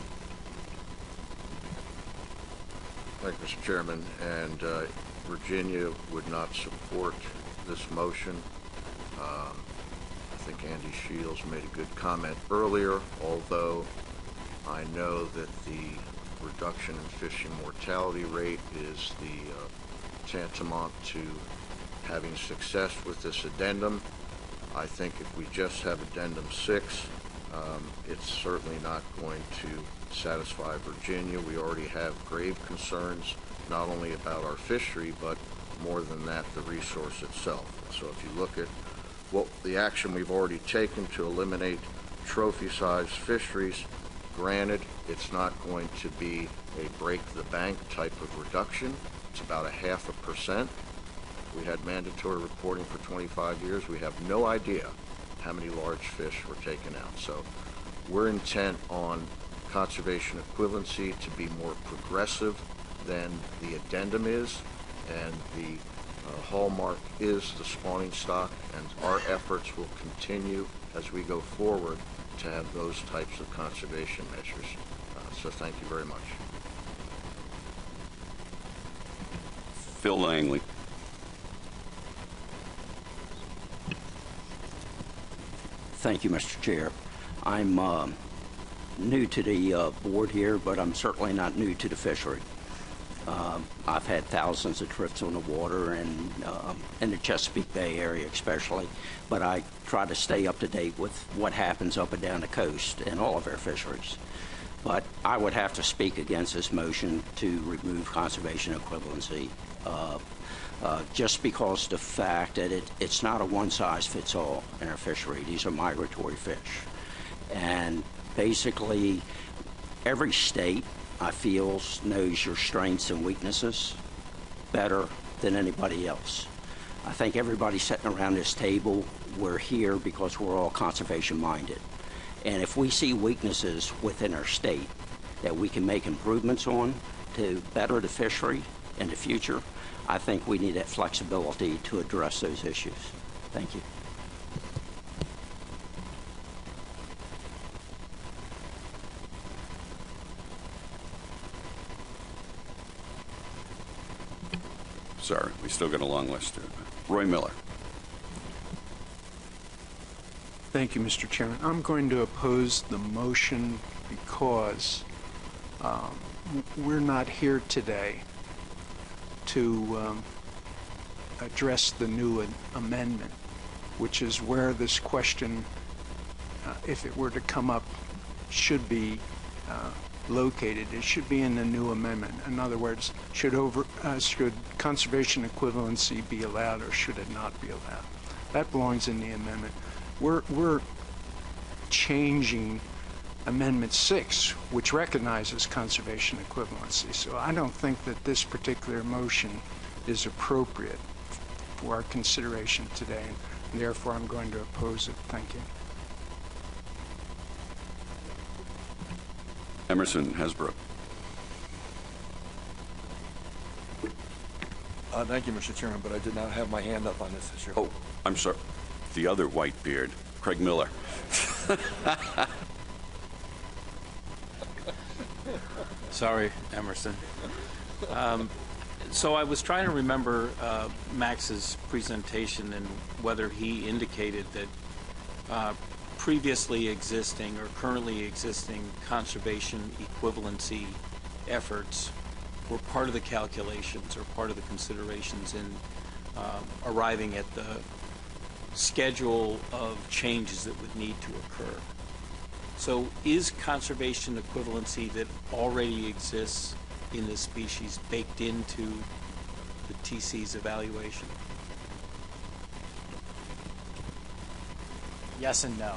Thank you, Mr. Chairman. And Virginia would not support this motion. I think Andy Shields made a good comment earlier, although I know that the reduction in fishing mortality rate is the tantamount to having success with this addendum. I think if we just have addendum 6, it's certainly not going to satisfy Virginia. We already have grave concerns, not only about our fishery, but more than that, the resource itself. So if you look at what the action we've already taken to eliminate trophy-sized fisheries, granted, it's not going to be a break-the-bank type of reduction. It's about 0.5%. We had mandatory reporting for 25 years. We have no idea how many large fish were taken out. So we're intent on conservation equivalency to be more progressive than the addendum is, and the hallmark is the spawning stock, and our efforts will continue as we go forward to have those types of conservation measures. So thank you very much. Phil Langley. Thank you, Mr. Chair. I'm new to the board here, but I'm certainly not new to the fishery. I've had thousands of trips on the water and in the Chesapeake Bay area especially, but I try to stay up to date with what happens up and down the coast in all of our fisheries. But I would have to speak against this motion to remove conservation equivalency just because the fact that it's not a one-size-fits-all in our fishery. These are migratory fish. And basically, every state, I feel, knows your strengths and weaknesses better than anybody else. I think everybody sitting around this table, we're here because we're all conservation-minded. And if we see weaknesses within our state that we can make improvements on to better the fishery in the future, I think we need that flexibility to address those issues. Thank you. Sorry, we still got a long list here. Roy Miller. Thank you, Mr. Chairman. I'm going to oppose the motion because we're not here today to address the new amendment, which is where this question, if it were to come up, should be located. It should be in the new amendment. In other words, should conservation equivalency be allowed or should it not be allowed? That belongs in the amendment. We're changing Amendment 6, which recognizes conservation equivalency. So I don't think that this particular motion is appropriate for our consideration today, and therefore I'm going to oppose it. Thank you. Emerson Hasbrook. Thank you, Mr. Chairman, but I did not have my hand up on this issue. Oh, I'm sorry. The other white beard, Craig Miller. Sorry, Emerson. So I was trying to remember Max's presentation and whether he indicated that previously existing or currently existing conservation equivalency efforts were part of the calculations or part of the considerations in arriving at the schedule of changes that would need to occur. So is conservation equivalency that already exists in this species baked into the TC's evaluation? Yes and no.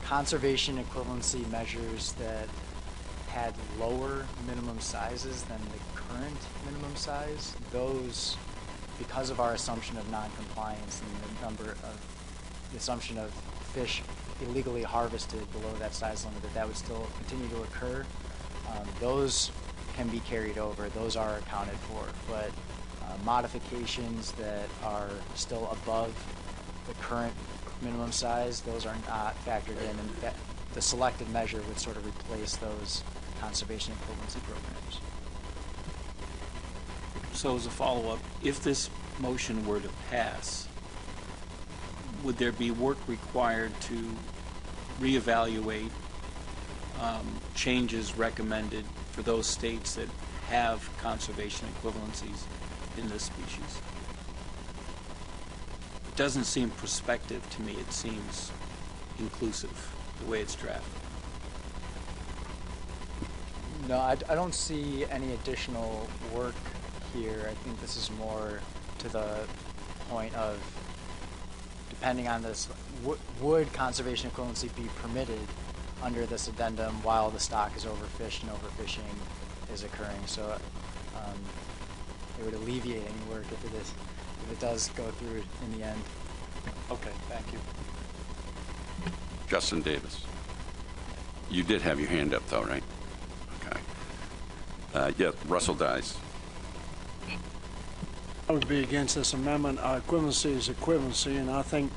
Conservation equivalency measures that had lower minimum sizes than the current minimum size, those, because of our assumption of non-compliance and the assumption of fish illegally harvested below that size limit, that would still continue to occur, those can be carried over. Those are accounted for. But modifications that are still above the current minimum size, those are not factored in, and that the selected measure would sort of replace those conservation equivalency programs. So as a follow-up, if this motion were to pass, would there be work required to reevaluate changes recommended for those states that have conservation equivalencies in this species? It doesn't seem prospective to me. It seems inclusive, the way it's drafted. No, I don't see any additional work here. I think this is more to the point of, depending on this, would conservation equivalency be permitted under this addendum while the stock is overfished and overfishing is occurring? So it would alleviate any work if it does go through in the end. Okay, thank you. Justin Davis. You did have your hand up, though, right? Okay. Yeah, Russell Dice. I would be against this amendment. Equivalency is equivalency, and I think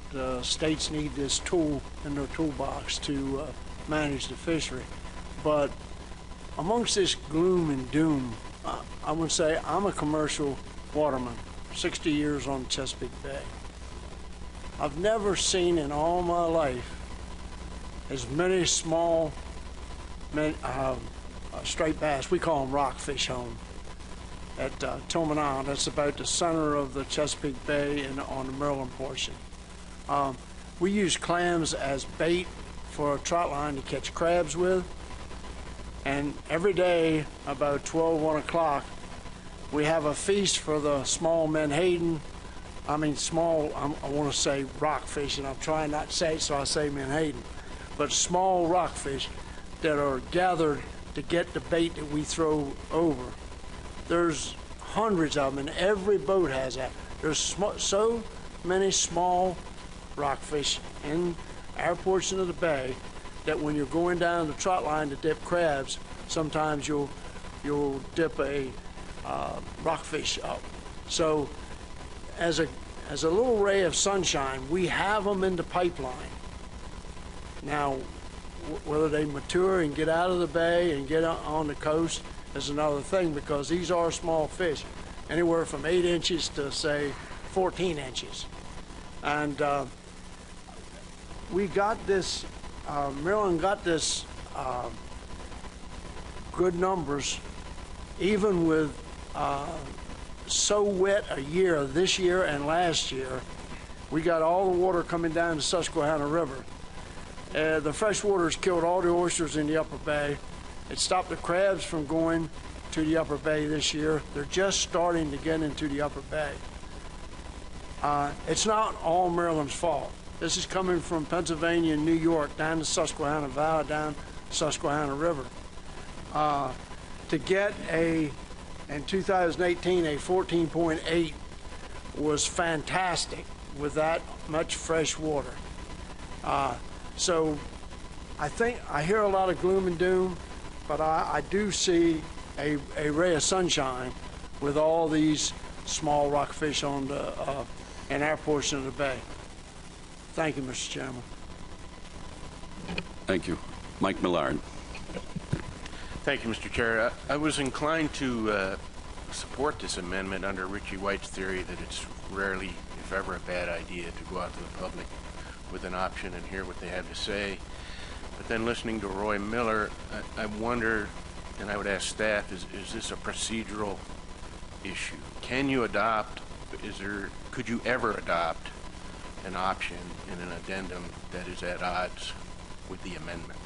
states need this tool in their toolbox to manage the fishery. But amongst this gloom and doom, I would say I'm a commercial waterman, 60 years on Chesapeake Bay. I've never seen in all my life as many small striped bass, we call them rockfish home, at Tillman Island. That's about the center of the Chesapeake Bay and on the Maryland portion. We use clams as bait for a trout line to catch crabs with. And every day about 12, 1 o'clock, we have a feast for the small menhaden. I want to say rockfish, and I'm trying not to say it, so I say menhaden. But small rockfish that are gathered to get the bait that we throw over. There's hundreds of them, and every boat has that. There's so many small rockfish in our portion of the bay that when you're going down the trot line to dip crabs, sometimes you'll dip a rockfish up. So as a little ray of sunshine, we have them in the pipeline. Now, whether they mature and get out of the bay and get on the coast is another thing, because these are small fish, anywhere from 8 inches to, say, 14 inches. And we got this, Maryland got this good numbers, even with so wet a year this year and last year. We got all the water coming down the Susquehanna River. The fresh water's killed all the oysters in the upper bay. It stopped the crabs from going to the upper bay this year. They're just starting to get into the upper bay. It's not all Maryland's fault. This is coming from Pennsylvania and New York down the Susquehanna Valley, down Susquehanna River. To get in 2018, a 14.8 was fantastic with that much fresh water. So I hear a lot of gloom and doom, but I do see a ray of sunshine with all these small rockfish on in our portion of the bay. Thank you, Mr. Chairman. Thank you. Mike Millard. Thank you, Mr. Chair. I was inclined to support this amendment under Richie White's theory that it's rarely, if ever, a bad idea to go out to the public with an option and hear what they have to say. But then listening to Roy Miller, I wonder, and I would ask staff, is this a procedural issue? Can you adopt, could you ever adopt an option in an addendum that is at odds with the amendment?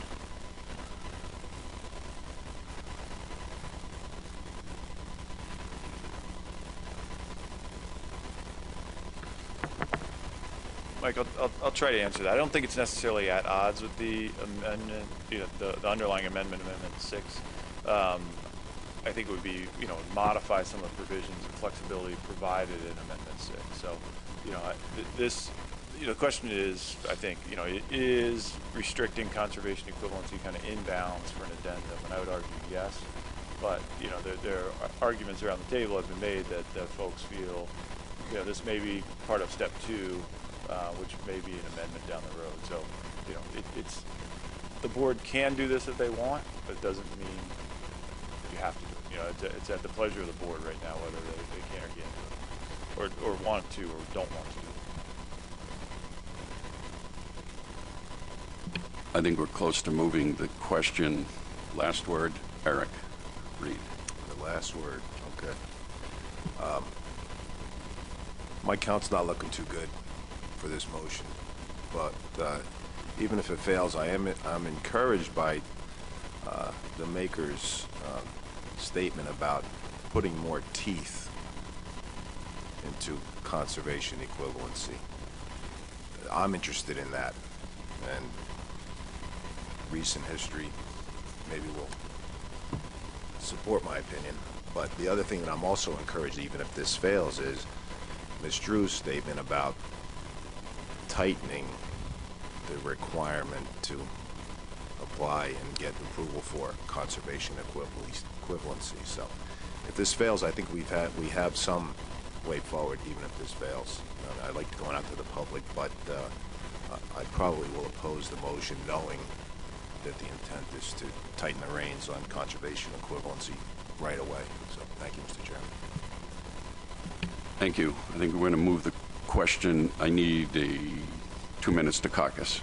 Mike, I'll try to answer that. I don't think it's necessarily at odds with the amendment, the underlying amendment, Amendment 6. I think it would be, modify some of the provisions and flexibility provided in Amendment 6. So, the question is, I think, is restricting conservation equivalency kind of inbounds for an addendum? And I would argue yes. But, there are arguments around the table have been made that folks feel, this may be part of step 2, which may be an amendment down the road. So, it's the board can do this if they want, but it doesn't mean you have to do it. It's at the pleasure of the board right now whether they can or can't do it, or want to or don't want to do it. I think we're close to moving the question. Last word, Eric Reed. The last word, okay. My count's not looking too good for this motion, but even if it fails, I'm encouraged by the maker's statement about putting more teeth into conservation equivalency. I'm interested in that, and recent history maybe will support my opinion. But the other thing that I'm also encouraged, even if this fails, is Ms. Drew's statement about tightening the requirement to apply and get approval for conservation equivalency. So if this fails, I think we have some way forward, even if this fails. I'd like to go out to the public, but I probably will oppose the motion, knowing that the intent is to tighten the reins on conservation equivalency right away. So, thank you, Mr. Chairman. Thank you. I think we're going to move the question. I need 2 minutes to caucus.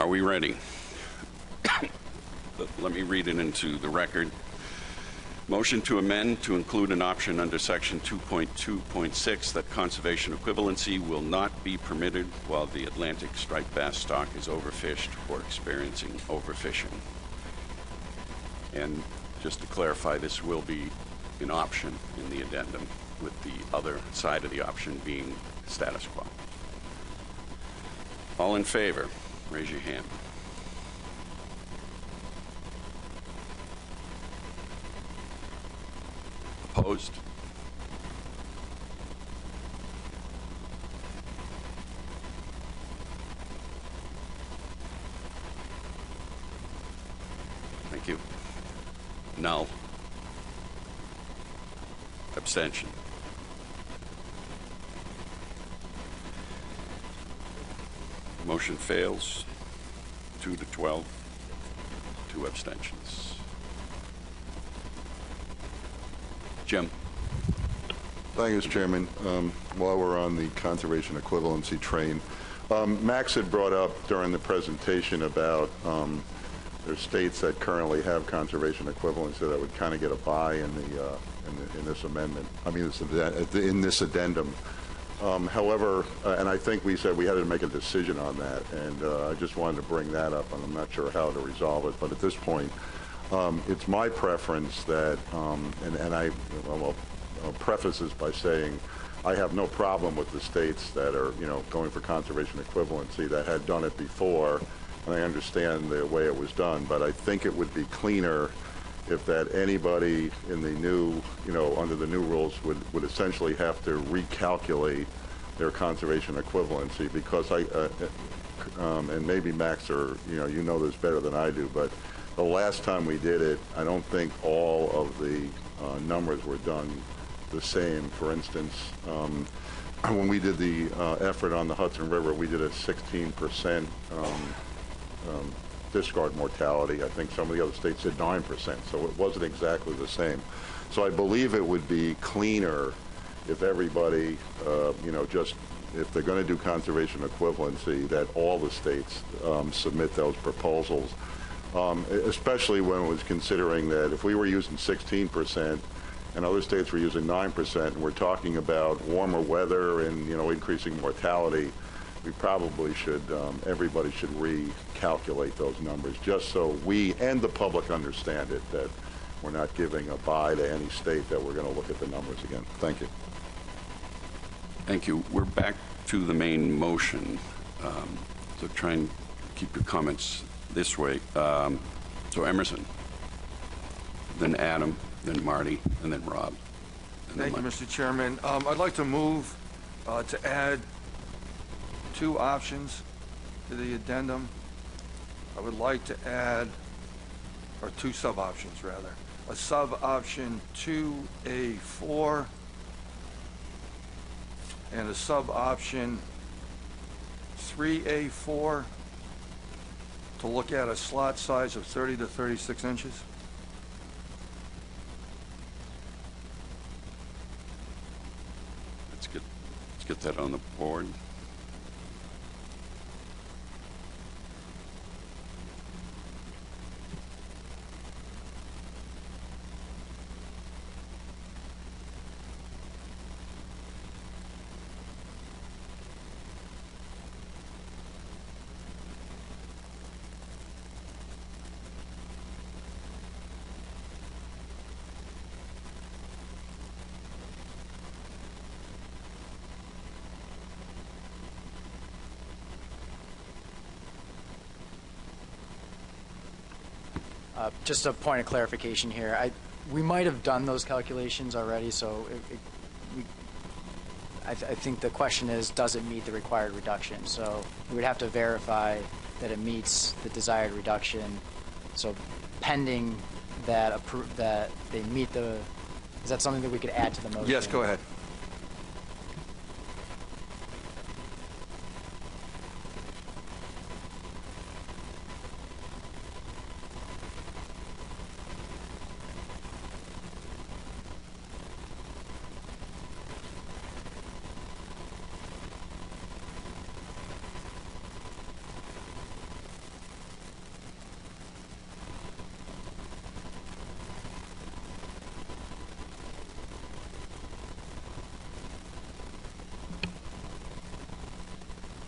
Are we ready? Let me read it into the record. Motion to amend to include an option under Section 2.2.6 that conservation equivalency will not be permitted while the Atlantic striped bass stock is overfished or experiencing overfishing. And just to clarify, this will be an option in the addendum, with the other side of the option being status quo. All in favor? Raise your hand. Opposed? Thank you. No. Abstention. Motion fails. 2 to 12. 2 abstentions. Jim. Thank you, Mr. Chairman. While we're on the conservation equivalency train, Max had brought up during the presentation about there's states that currently have conservation equivalency that would kind of get a buy in this amendment. I mean, in this addendum. However, and I think we said we had to make a decision on that, and I just wanted to bring that up, and I'm not sure how to resolve it. But at this point, it's my preference that, and I'll preface this by saying I have no problem with the states that are, going for conservation equivalency that had done it before, and I understand the way it was done. But I think it would be cleaner if that anybody in the new, under the new rules would essentially have to recalculate their conservation equivalency, because and maybe Max, or you know this better than I do, but the last time we did it, I don't think all of the numbers were done the same. For instance, when we did the effort on the Hudson River, we did a 16% discard mortality. I think some of the other states did 9%, so it wasn't exactly the same. So I believe it would be cleaner if everybody, just if they're going to do conservation equivalency, that all the states submit those proposals, especially when it was considering that if we were using 16% and other states were using 9%, and we're talking about warmer weather and, increasing mortality, we probably should, everybody should recalculate those numbers, just so we and the public understand it, that we're not giving a buy to any state, that we're going to look at the numbers again. Thank you. Thank you. We're back to the main motion. So try and keep your comments this way. So Emerson, then Adam, then Marty, and then Rob. And Thank you, Mr. Chairman. I'd like to move to add 2 options to the addendum. I would like to add, or 2 sub-options rather, a sub-option 2A4 and a sub-option 3A4 to look at a slot size of 30 to 36 inches. Let's get that on the board. Just a point of clarification here. We might have done those calculations already, so I think the question is, does it meet the required reduction? So we would have to verify that it meets the desired reduction. So pending that that they meet the, is that something that we could add to the motion? Yes, go ahead.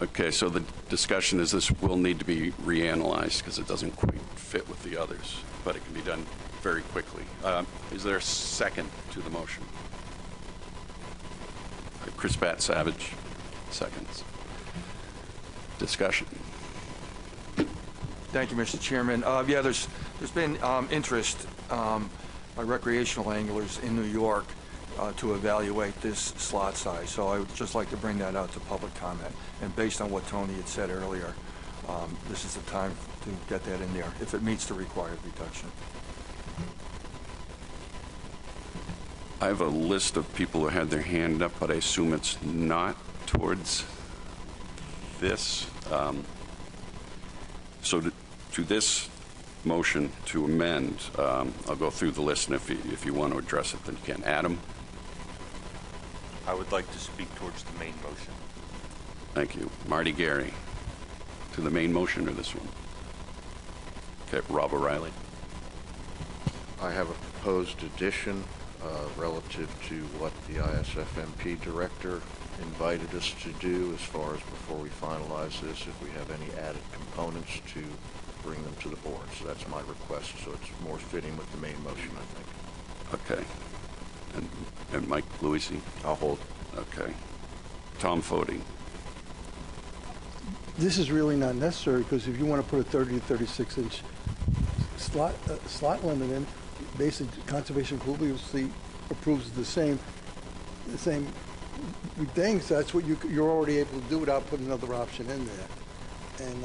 Okay, so the discussion is this will need to be reanalyzed because it doesn't quite fit with the others, but it can be done very quickly. Is there a second to the motion? Chris Bat Savage, seconds. Discussion. Thank you, Mr. Chairman. Yeah, there's been interest by recreational anglers in New York to evaluate this slot size. So I would just like to bring that out to public comment. And based on what Tony had said earlier, this is the time to get that in there if it meets the required reduction. I have a list of people who had their hand up, but I assume it's not towards this. So to this motion to amend, I'll go through the list, and if you want to address it, then you can. Adam? I would like to speak towards the main motion. Thank you. Marty Gary, to the main motion or this one? Okay, Rob O'Reilly. I have a proposed addition relative to what the ISFMP director invited us to do as far as before we finalize this, if we have any added components to bring them to the board. So that's my request, so it's more fitting with the main motion, I think. Okay. And Mike Louisi? I'll hold. Okay. Tom Fody. This is really not necessary, because if you want to put a 30 to 36 inch slot limit in, basically Conservation Equivalency approves the same thing, so that's what you're already able to do without putting another option in there. And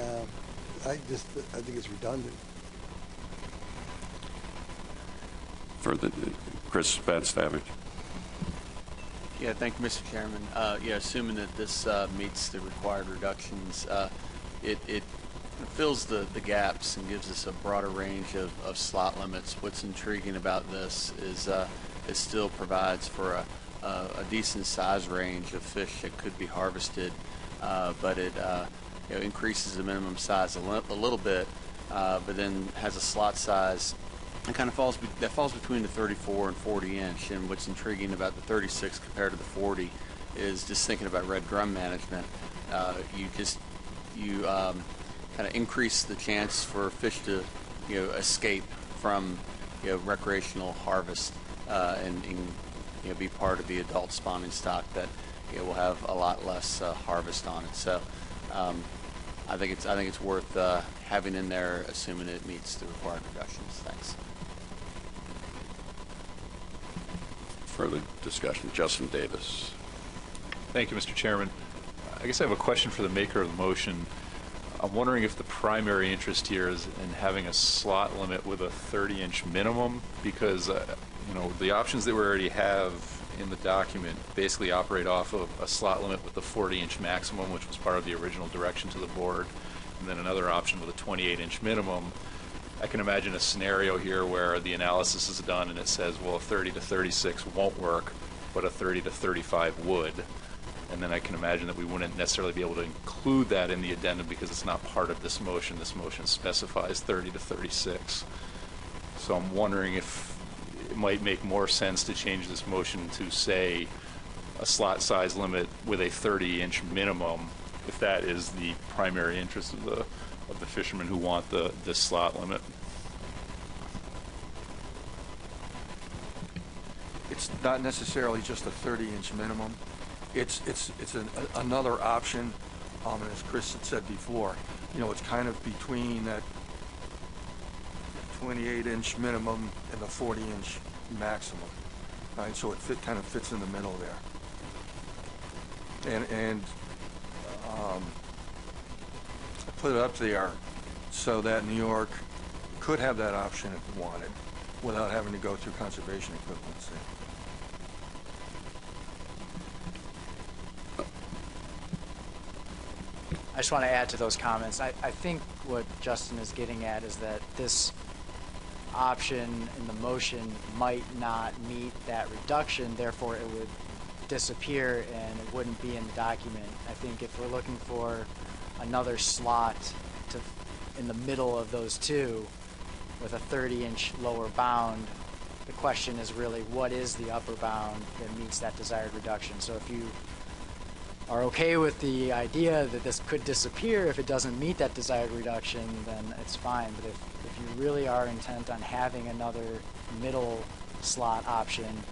I think it's redundant. Further, Chris Bat-Savage. Yeah, thank you, Mr. Chairman. Yeah, assuming that this meets the required reductions, it fills the gaps and gives us a broader range of slot limits. What's intriguing about this is it still provides for a decent size range of fish that could be harvested, but it increases the minimum size a little bit, but then has a slot size that kind of falls between the 34 and 40 inch. And what's intriguing about the 36 compared to the 40 is just thinking about red drum management. You kind of increase the chance for fish to escape from recreational harvest and be part of the adult spawning stock that will have a lot less harvest on it. So I think it's worth having in there, assuming it meets the required reductions. Thanks. Further discussion. Justin Davis. Thank you, Mr. Chairman. I guess I have a question for the maker of the motion. I'm wondering if the primary interest here is in having a slot limit with a 30-inch minimum, because the options that we already have in the document basically operate off of a slot limit with the 40-inch maximum, which was part of the original direction to the board, and then another option with a 28-inch minimum. I can imagine a scenario here where the analysis is done and it says, well, a 30 to 36 won't work, but a 30 to 35 would. And then I can imagine that we wouldn't necessarily be able to include that in the addendum because it's not part of this motion. This motion specifies 30 to 36. So I'm wondering if it might make more sense to change this motion to say a slot size limit with a 30-inch minimum, if that is the primary interest of the fishermen who want this slot limit. It's not necessarily just a 30-inch minimum. It's another option, and as Chris had said before, it's kind of between that 28-inch minimum and the 40-inch maximum. Right, so it kind of fits in the middle there. And I put it up there so that New York could have that option if it wanted, without having to go through conservation equivalency. I just want to add to those comments. I think what Justin is getting at is that this option in the motion might not meet that reduction, therefore it would disappear and it wouldn't be in the document. I think if we're looking for another slot in the middle of those two with a 30-inch lower bound, the question is really what is the upper bound that meets that desired reduction. So if you are okay with the idea that this could disappear if it doesn't meet that desired reduction, then it's fine. But if you really are intent on having another middle slot option,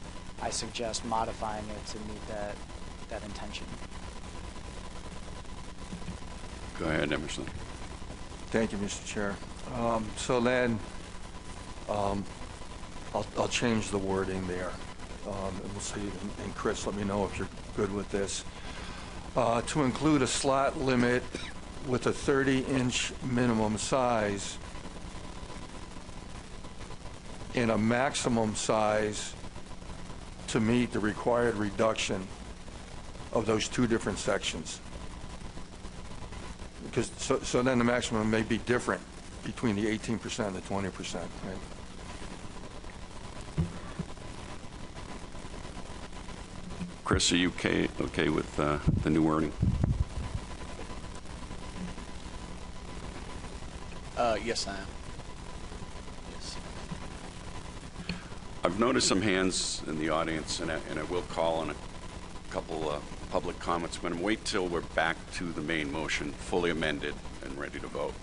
I suggest modifying it to meet that intention. Go ahead, Emerson. Thank you, Mr. Chair. So then I'll change the wording there. And we'll see, and Chris, let me know if you're good with this. To include a slot limit with a 30-inch minimum size and a maximum size to meet the required reduction of those two different sections. Because so then the maximum may be different between the 18% and the 20%, right? Chris, are you okay with the new wording? Yes, I am. Yes. I've noticed some hands in the audience, and I will call on a couple public comments, but I'm wait till we're back to the main motion, fully amended and ready to vote.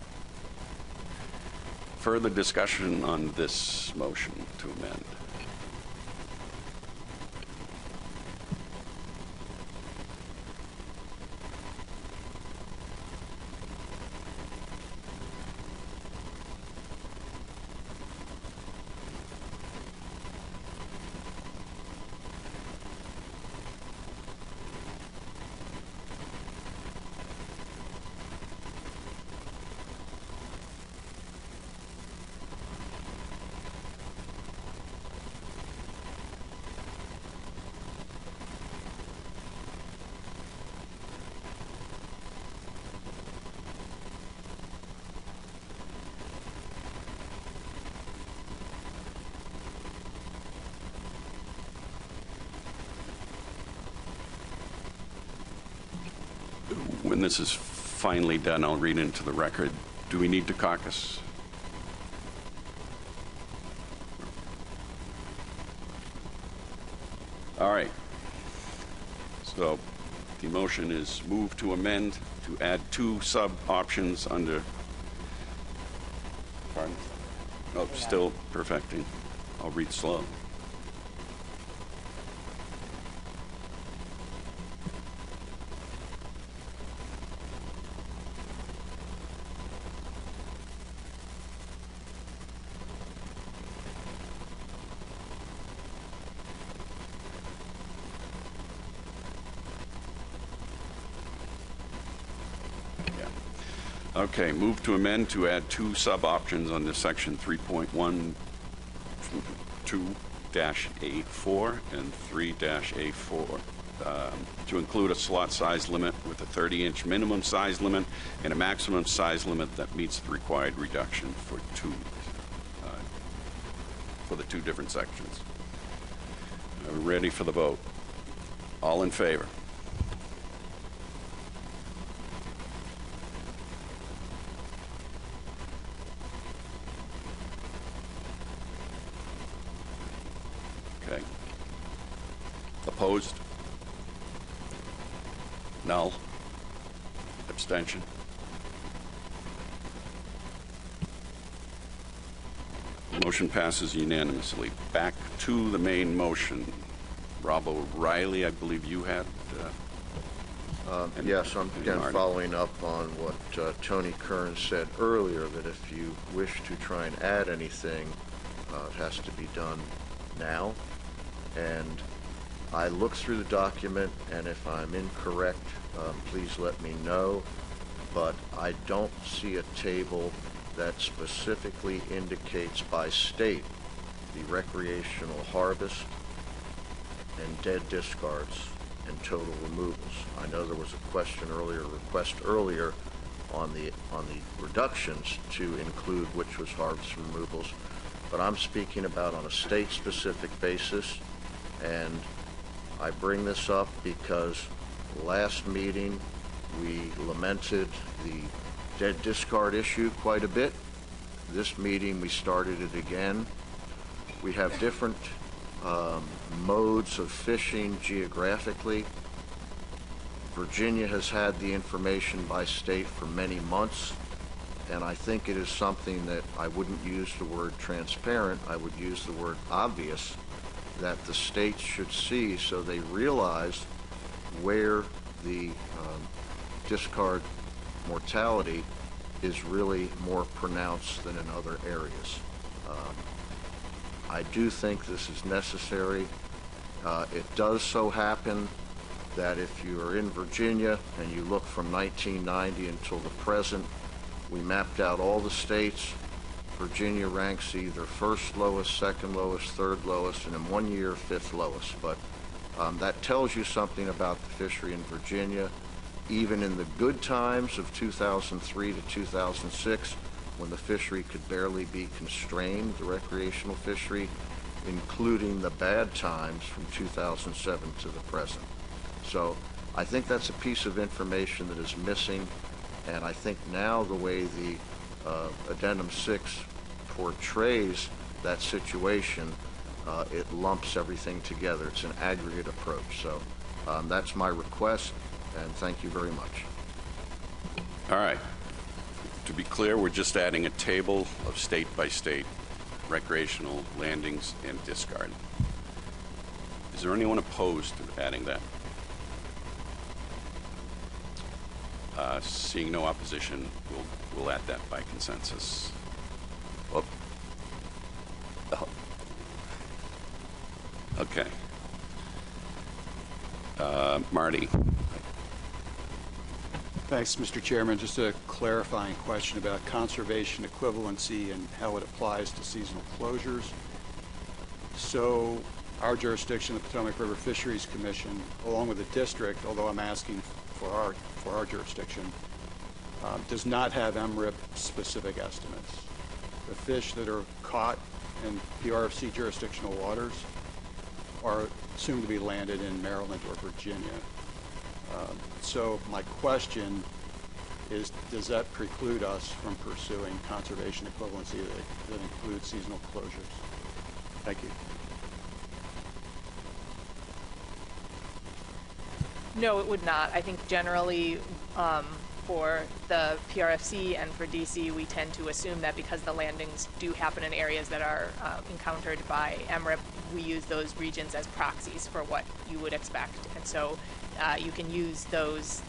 Further discussion on this motion to amend? When this is finally done, I'll read into the record. Do we need to caucus? All right. So the motion is move to amend to add two sub-options under... Pardon? Oh, still perfecting. I'll read slow. Okay, move to amend to add two sub-options under section 3.12-A4 and 3-A4 to include a slot size limit with a 30-inch minimum size limit and a maximum size limit that meets the required reduction for the two different sections. Are we ready for the vote? All in favor? Okay. Opposed? Null? Abstention? Motion passes unanimously. Back to the main motion. Rob O'Reilly, I believe you had... Yes, I'm again Marty. following up on what Tony Kern said earlier, that if you wish to try and add anything, it has to be done now. And I looked through the document, and if I'm incorrect, please let me know. But I don't see a table that specifically indicates by state the recreational harvest and dead discards and total removals. I know there was a request earlier on the reductions to include which was harvest and removals, but I'm speaking about on a state-specific basis, and I bring this up because last meeting we lamented the dead discard issue quite a bit. This meeting we started it again. We have different modes of fishing geographically. Virginia has had the information by state for many months, and I think it is something that I wouldn't use the word transparent, I would use the word obvious, that the states should see so they realize where the discard mortality is really more pronounced than in other areas. I do think this is necessary. It does so happen that if you are in Virginia and you look from 1990 until the present, we mapped out all the states. Virginia ranks either first lowest, second lowest, third lowest, and in 1 year, fifth lowest. But that tells you something about the fishery in Virginia. Even in the good times of 2003 to 2006, when the fishery could barely be constrained, the recreational fishery, including the bad times from 2007 to the present. So I think that's a piece of information that is missing, and I think now the way the Addendum 6 portrays that situation, it lumps everything together. It's an aggregate approach. So that's my request, and thank you very much. All right. To be clear, we're just adding a table of state-by-state recreational landings and discard. Is there anyone opposed to adding that? Seeing no opposition, we'll add that by consensus. Oh. Okay. Marty. Thanks, Mr. Chairman. Just a clarifying question about conservation equivalency and how it applies to seasonal closures. So our jurisdiction, the Potomac River Fisheries Commission, along with the district, although I'm asking for our jurisdiction, does not have MRIP specific estimates. The fish that are caught in PRFC jurisdictional waters are soon to be landed in Maryland or Virginia. So my question is, does that preclude us from pursuing conservation equivalency that includes seasonal closures? Thank you. No, it would not. I think generally for the PRFC and for DC, we tend to assume that because the landings do happen in areas that are encountered by MRIP, we use those regions as proxies for what you would expect. And so you can use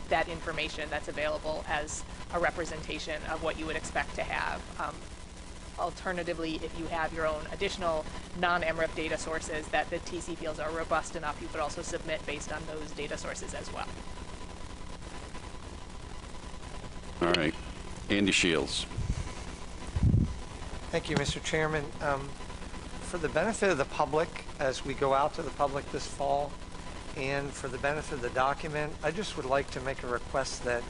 that information that's available as a representation of what you would expect to have. Alternatively, if you have your own additional non-MRIP data sources that the TC feels are robust enough, you could also submit based on those data sources as well. All right. Andy Shields. Thank you, Mr. Chairman. For the benefit of the public, as we go out to the public this fall, and for the benefit of the document, I just would like to make a request that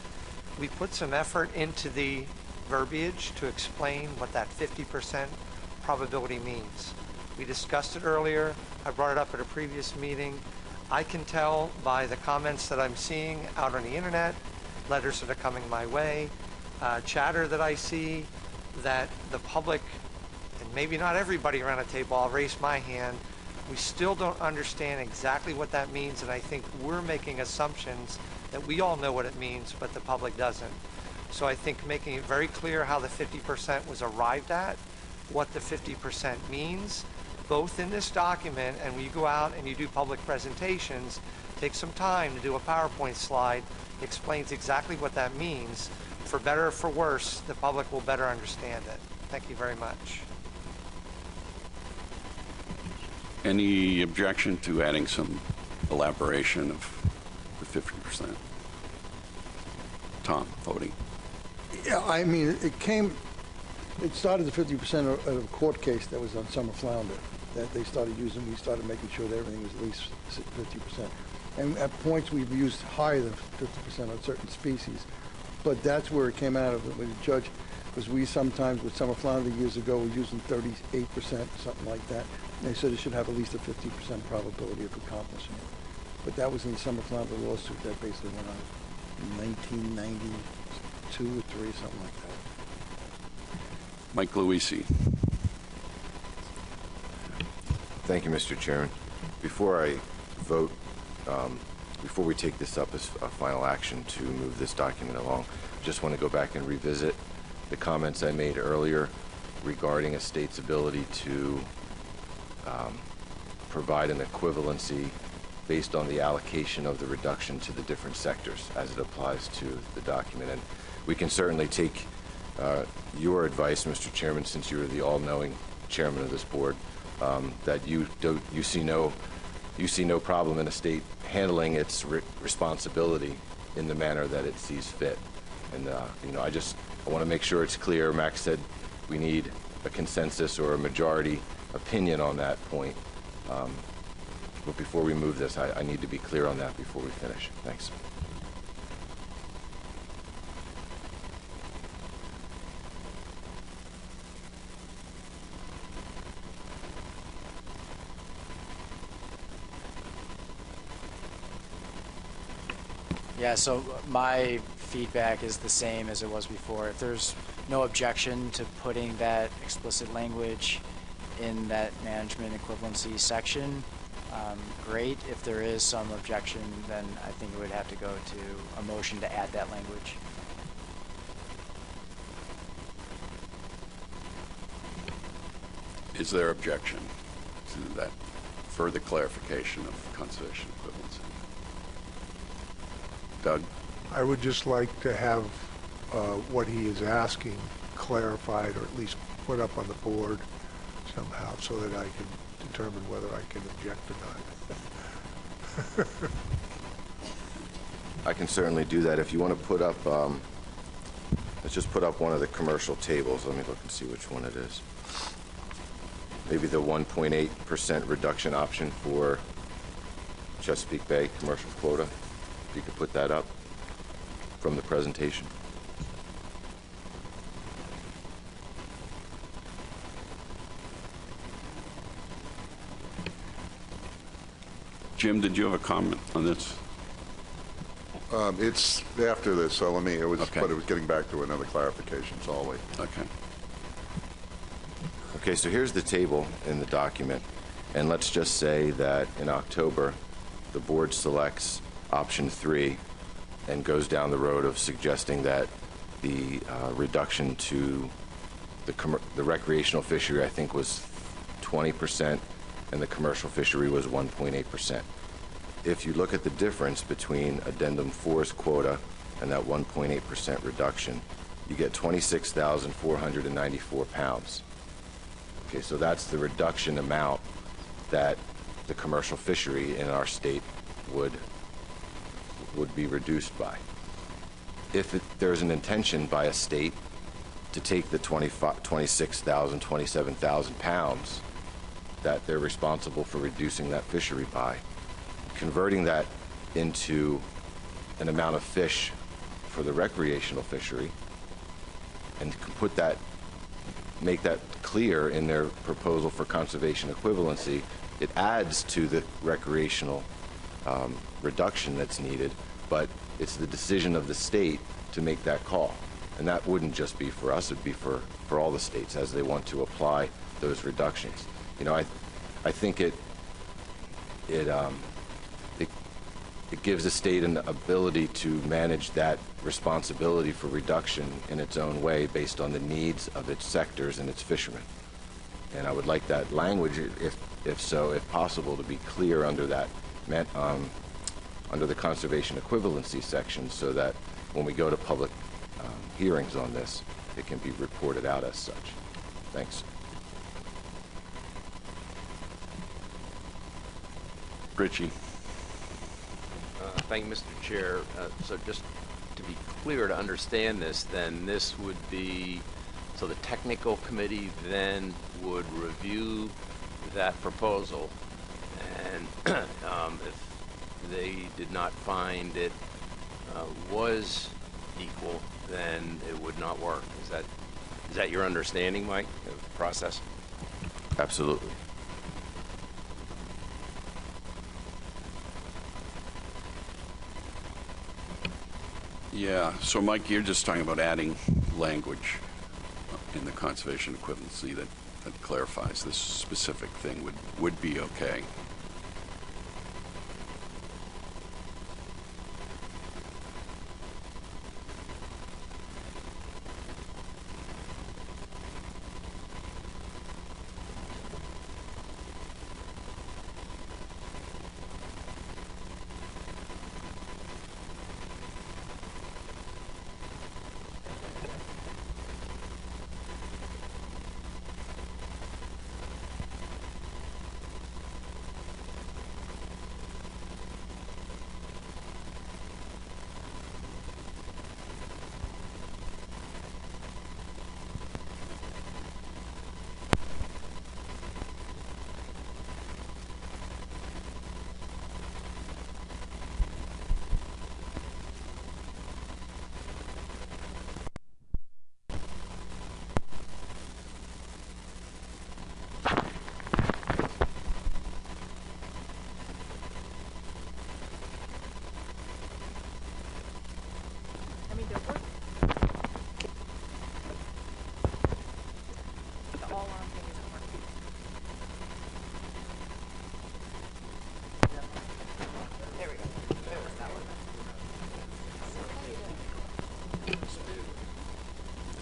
we put some effort into the verbiage to explain what that 50% probability means. We discussed it earlier. I brought it up at a previous meeting. I can tell by the comments that I'm seeing out on the internet, letters that are coming my way, chatter that I see, that the public, and maybe not everybody around the table, I'll raise my hand, we still don't understand exactly what that means, and I think we're making assumptions that we all know what it means, but the public doesn't. So I think making it very clear how the 50% was arrived at, what the 50% means, both in this document and when you go out and you do public presentations, take some time to do a PowerPoint slide, explains exactly what that means. For better or for worse, the public will better understand it. Thank you very much. Any objection to adding some elaboration of the 50%? Tom, voting. Yeah, I mean, it started the 50% of a court case that was on summer flounder that they started using. We started making sure that everything was at least 50%. And at points we've used higher than 50% on certain species. But that's where it came out of it with the judge, because we sometimes with summer flounder years ago were using 38%, something like that. And they said it should have at least a 50% probability of accomplishing it. But that was in the summer flounder lawsuit that basically went on in 1992 or 3, something like that. Mike Luisi. Thank you, Mr. Chairman. Before I vote, before we take this up as a final action to move this document along, I just want to go back and revisit the comments I made earlier regarding a state's ability to provide an equivalency based on the allocation of the reduction to the different sectors as it applies to the document. And we can certainly take your advice, Mr. Chairman, since you're the all-knowing chairman of this board, that you see no problem in a state handling its responsibility in the manner that it sees fit. And I want to make sure it's clear. Max said we need a consensus or a majority opinion on that point. But before we move this, I need to be clear on that before we finish. Thanks. Yeah, so my feedback is the same as it was before. If there's no objection to putting that explicit language in that management equivalency section, great. If there is some objection, then I think it would have to go to a motion to add that language. Is there objection to that further clarification of conservation equivalency? Doug? I would just like to have what he is asking clarified, or at least put up on the board somehow, so that I can determine whether I can object or not. I can certainly do that. If you want to put up, let's just put up one of the commercial tables. Let me look and see which one it is. Maybe the 1.8% reduction option for Chesapeake Bay commercial quota. If you could put that up from the presentation. Jim, did you have a comment on this? It's after this, so let me, Okay. but it was getting back to another clarification, so I'll wait. Okay. Okay, so here's the table in the document, and let's just say that in October, the board selects option 3 and goes down the road of suggesting that the reduction to the recreational fishery, I think, was 20%, and the commercial fishery was 1.8%. If you look at the difference between Addendum 4's quota and that 1.8% reduction, you get 26,494 pounds. Okay, so that's the reduction amount that the commercial fishery in our state would be reduced by. If there's an intention by a state to take the 26,000, 27,000 pounds that they're responsible for reducing that fishery by, converting that into an amount of fish for the recreational fishery, and make that clear in their proposal for conservation equivalency, it adds to the recreational reduction that's needed, but it's the decision of the state to make that call. And that wouldn't just be for us, it'd be for all the states as they want to apply those reductions. You know, I think it gives the state an ability to manage that responsibility for reduction in its own way based on the needs of its sectors and its fishermen. And I would like that language, if possible, to be clear under that under the conservation equivalency section so that when we go to public hearings on this, it can be reported out as such. Thanks. Richie. Thank you, Mr. Chair. So just to be clear, to understand this, then this would be, so the technical committee then would review that proposal, and if they did not find it was equal, then it would not work. Is that your understanding, Mike, of the process? Absolutely. Yeah, so Mike, you're just talking about adding language in the conservation equivalency that clarifies this specific thing would be okay.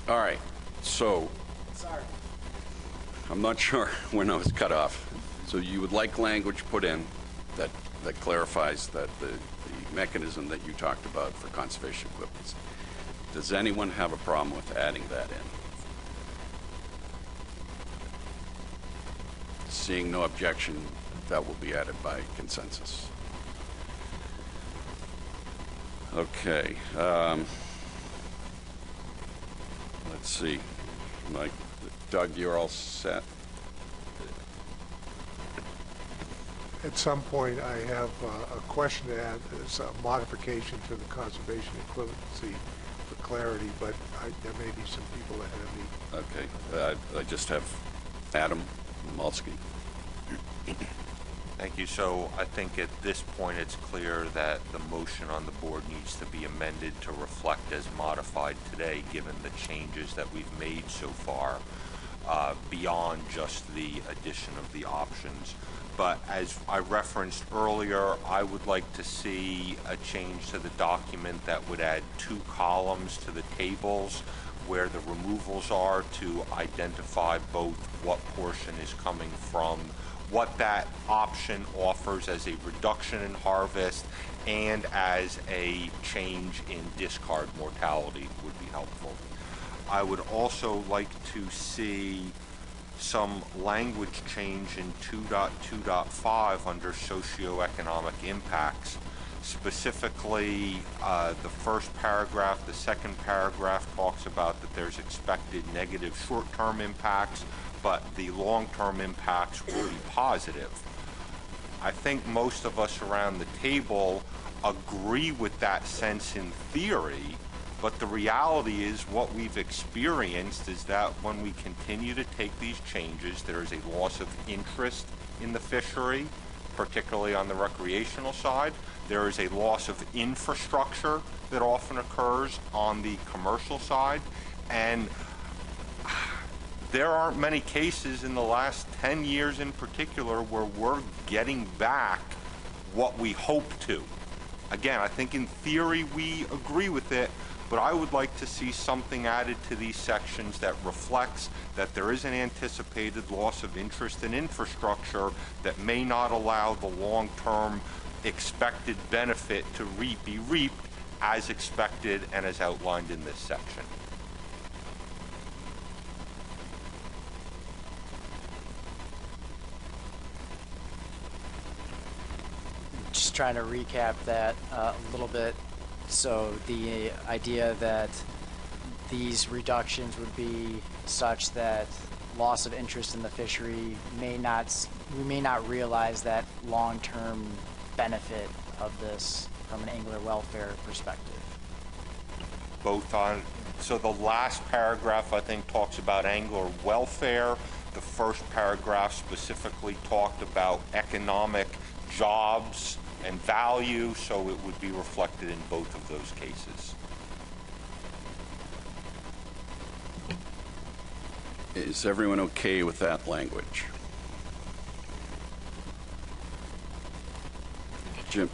All right, so I'm not sure when I was cut off. So you would like language put in that clarifies that the mechanism that you talked about for conservation equivalence. Does anyone have a problem with adding that in? Seeing no objection, that will be added by consensus. Okay. Let's see. Mike, Doug, you're all set? At some point, I have a question to add as a modification to the conservation equivalency for clarity, but there may be some people ahead of me. Okay. I just have Adam Malsky. Thank you. So I think at this point it's clear that the motion on the board needs to be amended to reflect as modified today, given the changes that we've made so far, beyond just the addition of the options. But as I referenced earlier, I would like to see a change to the document that would add 2 columns to the tables where the removals are to identify both what portion is coming from, what that option offers as a reduction in harvest and as a change in discard mortality would be helpful. I would also like to see some language change in 2.2.5 under socioeconomic impacts. Specifically, the first paragraph, the second paragraph talks about that there's expected negative short-term impacts, but the long-term impacts will be positive. I think most of us around the table agree with that sense in theory, but the reality is what we've experienced is that when we continue to take these changes, there is a loss of interest in the fishery, particularly on the recreational side. There is a loss of infrastructure that often occurs on the commercial side, and there aren't many cases in the last 10 years in particular where we're getting back what we hope to. Again, I think in theory we agree with it, but I would like to see something added to these sections that reflects that there is an anticipated loss of interest in infrastructure that may not allow the long-term expected benefit to be reaped as expected and as outlined in this section. Just trying to recap that a little bit. So the idea that these reductions would be such that loss of interest in the fishery we may not realize that long-term benefit of this from an angler welfare perspective. Both on, so the last paragraph I think talks about angler welfare. The first paragraph specifically talked about economic jobs and value, so it would be reflected in both of those cases. Is everyone okay with that language?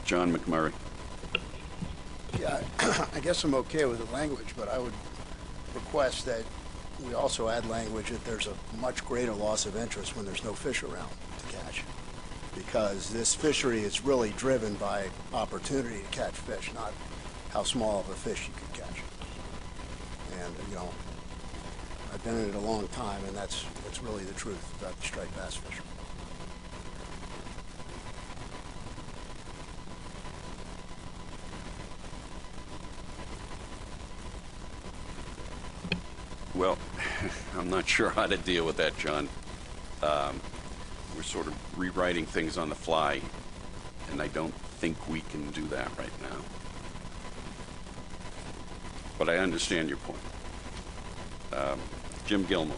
John McMurray. Yeah, I guess I'm okay with the language, but I would request that we also add language that there's a much greater loss of interest when there's no fish around to catch. Because this fishery is really driven by opportunity to catch fish, not how small of a fish you could catch. And, you know, I've been in it a long time, and that's really the truth about the striped bass fishery. Well, I'm not sure how to deal with that, John. We're sort of rewriting things on the fly, and I don't think we can do that right now. But I understand your point. Jim Gilmore.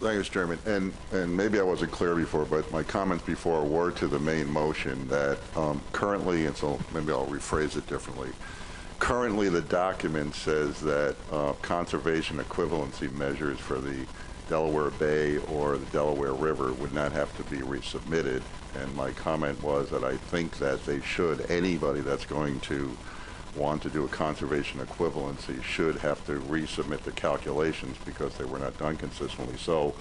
Thank you, Mr. Chairman. And maybe I wasn't clear before, but my comments before were to the main motion that currently, and so maybe I'll rephrase it differently. Currently, the document says that conservation equivalency measures for the Delaware Bay or the Delaware River would not have to be resubmitted. And my comment was that I think that they should, anybody that's going to want to do a conservation equivalency should have to resubmit the calculations because they were not done consistently. So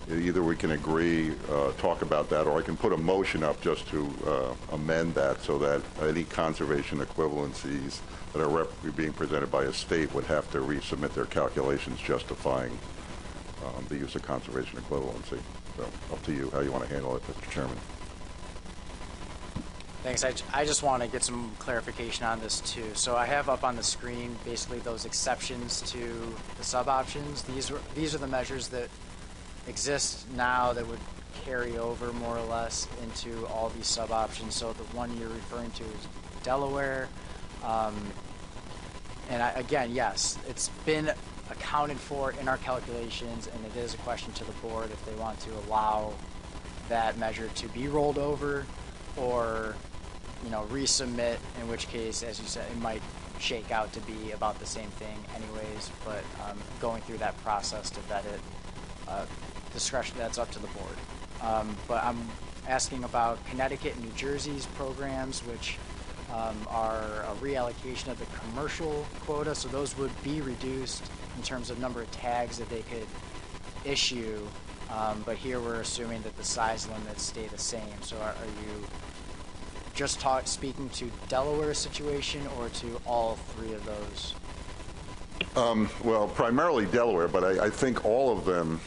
either we can agree, talk about that, or I can put a motion up just to amend that so that any conservation equivalencies that are being presented by a state would have to resubmit their calculations justifying the use of conservation equivalency. So up to you how you want to handle it, Mr. Chairman. Thanks. I just want to get some clarification on this too. So I have up on the screen basically those exceptions to the sub-options. These are the measures that exist now that would carry over more or less into all these sub-options. So the one you're referring to is Delaware. Again, yes, it's been accounted for in our calculations, and it is a question to the board if they want to allow that measure to be rolled over or, you know, resubmit, in which case, as you said, it might shake out to be about the same thing anyways, but going through that process to vet it, discretion, that's up to the board. But I'm asking about Connecticut and New Jersey's programs, which are a reallocation of the commercial quota, so those would be reduced in terms of number of tags that they could issue, but here we're assuming that the size limits stay the same. So are you just speaking to Delaware's situation or to all three of those? Well, primarily Delaware, but I think all of them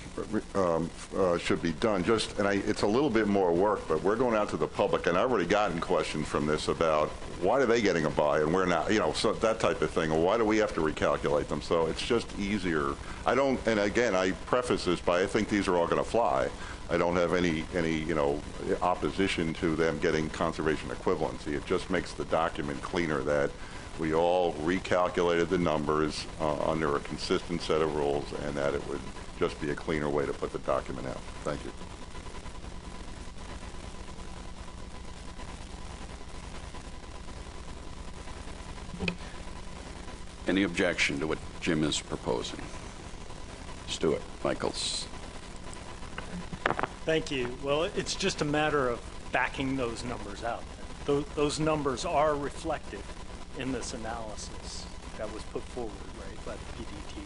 should be done. It's a little bit more work, but we're going out to the public, and I've already gotten questions from this about why are they getting a buy and we're not, you know, so that type of thing, or why do we have to recalculate them? So it's just easier. And again, I preface this by I think these are all going to fly. I don't have any you know, opposition to them getting conservation equivalency. It just makes the document cleaner that we all recalculated the numbers under a consistent set of rules, and that it would just be a cleaner way to put the document out. Thank you. Any objection to what Jim is proposing? Let's do it. Michaels. Thank you. Well, it's just a matter of backing those numbers out. Those numbers are reflected in this analysis. that was put forward, right, by the PDT.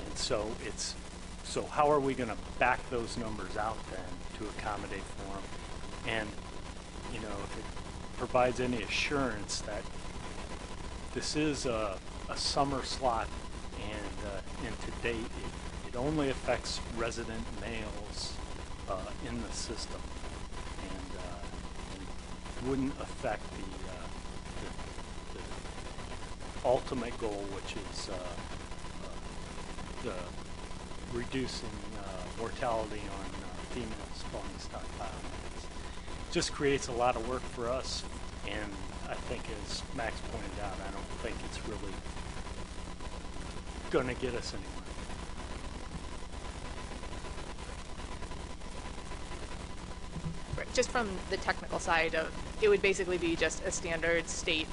And so so how are we going to back those numbers out then to accommodate for them? And, you know, if it provides any assurance that this is a summer slot and to date it only affects resident males in the system and wouldn't affect the ultimate goal, which is the reducing mortality on female spawning stock biomass. It just creates a lot of work for us, and I think, as Max pointed out, I don't think it's really going to get us anywhere. Right. Just from the technical side of, it would basically be just a standard state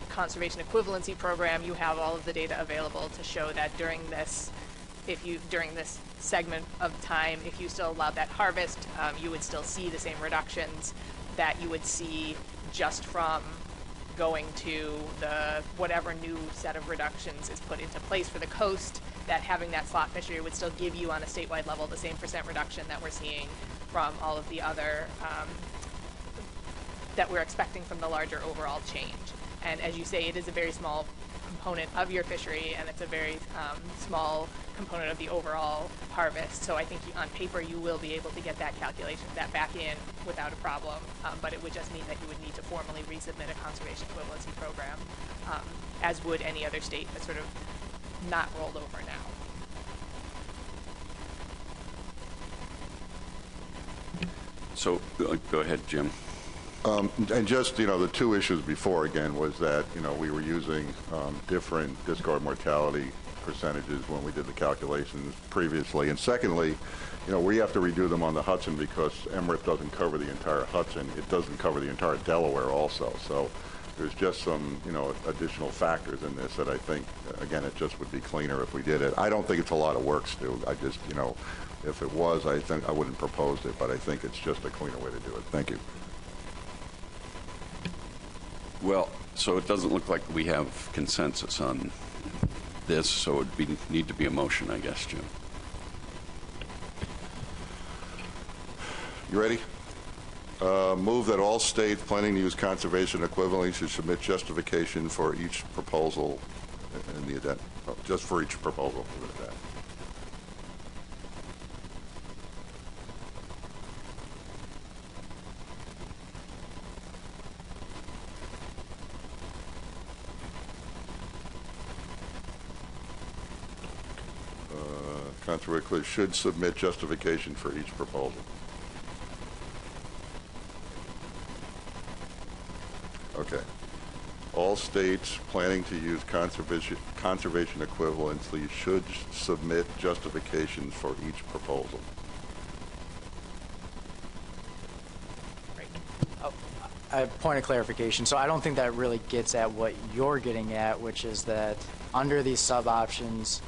conservation equivalency program. You have all of the data available to show that during this segment of time, if you still allowed that harvest, you would still see the same reductions that you would see just from going to the whatever new set of reductions is put into place for the coast, that having that slot fishery would still give you on a statewide level the same % reduction that we're seeing from all of the other, that we're expecting from the larger overall change. And as you say, it is a very small component of your fishery, and it's a very small component of the overall harvest. So I think on paper you will be able to get that calculation, that back in without a problem, but it would just mean that you would need to formally resubmit a conservation equivalency program, as would any other state that's sort of not rolled over now. So go ahead, Jim. And just, you know, the two issues before, again, was that, you know, we were using different discard mortality percentages when we did the calculations previously. And secondly, you know, we have to redo them on the Hudson because MRIP doesn't cover the entire Hudson. It doesn't cover the entire Delaware also. So there's just some, you know, additional factors in this that I think, again, it just would be cleaner if we did it. I don't think it's a lot of work, Stu. I just, you know, if it was, I think I wouldn't propose it, but I think it's just a cleaner way to do it. Thank you. Well, so it doesn't look like we have consensus on this, so it would need to be a motion, I guess, Jim. You ready? Move that all states planning to use conservation equivalently should submit justification for each proposal in the addendum. Oh, just for each proposal. Leave it at that. Conservation should submit justification for each proposal. Okay. All states planning to use conservation equivalency should submit justifications for each proposal. A point of clarification. So I don't think that really gets at what you're getting at, which is that under these sub-options,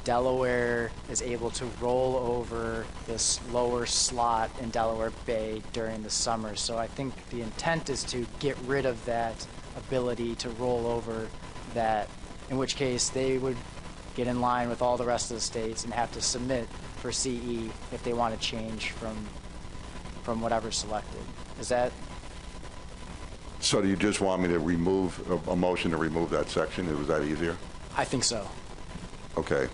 Delaware is able to roll over this lower slot in Delaware Bay during the summer. So I think the intent is to get rid of that ability to roll over that, in which case they would get in line with all the rest of the states and have to submit for CE if they want to change from whatever's selected. Is that? So do you just want me to remove a motion to remove that section? Was that easier? I think so. Okay.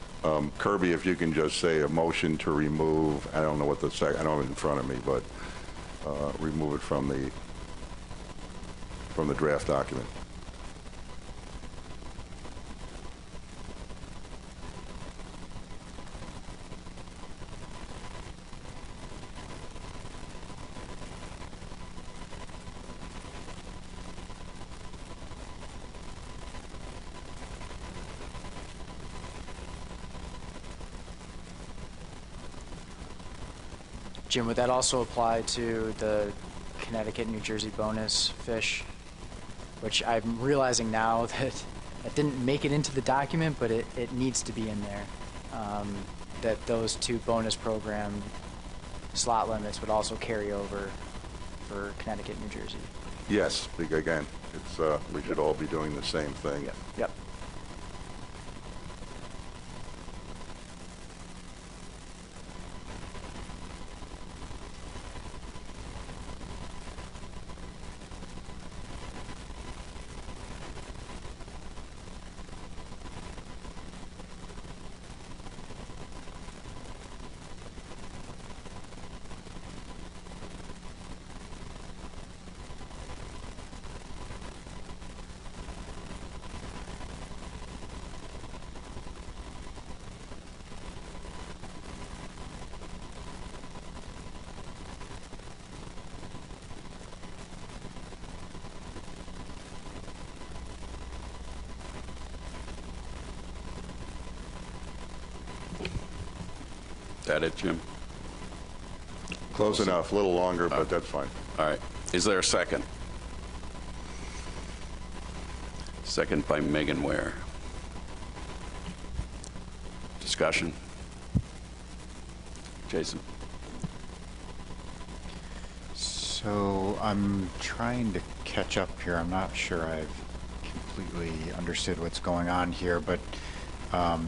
Kirby, if you can just say a motion to remove, I don't know what the I don't have it in front of me, but remove it from the draft document. Jim, would that also apply to the Connecticut, New Jersey bonus fish, which I'm realizing now that it didn't make it into the document, but it needs to be in there, that those two bonus program slot limits would also carry over for Connecticut, New Jersey? Yes, again, it's, we should all be doing the same thing. Yep. Is that it, Jim? Close enough, a little longer, but that's fine. All right. Is there a second? Second by Megan Ware. Discussion? Jason? So I'm trying to catch up here. I'm not sure I've completely understood what's going on here, but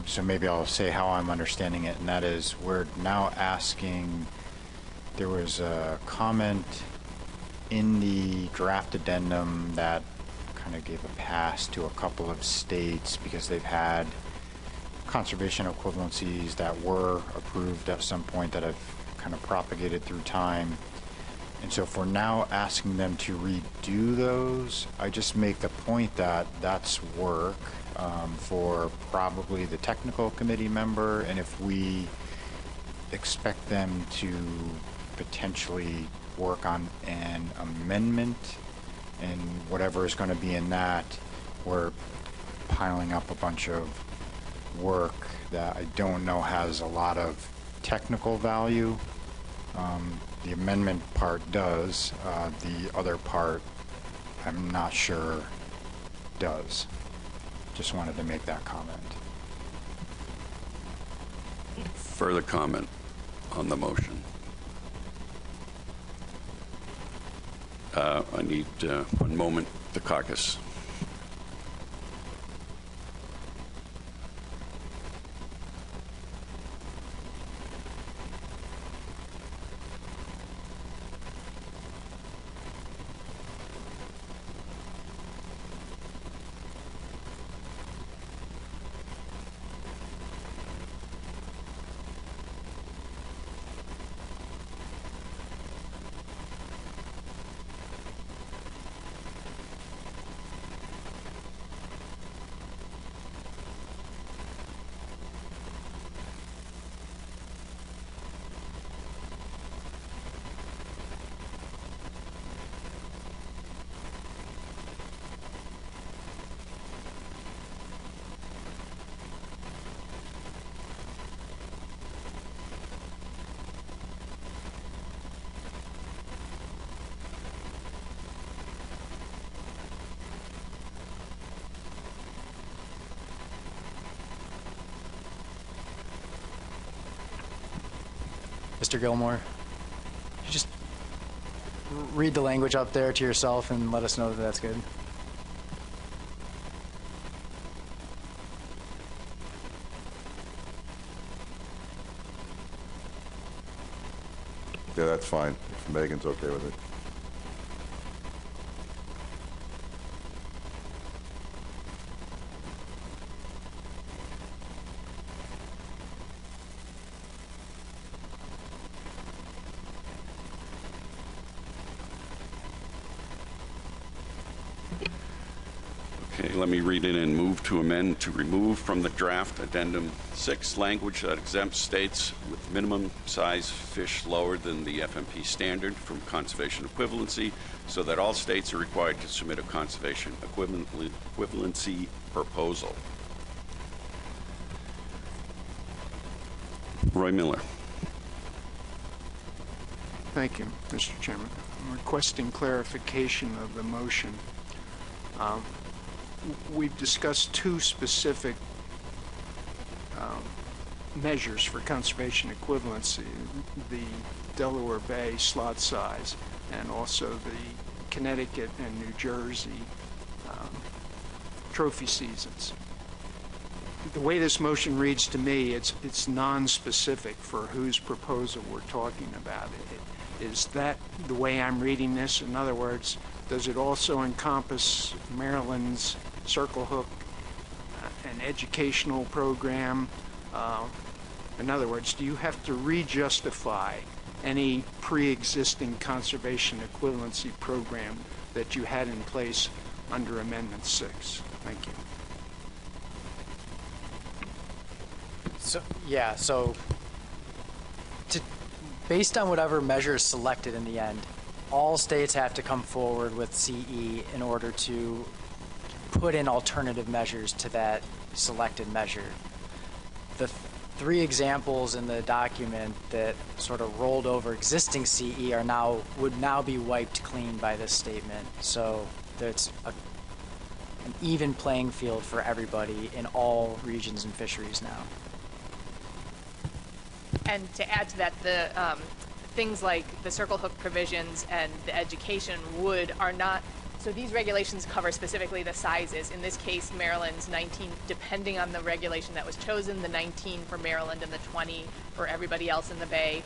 so maybe I'll say how I'm understanding it, and that is we're now asking, there was a comment in the draft addendum that kind of gave a pass to a couple of states because they've had conservation equivalencies that were approved at some point that have kind of propagated through time. And so if we're now asking them to redo those, I just make the point that that's work for probably the technical committee member, and if we expect them to potentially work on an amendment and whatever is going to be in that, we're piling up a bunch of work that I don't know has a lot of technical value. The amendment part does. The other part, I'm not sure does. Just wanted to make that comment. Further comment on the motion? I need 1 moment, the caucus. Mr. Gilmore, you just read the language up there to yourself and let us know that that's good. Yeah, that's fine, if Megan's okay with it. Okay, let me read it and move to amend to remove from the draft addendum 6 language that exempts states with minimum size fish lower than the FMP standard from conservation equivalency, so that all states are required to submit a conservation equivalency proposal. Roy Miller. Thank you, Mr. Chairman. I'm requesting clarification of the motion. We've discussed 2 specific measures for conservation equivalency, the Delaware Bay slot size and also the Connecticut and New Jersey trophy seasons. The way this motion reads to me, it's non-specific for whose proposal we're talking about. Is that the way I'm reading this? In other words, does it also encompass Maryland's Circle Hook, an educational program? In other words, do you have to re-justify any pre-existing conservation equivalency program that you had in place under Amendment 6? Thank you. So based on whatever measure is selected in the end, all states have to come forward with CE in order to put in alternative measures to that selected measure. The three examples in the document that sort of rolled over existing CE would now be wiped clean by this statement. So there's an even playing field for everybody in all regions and fisheries now. And to add to that, the things like the Circle Hook provisions and the education are not, so these regulations cover specifically the sizes. In this case, Maryland's 19, depending on the regulation that was chosen, the 19 for Maryland and the 20 for everybody else in the Bay.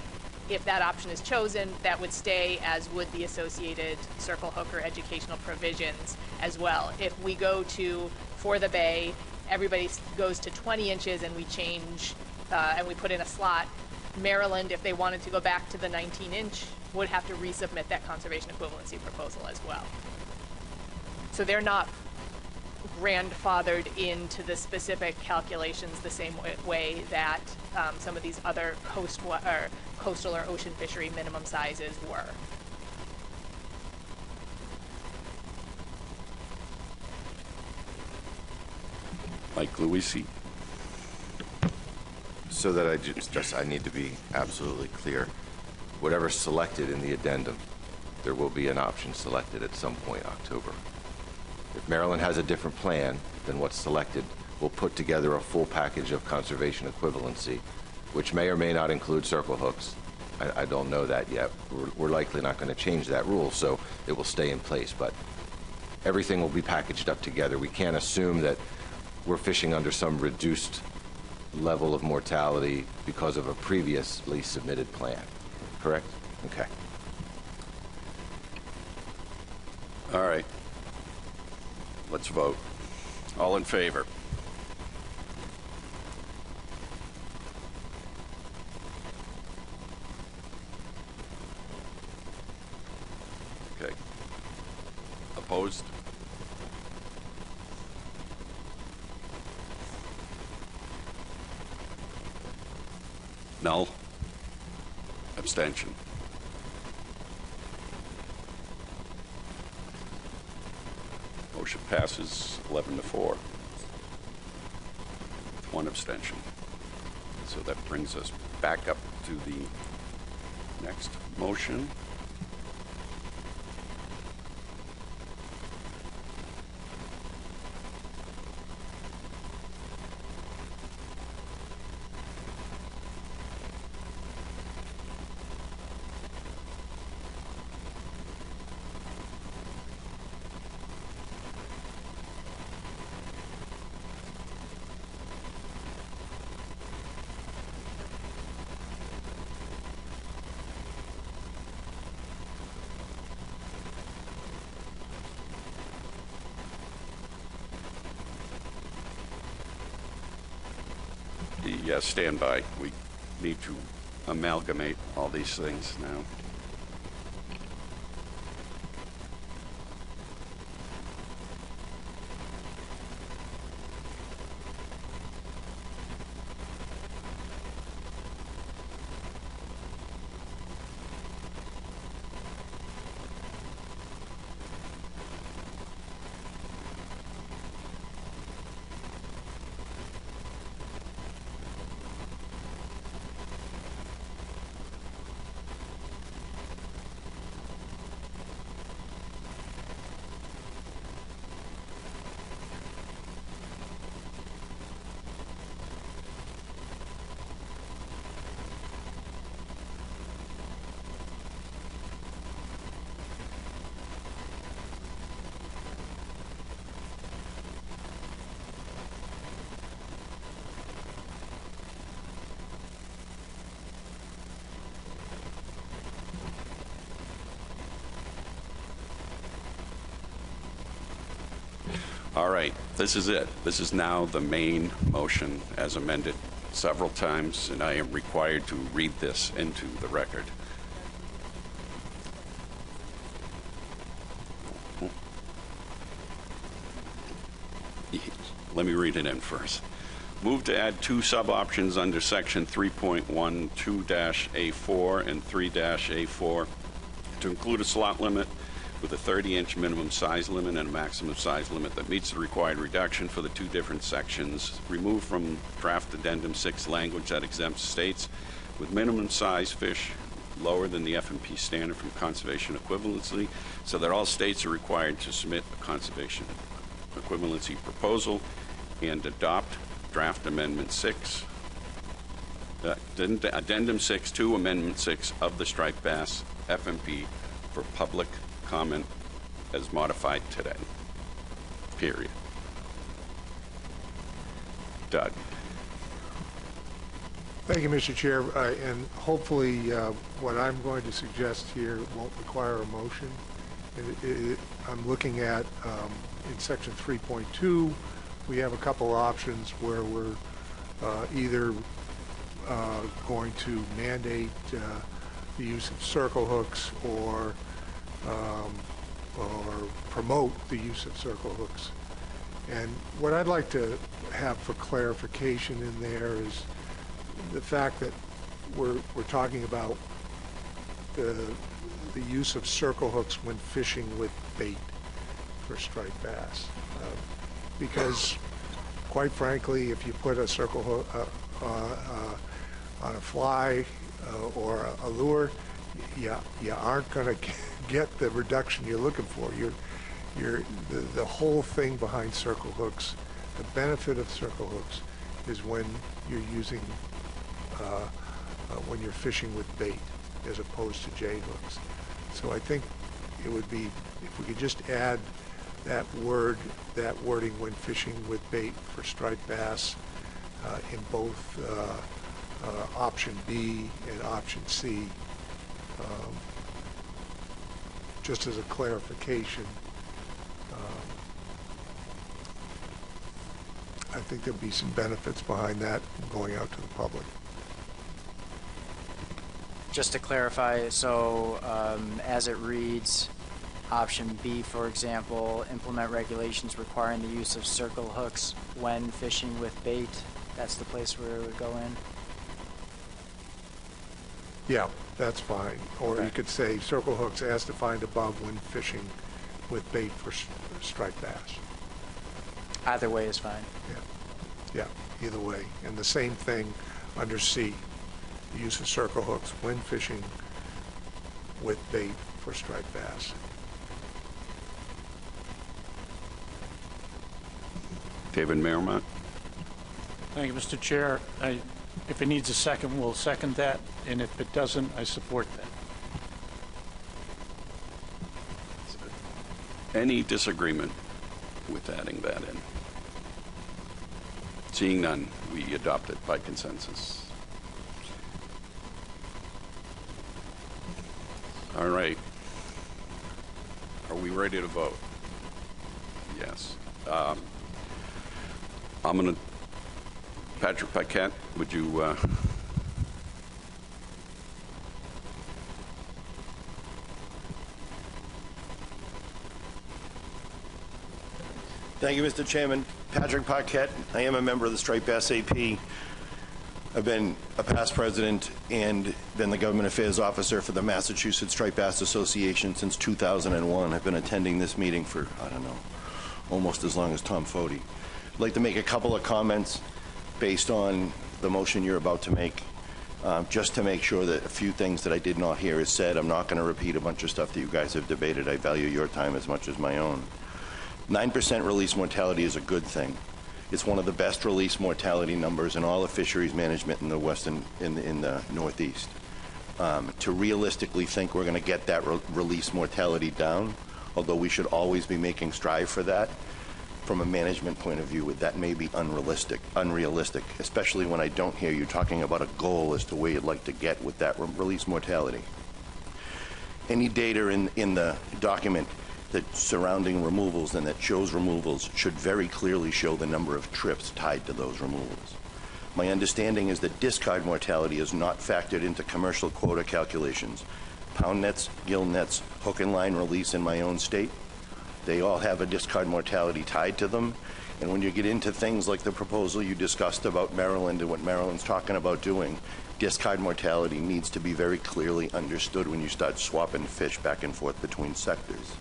If that option is chosen, that would stay, as would the associated Circle Hook or educational provisions as well. If we go for the Bay, everybody goes to 20 inches and we change, and we put in a slot, Maryland, if they wanted to go back to the 19-inch, would have to resubmit that conservation equivalency proposal as well. So they're not grandfathered into the specific calculations the same way that some of these other coastal or ocean fishery minimum sizes were. Mike Luisi. So that I need to be absolutely clear. Whatever's selected in the addendum, there will be an option selected at some point in October. If Maryland has a different plan than what's selected, we'll put together a full package of conservation equivalency, which may or may not include circle hooks. I don't know that yet. We're likely not going to change that rule, so it will stay in place. But everything will be packaged up together. We can't assume that we're fishing under some reduced level of mortality because of a previously submitted plan. Correct? Okay. All right. Let's vote. All in favor? Okay. Opposed? Null? Abstention? Motion passes 11-4. One abstention. So that brings us back up to the next motion. Yeah, stand by. We need to amalgamate all these things now. This is it. This is now the main motion as amended several times, and I am required to read this into the record. Let me read it in first. Move to add two sub-options under section 3.12-A4 and 3-A4 to include a slot limit with a 30-inch minimum size limit and a maximum size limit that meets the required reduction for the two different sections. Remove from draft addendum 6 language that exempts states with minimum size fish lower than the F&P standard from conservation equivalency, so that all states are required to submit a conservation equivalency proposal and adopt draft amendment 6, addendum 6 to amendment 6 of the striped bass F&P for public comment as modified today. Period. Doug. Thank you, Mr. Chair. And hopefully what I'm going to suggest here won't require a motion. I'm looking at in section 3.2, we have a couple options where we're either going to mandate the use of circle hooks or promote the use of circle hooks. And what I'd like to have for clarification in there is the fact that we're talking about the use of circle hooks when fishing with bait for striped bass. Because quite frankly, if you put a circle hook on a fly or a lure, you aren't going to get the reduction you're looking for. The whole thing behind circle hooks, the benefit of circle hooks is when you're using when you're fishing with bait as opposed to J hooks. So I think it would be, if we could just add that wording when fishing with bait for striped bass in both option B and option C, just as a clarification. I think there'll be some benefits behind that going out to the public. Just to clarify, so as it reads, option B, for example, implement regulations requiring the use of circle hooks when fishing with bait. That's the place where it would go in? Yeah, that's fine. Or you could say circle hooks as defined above when fishing with bait for striped bass. Either way is fine. Yeah, either way. And the same thing under C, the use of circle hooks when fishing with bait for striped bass. David Merrimont. Thank you, Mr. Chair. If it needs a second, we'll second that, and if it doesn't, I support that. Any disagreement with adding that in? Seeing none, we adopt it by consensus. All right. Are we ready to vote? Yes. I'm going to, Patrick Paquette, would you... Thank you, Mr. Chairman. Patrick Paquette. I am a member of the Striped Bass AP. I've been a past president and then the government affairs officer for the Massachusetts Striped Bass Association since 2001. I've been attending this meeting for, I don't know, almost as long as Tom Foti. I'd like to make a couple of comments based on the motion you're about to make, just to make sure that a few things that I did not hear is said. I'm not going to repeat a bunch of stuff that you guys have debated. I value your time as much as my own. 9% release mortality is a good thing. It's one of the best release mortality numbers in all of fisheries management in the in the Northeast. To realistically think we're going to get that release mortality down, although we should always be making strive for that, from a management point of view, that may be unrealistic, especially when I don't hear you talking about a goal as to where you'd like to get with that release mortality. Any data in the document that surrounding removals and that shows removals should very clearly show the number of trips tied to those removals. My understanding is that discard mortality is not factored into commercial quota calculations. Pound nets, gill nets, hook and line release in my own state, they all have a discard mortality tied to them. And when you get into things like the proposal you discussed about Maryland and what Maryland's talking about doing, discard mortality needs to be very clearly understood when you start swapping fish back and forth between sectors.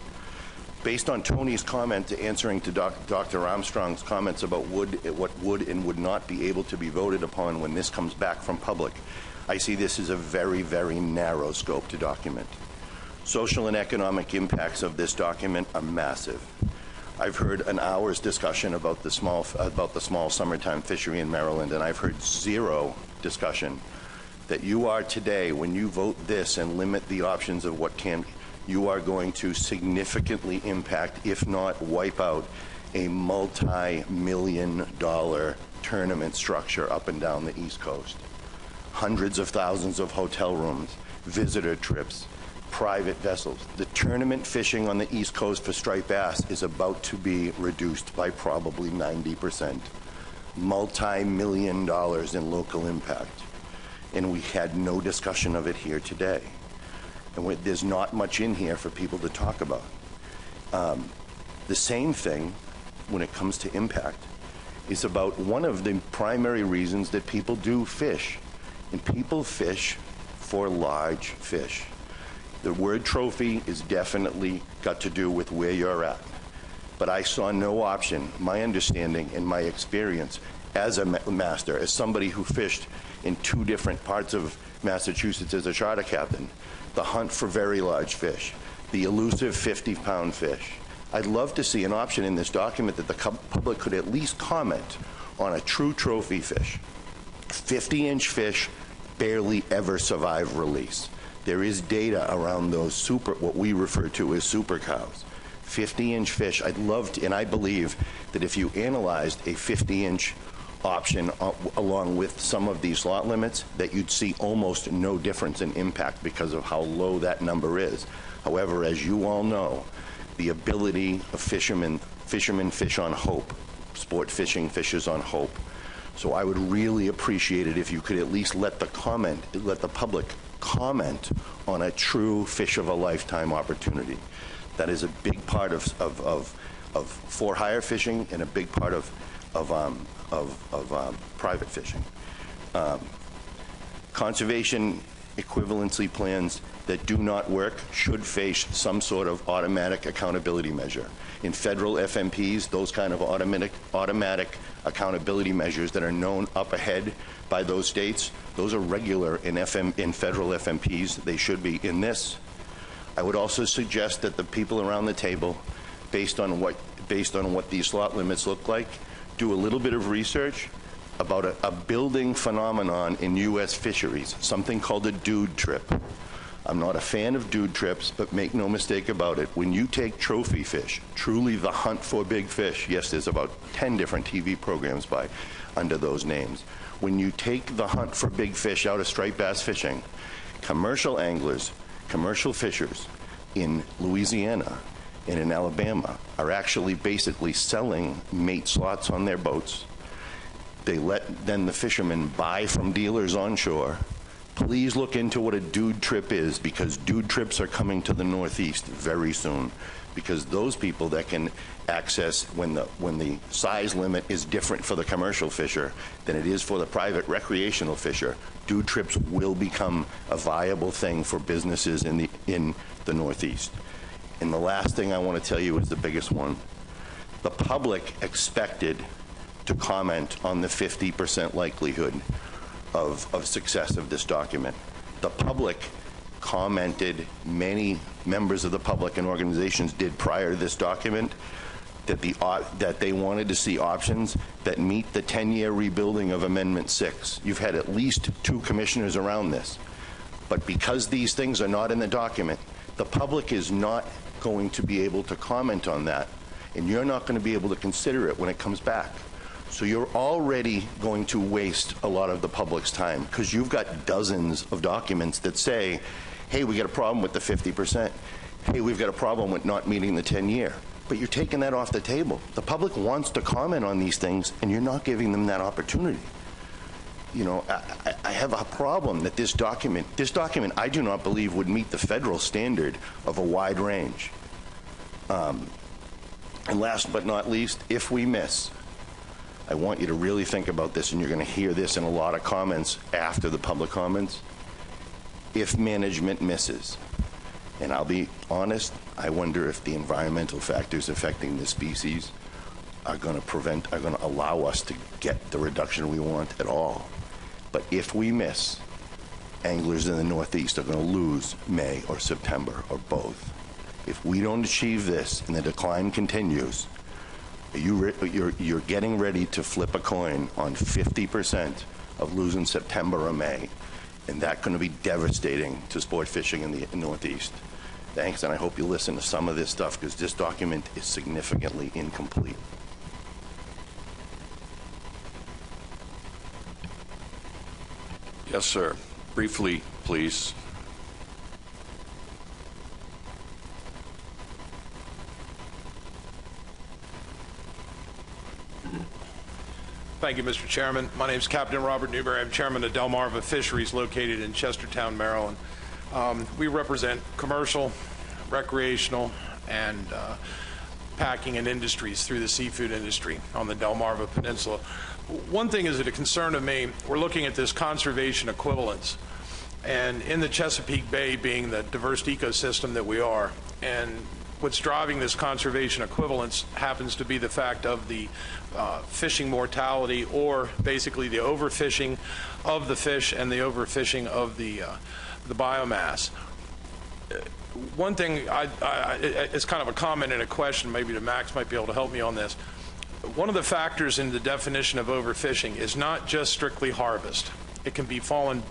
Based on Tony's comment answering to Dr. Armstrong's comments about what would and would not be able to be voted upon when this comes back from public, I see this as a very, very narrow scope to document. Social and economic impacts of this document are massive. I've heard an hour's discussion about the small summertime fishery in Maryland, and I've heard zero discussion that you are today, when you vote this and limit the options of what you are going to significantly impact, if not wipe out, a multi-million-dollar tournament structure up and down the East Coast. Hundreds of thousands of hotel rooms, visitor trips, private vessels. The tournament fishing on the East Coast for striped bass is about to be reduced by probably 90%. Multi-million dollars in local impact. And we had no discussion of it here today. And there's not much in here for people to talk about. The same thing, when it comes to impact, is about one of the primary reasons that people do fish. And people fish for large fish. The word trophy is definitely got to do with where you're at. But I saw no option, my understanding and my experience as a master, as somebody who fished in 2 different parts of Massachusetts as a charter captain, the hunt for very large fish, the elusive 50-pound fish. I'd love to see an option in this document that the public could at least comment on a true trophy fish. 50-inch fish barely ever survive release. There is data around those what we refer to as super cows. 50-inch fish, I'd love to, and I believe that if you analyzed a 50-inch option along with some of these lot limits, that you'd see almost no difference in impact because of how low that number is. However, as you all know, the ability of fishermen fish on hope. Sport fishing fishes on hope. So I would really appreciate it if you could at least let the public comment on a true fish of a lifetime opportunity. That is a big part of for-hire fishing and a big part of private fishing. Conservation equivalency plans that do not work should face some sort of automatic accountability measure. In federal FMPs, those kind of automatic accountability measures that are known up ahead by those states, those are regular in federal FMPs. They should be in this. I would also suggest that the people around the table, based on what these slot limits look like, do a little bit of research about a building phenomenon in U.S. fisheries, something called a dude trip. I'm not a fan of dude trips, but make no mistake about it. When you take trophy fish, truly the hunt for big fish, yes, there's about 10 different TV programs under those names. When you take the hunt for big fish out of striped bass fishing, commercial anglers, commercial fishers in Louisiana and in Alabama are actually basically selling mate slots on their boats. They let then the fishermen buy from dealers onshore. Please look into what a dude trip is, because dude trips are coming to the Northeast very soon, because those people that can access when the size limit is different for the commercial fisher than it is for the private recreational fisher, dude trips will become a viable thing for businesses in the Northeast. And the last thing I want to tell you is the biggest one. The public expected to comment on the 50% likelihood of success of this document. The public commented, many members of the public and organizations did prior to this document, that they wanted to see options that meet the 10-year rebuilding of Amendment 6. You've had at least 2 commissioners around this. But because these things are not in the document, the public is not going to be able to comment on that, and you're not going to be able to consider it when it comes back. So you're already going to waste a lot of the public's time, because you've got dozens of documents that say, hey, we got a problem with the 50%. hey, we've got a problem with not meeting the 10-year. But you're taking that off the table. The public wants to comment on these things, and you're not giving them that opportunity. You know, I have a problem that this document, I do not believe would meet the federal standard of a wide range. And last but not least, if we miss, I want you to really think about this, and you're going to hear this in a lot of comments after the public comments. If management misses, and I'll be honest, I wonder if the environmental factors affecting the species are going to allow us to get the reduction we want at all. But if we miss, anglers in the Northeast are going to lose May or September or both. If we don't achieve this and the decline continues, you're getting ready to flip a coin on 50% of losing September or May, and that's going to be devastating to sport fishing in the Northeast. Thanks, and I hope you listen to some of this stuff, because this document is significantly incomplete. Yes, sir. Briefly, please. Thank you, Mr. Chairman. My name is Captain Robert Newberry. I'm chairman of Delmarva Fisheries, located in Chestertown, Maryland. We represent commercial, recreational, and packing and industries through the seafood industry on the Delmarva Peninsula. One thing is a concern of me, we're looking at this conservation equivalence, and in the Chesapeake Bay being the diverse ecosystem that we are, and what's driving this conservation equivalence happens to be the fact of the fishing mortality, or basically the overfishing of the fish and the overfishing of the biomass. One thing, it's kind of a comment and a question, maybe to Max might be able to help me on this. One of the factors in the definition of overfishing is not just strictly harvest. It can be fallen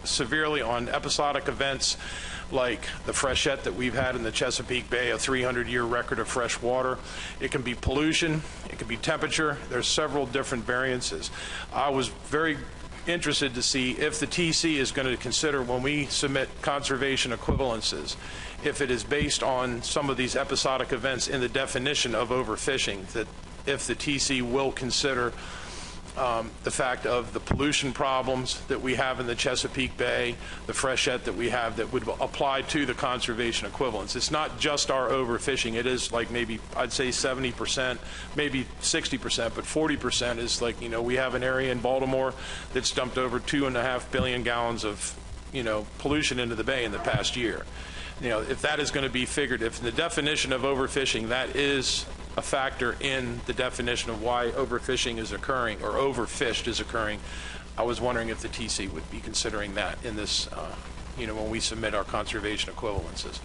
severely on episodic events like the freshet that we've had in the Chesapeake Bay, a 300-year record of fresh water. It can be pollution. It can be temperature. There's several different variances. I was very interested to see if the TC is going to consider, when we submit conservation equivalences, if it is based on some of these episodic events in the definition of overfishing, that if the TC will consider the fact of the pollution problems that we have in the Chesapeake Bay, the freshet that we have that would apply to the conservation equivalence. It's not just our overfishing. It is like maybe, I'd say 70%, maybe 60%, but 40% is like, you know, we have an area in Baltimore that's dumped over 2.5 billion gallons of, you know, pollution into the bay in the past year. You know, if that is going to be figured, if the definition of overfishing, that is a factor in the definition of why overfishing is occurring, or overfished is occurring, I was wondering if the TC would be considering that in this, you know, when we submit our conservation equivalences.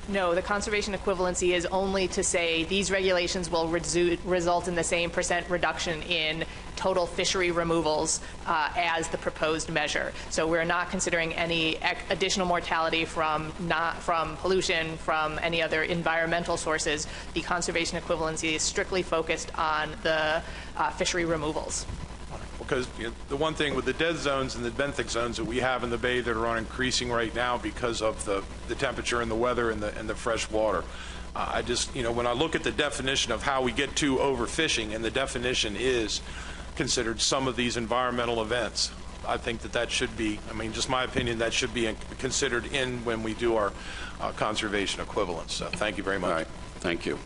No, the conservation equivalency is only to say these regulations will result in the same % reduction in total fishery removals as the proposed measure. So we're not considering any additional mortality from pollution, from any other environmental sources. The conservation equivalency is strictly focused on the fishery removals. Because you know, the one thing with the dead zones and the benthic zones that we have in the bay that are on increasing right now because of the temperature and the weather and the fresh water, I just, you know, when I look at the definition of how we get to overfishing, and the definition is considered some of these environmental events, I think that that should be, I mean, just my opinion, that should be considered in when we do our conservation equivalence. So thank you very much. All right, thank you.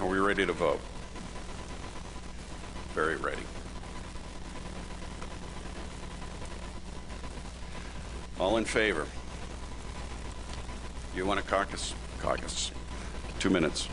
Are we ready to vote? Very ready. All in favor? You want a caucus? Caucus. 2 minutes.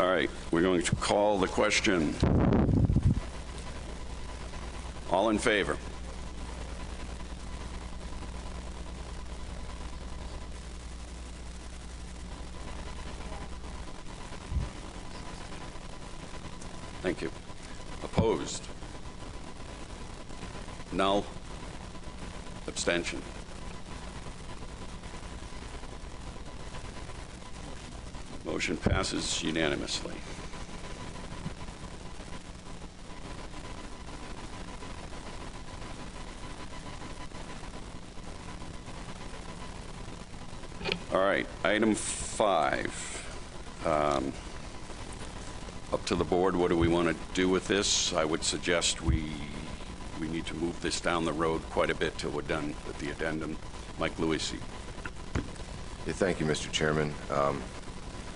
All right, we're going to call the question. All in favor? Thank you. Opposed? Null? Abstention? Motion passes unanimously. All right, item 5. Up to the board, what do we want to do with this? I would suggest we need to move this down the road quite a bit till we're done with the addendum. Mike Lewisi. Yeah, thank you, Mr. Chairman.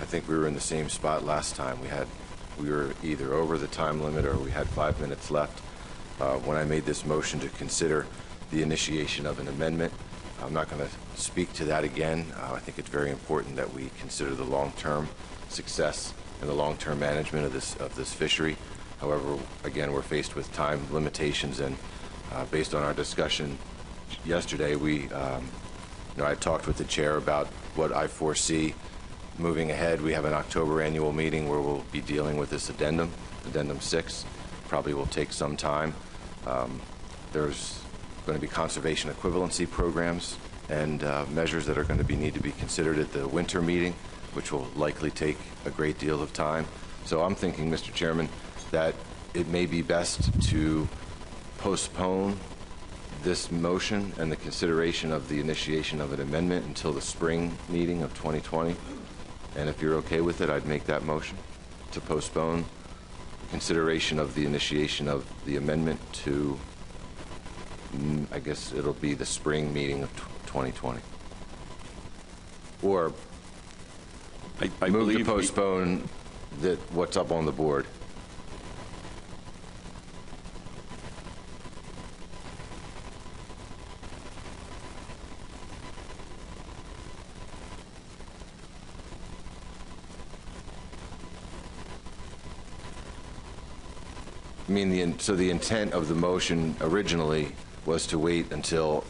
I think we were in the same spot last time. We were either over the time limit or we had 5 minutes left. When I made this motion to consider the initiation of an amendment, I'm not going to speak to that again. I think it's very important that we consider the long-term success and the long-term management of this fishery. However, again, we're faced with time limitations, and based on our discussion yesterday, I talked with the chair about what I foresee moving ahead. We have an October annual meeting where we'll be dealing with this addendum 6. Probably will take some time. There's going to be conservation equivalency programs and measures that are going to need to be considered at the winter meeting, which will likely take a great deal of time. So I'm thinking, Mr. Chairman, that it may be best to postpone this motion and the consideration of the initiation of an amendment until the spring meeting of 2020. And if you're okay with it, I'd make that motion to postpone consideration of the initiation of the amendment to, I guess it'll be the spring meeting of 2020. Or I move to believe postpone what's up on the board. I mean, so the intent of the motion originally was to wait until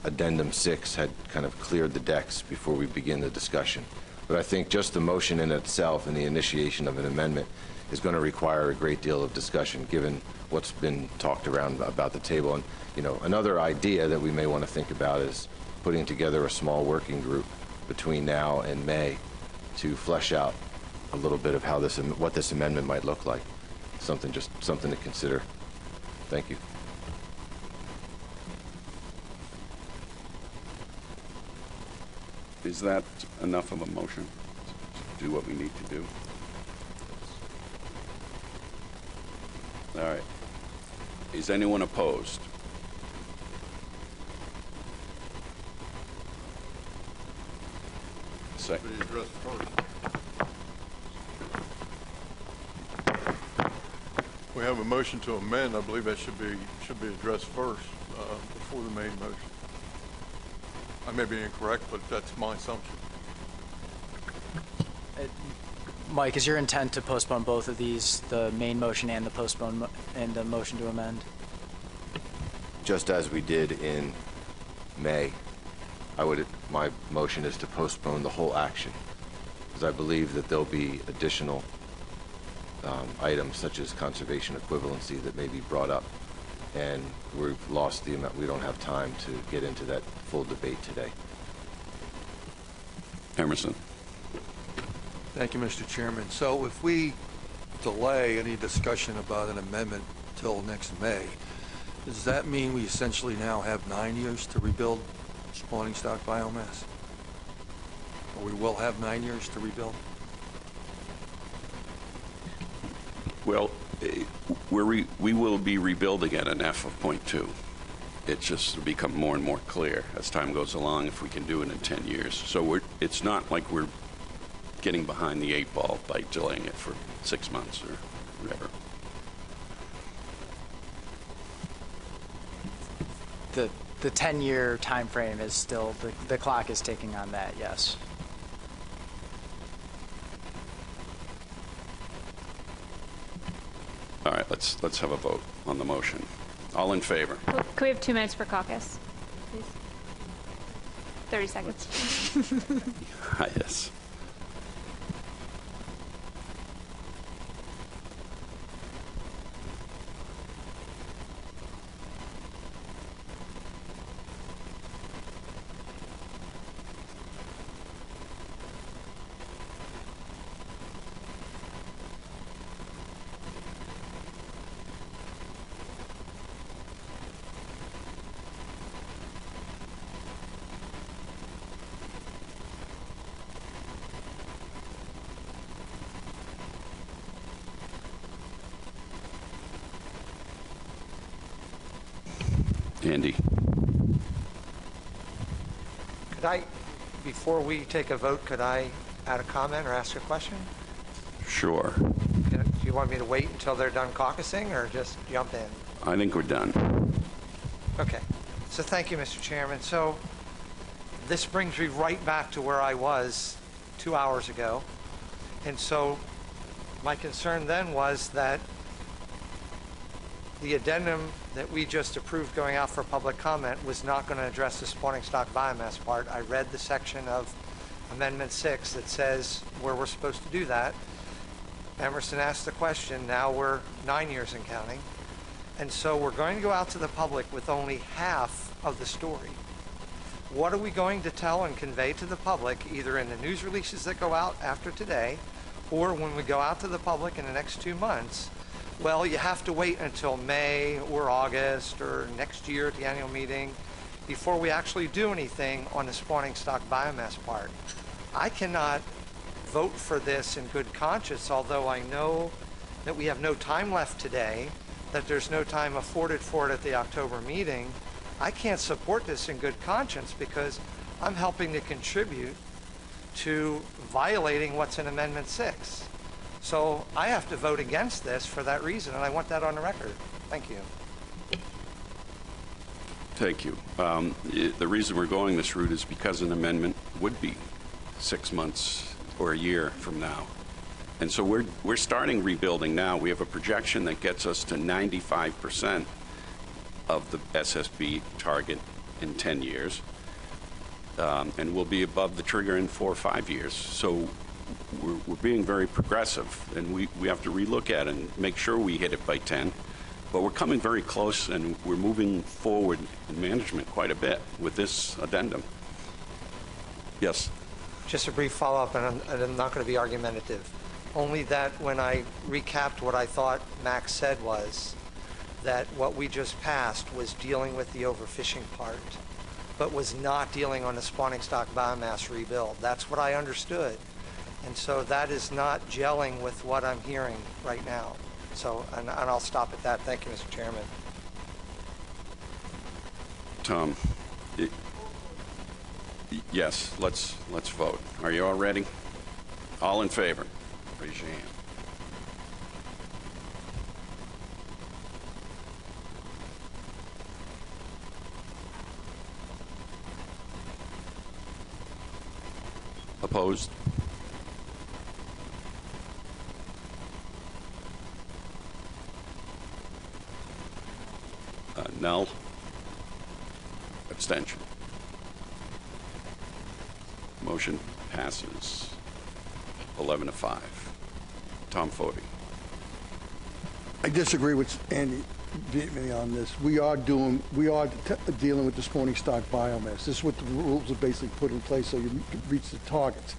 Addendum 6 had kind of cleared the decks before we begin the discussion. But I think just the motion in itself and the initiation of an amendment is going to require a great deal of discussion, given what's been talked around about the table. And, another idea that we may want to think about is putting together a small working group between now and May to flesh out a little bit of what this amendment might look like. Something to consider. Thank you. Is that enough of a motion to do what we need to do? All right. Is anyone opposed? Second. We have a motion to amend. I believe that should be addressed first before the main motion. I may be incorrect, but that's my assumption. Mike, is your intent to postpone both of these, the main motion and the motion to amend? Just as we did in May, my motion is to postpone the whole action, because I believe that there'll be additional items such as conservation equivalency that may be brought up, and we've lost the amount. We don't have time to get into that full debate today. Emerson. Thank you, Mr. Chairman. So if we delay any discussion about an amendment till next May, does that mean we essentially now have 9 years to rebuild spawning stock biomass? Or we will have 9 years to rebuild? Well, we will be rebuilding at an F of 0.2. It's just become more and more clear as time goes along if we can do it in 10 years. So it's not like we're getting behind the 8 ball by delaying it for 6 months or whatever. The 10-year time frame is still, the clock is ticking on that, yes. let's have a vote on the motion. All in favor? Can we have 2 minutes for caucus, please? 30 seconds. Yes. Andy. Could I, before we take a vote, could I add a comment or ask a question? Sure. Do you want me to wait until they're done caucusing or just jump in? I think we're done. Okay. So thank you, Mr. Chairman. So this brings me right back to where I was 2 hours ago. And so my concern then was that the addendum that we just approved going out for public comment was not going to address the spawning stock biomass part. I read the section of Amendment 6 that says where we're supposed to do that. Emerson asked the question, now we're 9 years and counting. And so we're going to go out to the public with only half of the story. What are we going to tell and convey to the public, either in the news releases that go out after today, or when we go out to the public in the next 2 months? Well, you have to wait until May or August or next year at the annual meeting before we actually do anything on the spawning stock biomass part. I cannot vote for this in good conscience, although I know that we have no time left today, that there's no time afforded for it at the October meeting. I can't support this in good conscience because I'm helping to contribute to violating what's in Amendment 6. So I have to vote against this for that reason, and I want that on the record. Thank you. Thank you. The reason we're going this route is because an amendment would be 6 months or a year from now. And so we're starting rebuilding now. We have a projection that gets us to 95% of the SSB target in 10 years. And we'll be above the trigger in 4 or 5 years. So we're being very progressive, and we have to relook at it and make sure we hit it by 10. But we're coming very close, and we're moving forward in management quite a bit with this addendum. Yes? Just a brief follow-up, and I'm not going to be argumentative. Only that when I recapped what I thought Max said was that what we just passed was dealing with the overfishing part, but was not dealing on the spawning stock biomass rebuild. That's what I understood. And so that is not gelling with what I'm hearing right now. So, and I'll stop at that. Thank you, Mr. Chairman. Tom, yes, let's vote. Are you all ready? All in favor? Raise your hand. Opposed? Null? Abstention? Motion passes 11-5. Tom Foti. I disagree with Andy vehemently on this. We are dealing with the spawning stock biomass. This is what the rules are basically put in place so you can reach the targets.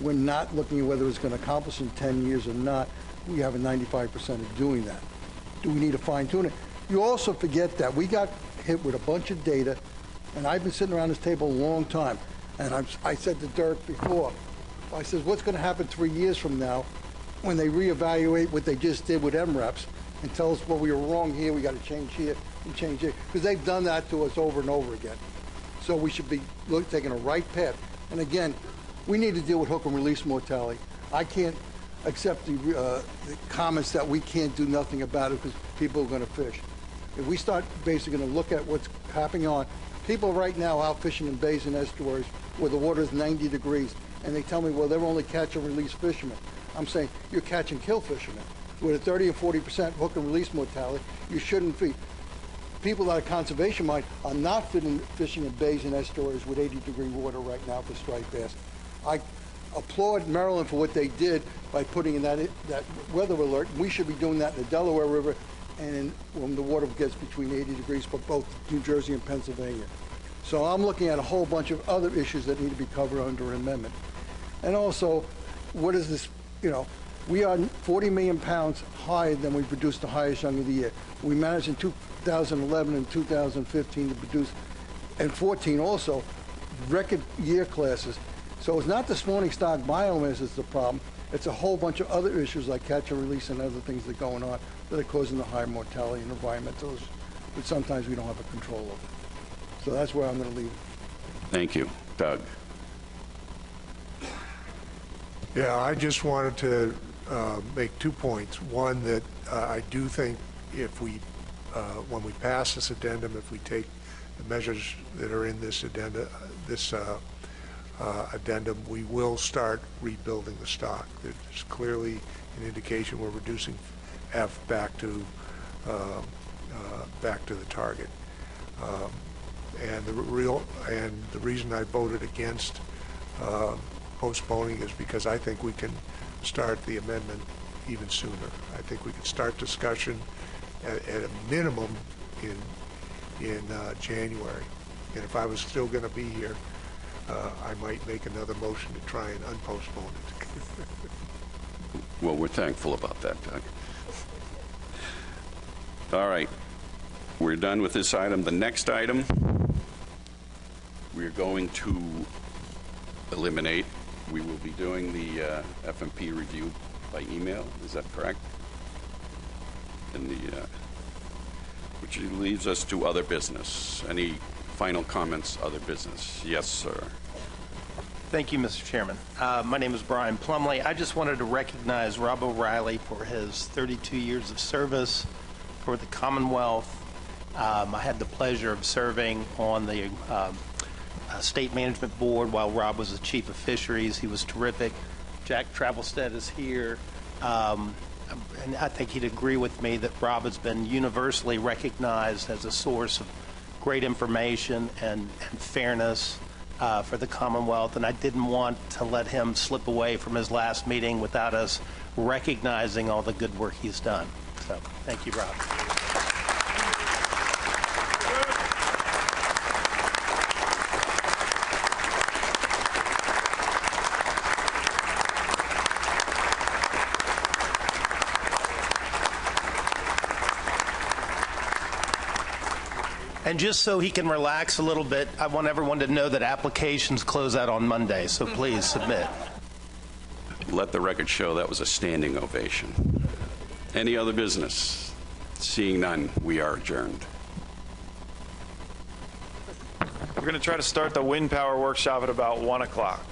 We're not looking at whether it's going to accomplish in 10 years or not. We have a 95% of doing that. Do we need to fine tune it? You also forget that we got hit with a bunch of data, and I've been sitting around this table a long time, and I said to Dirk before, I said, what's going to happen 3 years from now when they reevaluate what they just did with MREPs and tell us, well, we were wrong here, we got to change here and change here, because they've done that to us over and over again. So we should be taking a right path. And again, we need to deal with hook and release mortality. I can't accept the comments that we can't do nothing about it because people are going to fish. If we start basically going to look at what's happening on, people right now out fishing in bays and estuaries where the water is 90 degrees, and they tell me, well, they're only catch and release fishermen. I'm saying, you're catch and kill fishermen. with a 30 and 40% hook and release mortality, you shouldn't feed. People that are conservation minded are not fishing in bays and estuaries with 80-degree water right now for striped bass. I applaud Maryland for what they did by putting in that weather alert. We should be doing that in the Delaware River and when the water gets between 80 degrees for both New Jersey and Pennsylvania. So I'm looking at a whole bunch of other issues that need to be covered under an amendment. And also, what is this, we are 40 million pounds higher than we produced the highest young of the year. We managed in 2011 and 2015 to produce, and 14 also, record year classes. So it's not the spawning stock biomass that's the problem. It's a whole bunch of other issues like catch and release and other things that are going on that are causing the high mortality and environmentals, which sometimes we don't have a control over. So that's where I'm going to leave it. Thank you. Doug. Yeah, I just wanted to make 2 points. One, that I do think if we, when we pass this addendum, if we take the measures that are in this addendum, we will start rebuilding the stock. There's clearly an indication we're reducing F back to the target. And the reason I voted against postponing is because I think we can start the amendment even sooner. I think we can start discussion at a minimum in January. And if I was still going to be here, I might make another motion to try and unpostpone it. Well, we're thankful about that, Doug. All right. We're done with this item. The next item, we're going to eliminate. We will be doing the FMP review by email. Is that correct? And which leaves us to other business. Any final comments, other business? Yes, sir. Thank you, Mr. Chairman. My name is Brian Plumley. I just wanted to recognize Rob O'Reilly for his 32 years of service for the Commonwealth. I had the pleasure of serving on the State Management Board while Rob was the Chief of Fisheries. He was terrific. Jack Travelstead is here. And I think he'd agree with me that Rob has been universally recognized as a source of great information and fairness for the Commonwealth, and I didn't want to let him slip away from his last meeting without us recognizing all the good work he's done. So, thank you, Rob. And just so he can relax a little bit, I want everyone to know that applications close out on Monday, so please submit. Let the record show that was a standing ovation. Any other business? Seeing none, we are adjourned. We're going to try to start the wind power workshop at about 1 o'clock.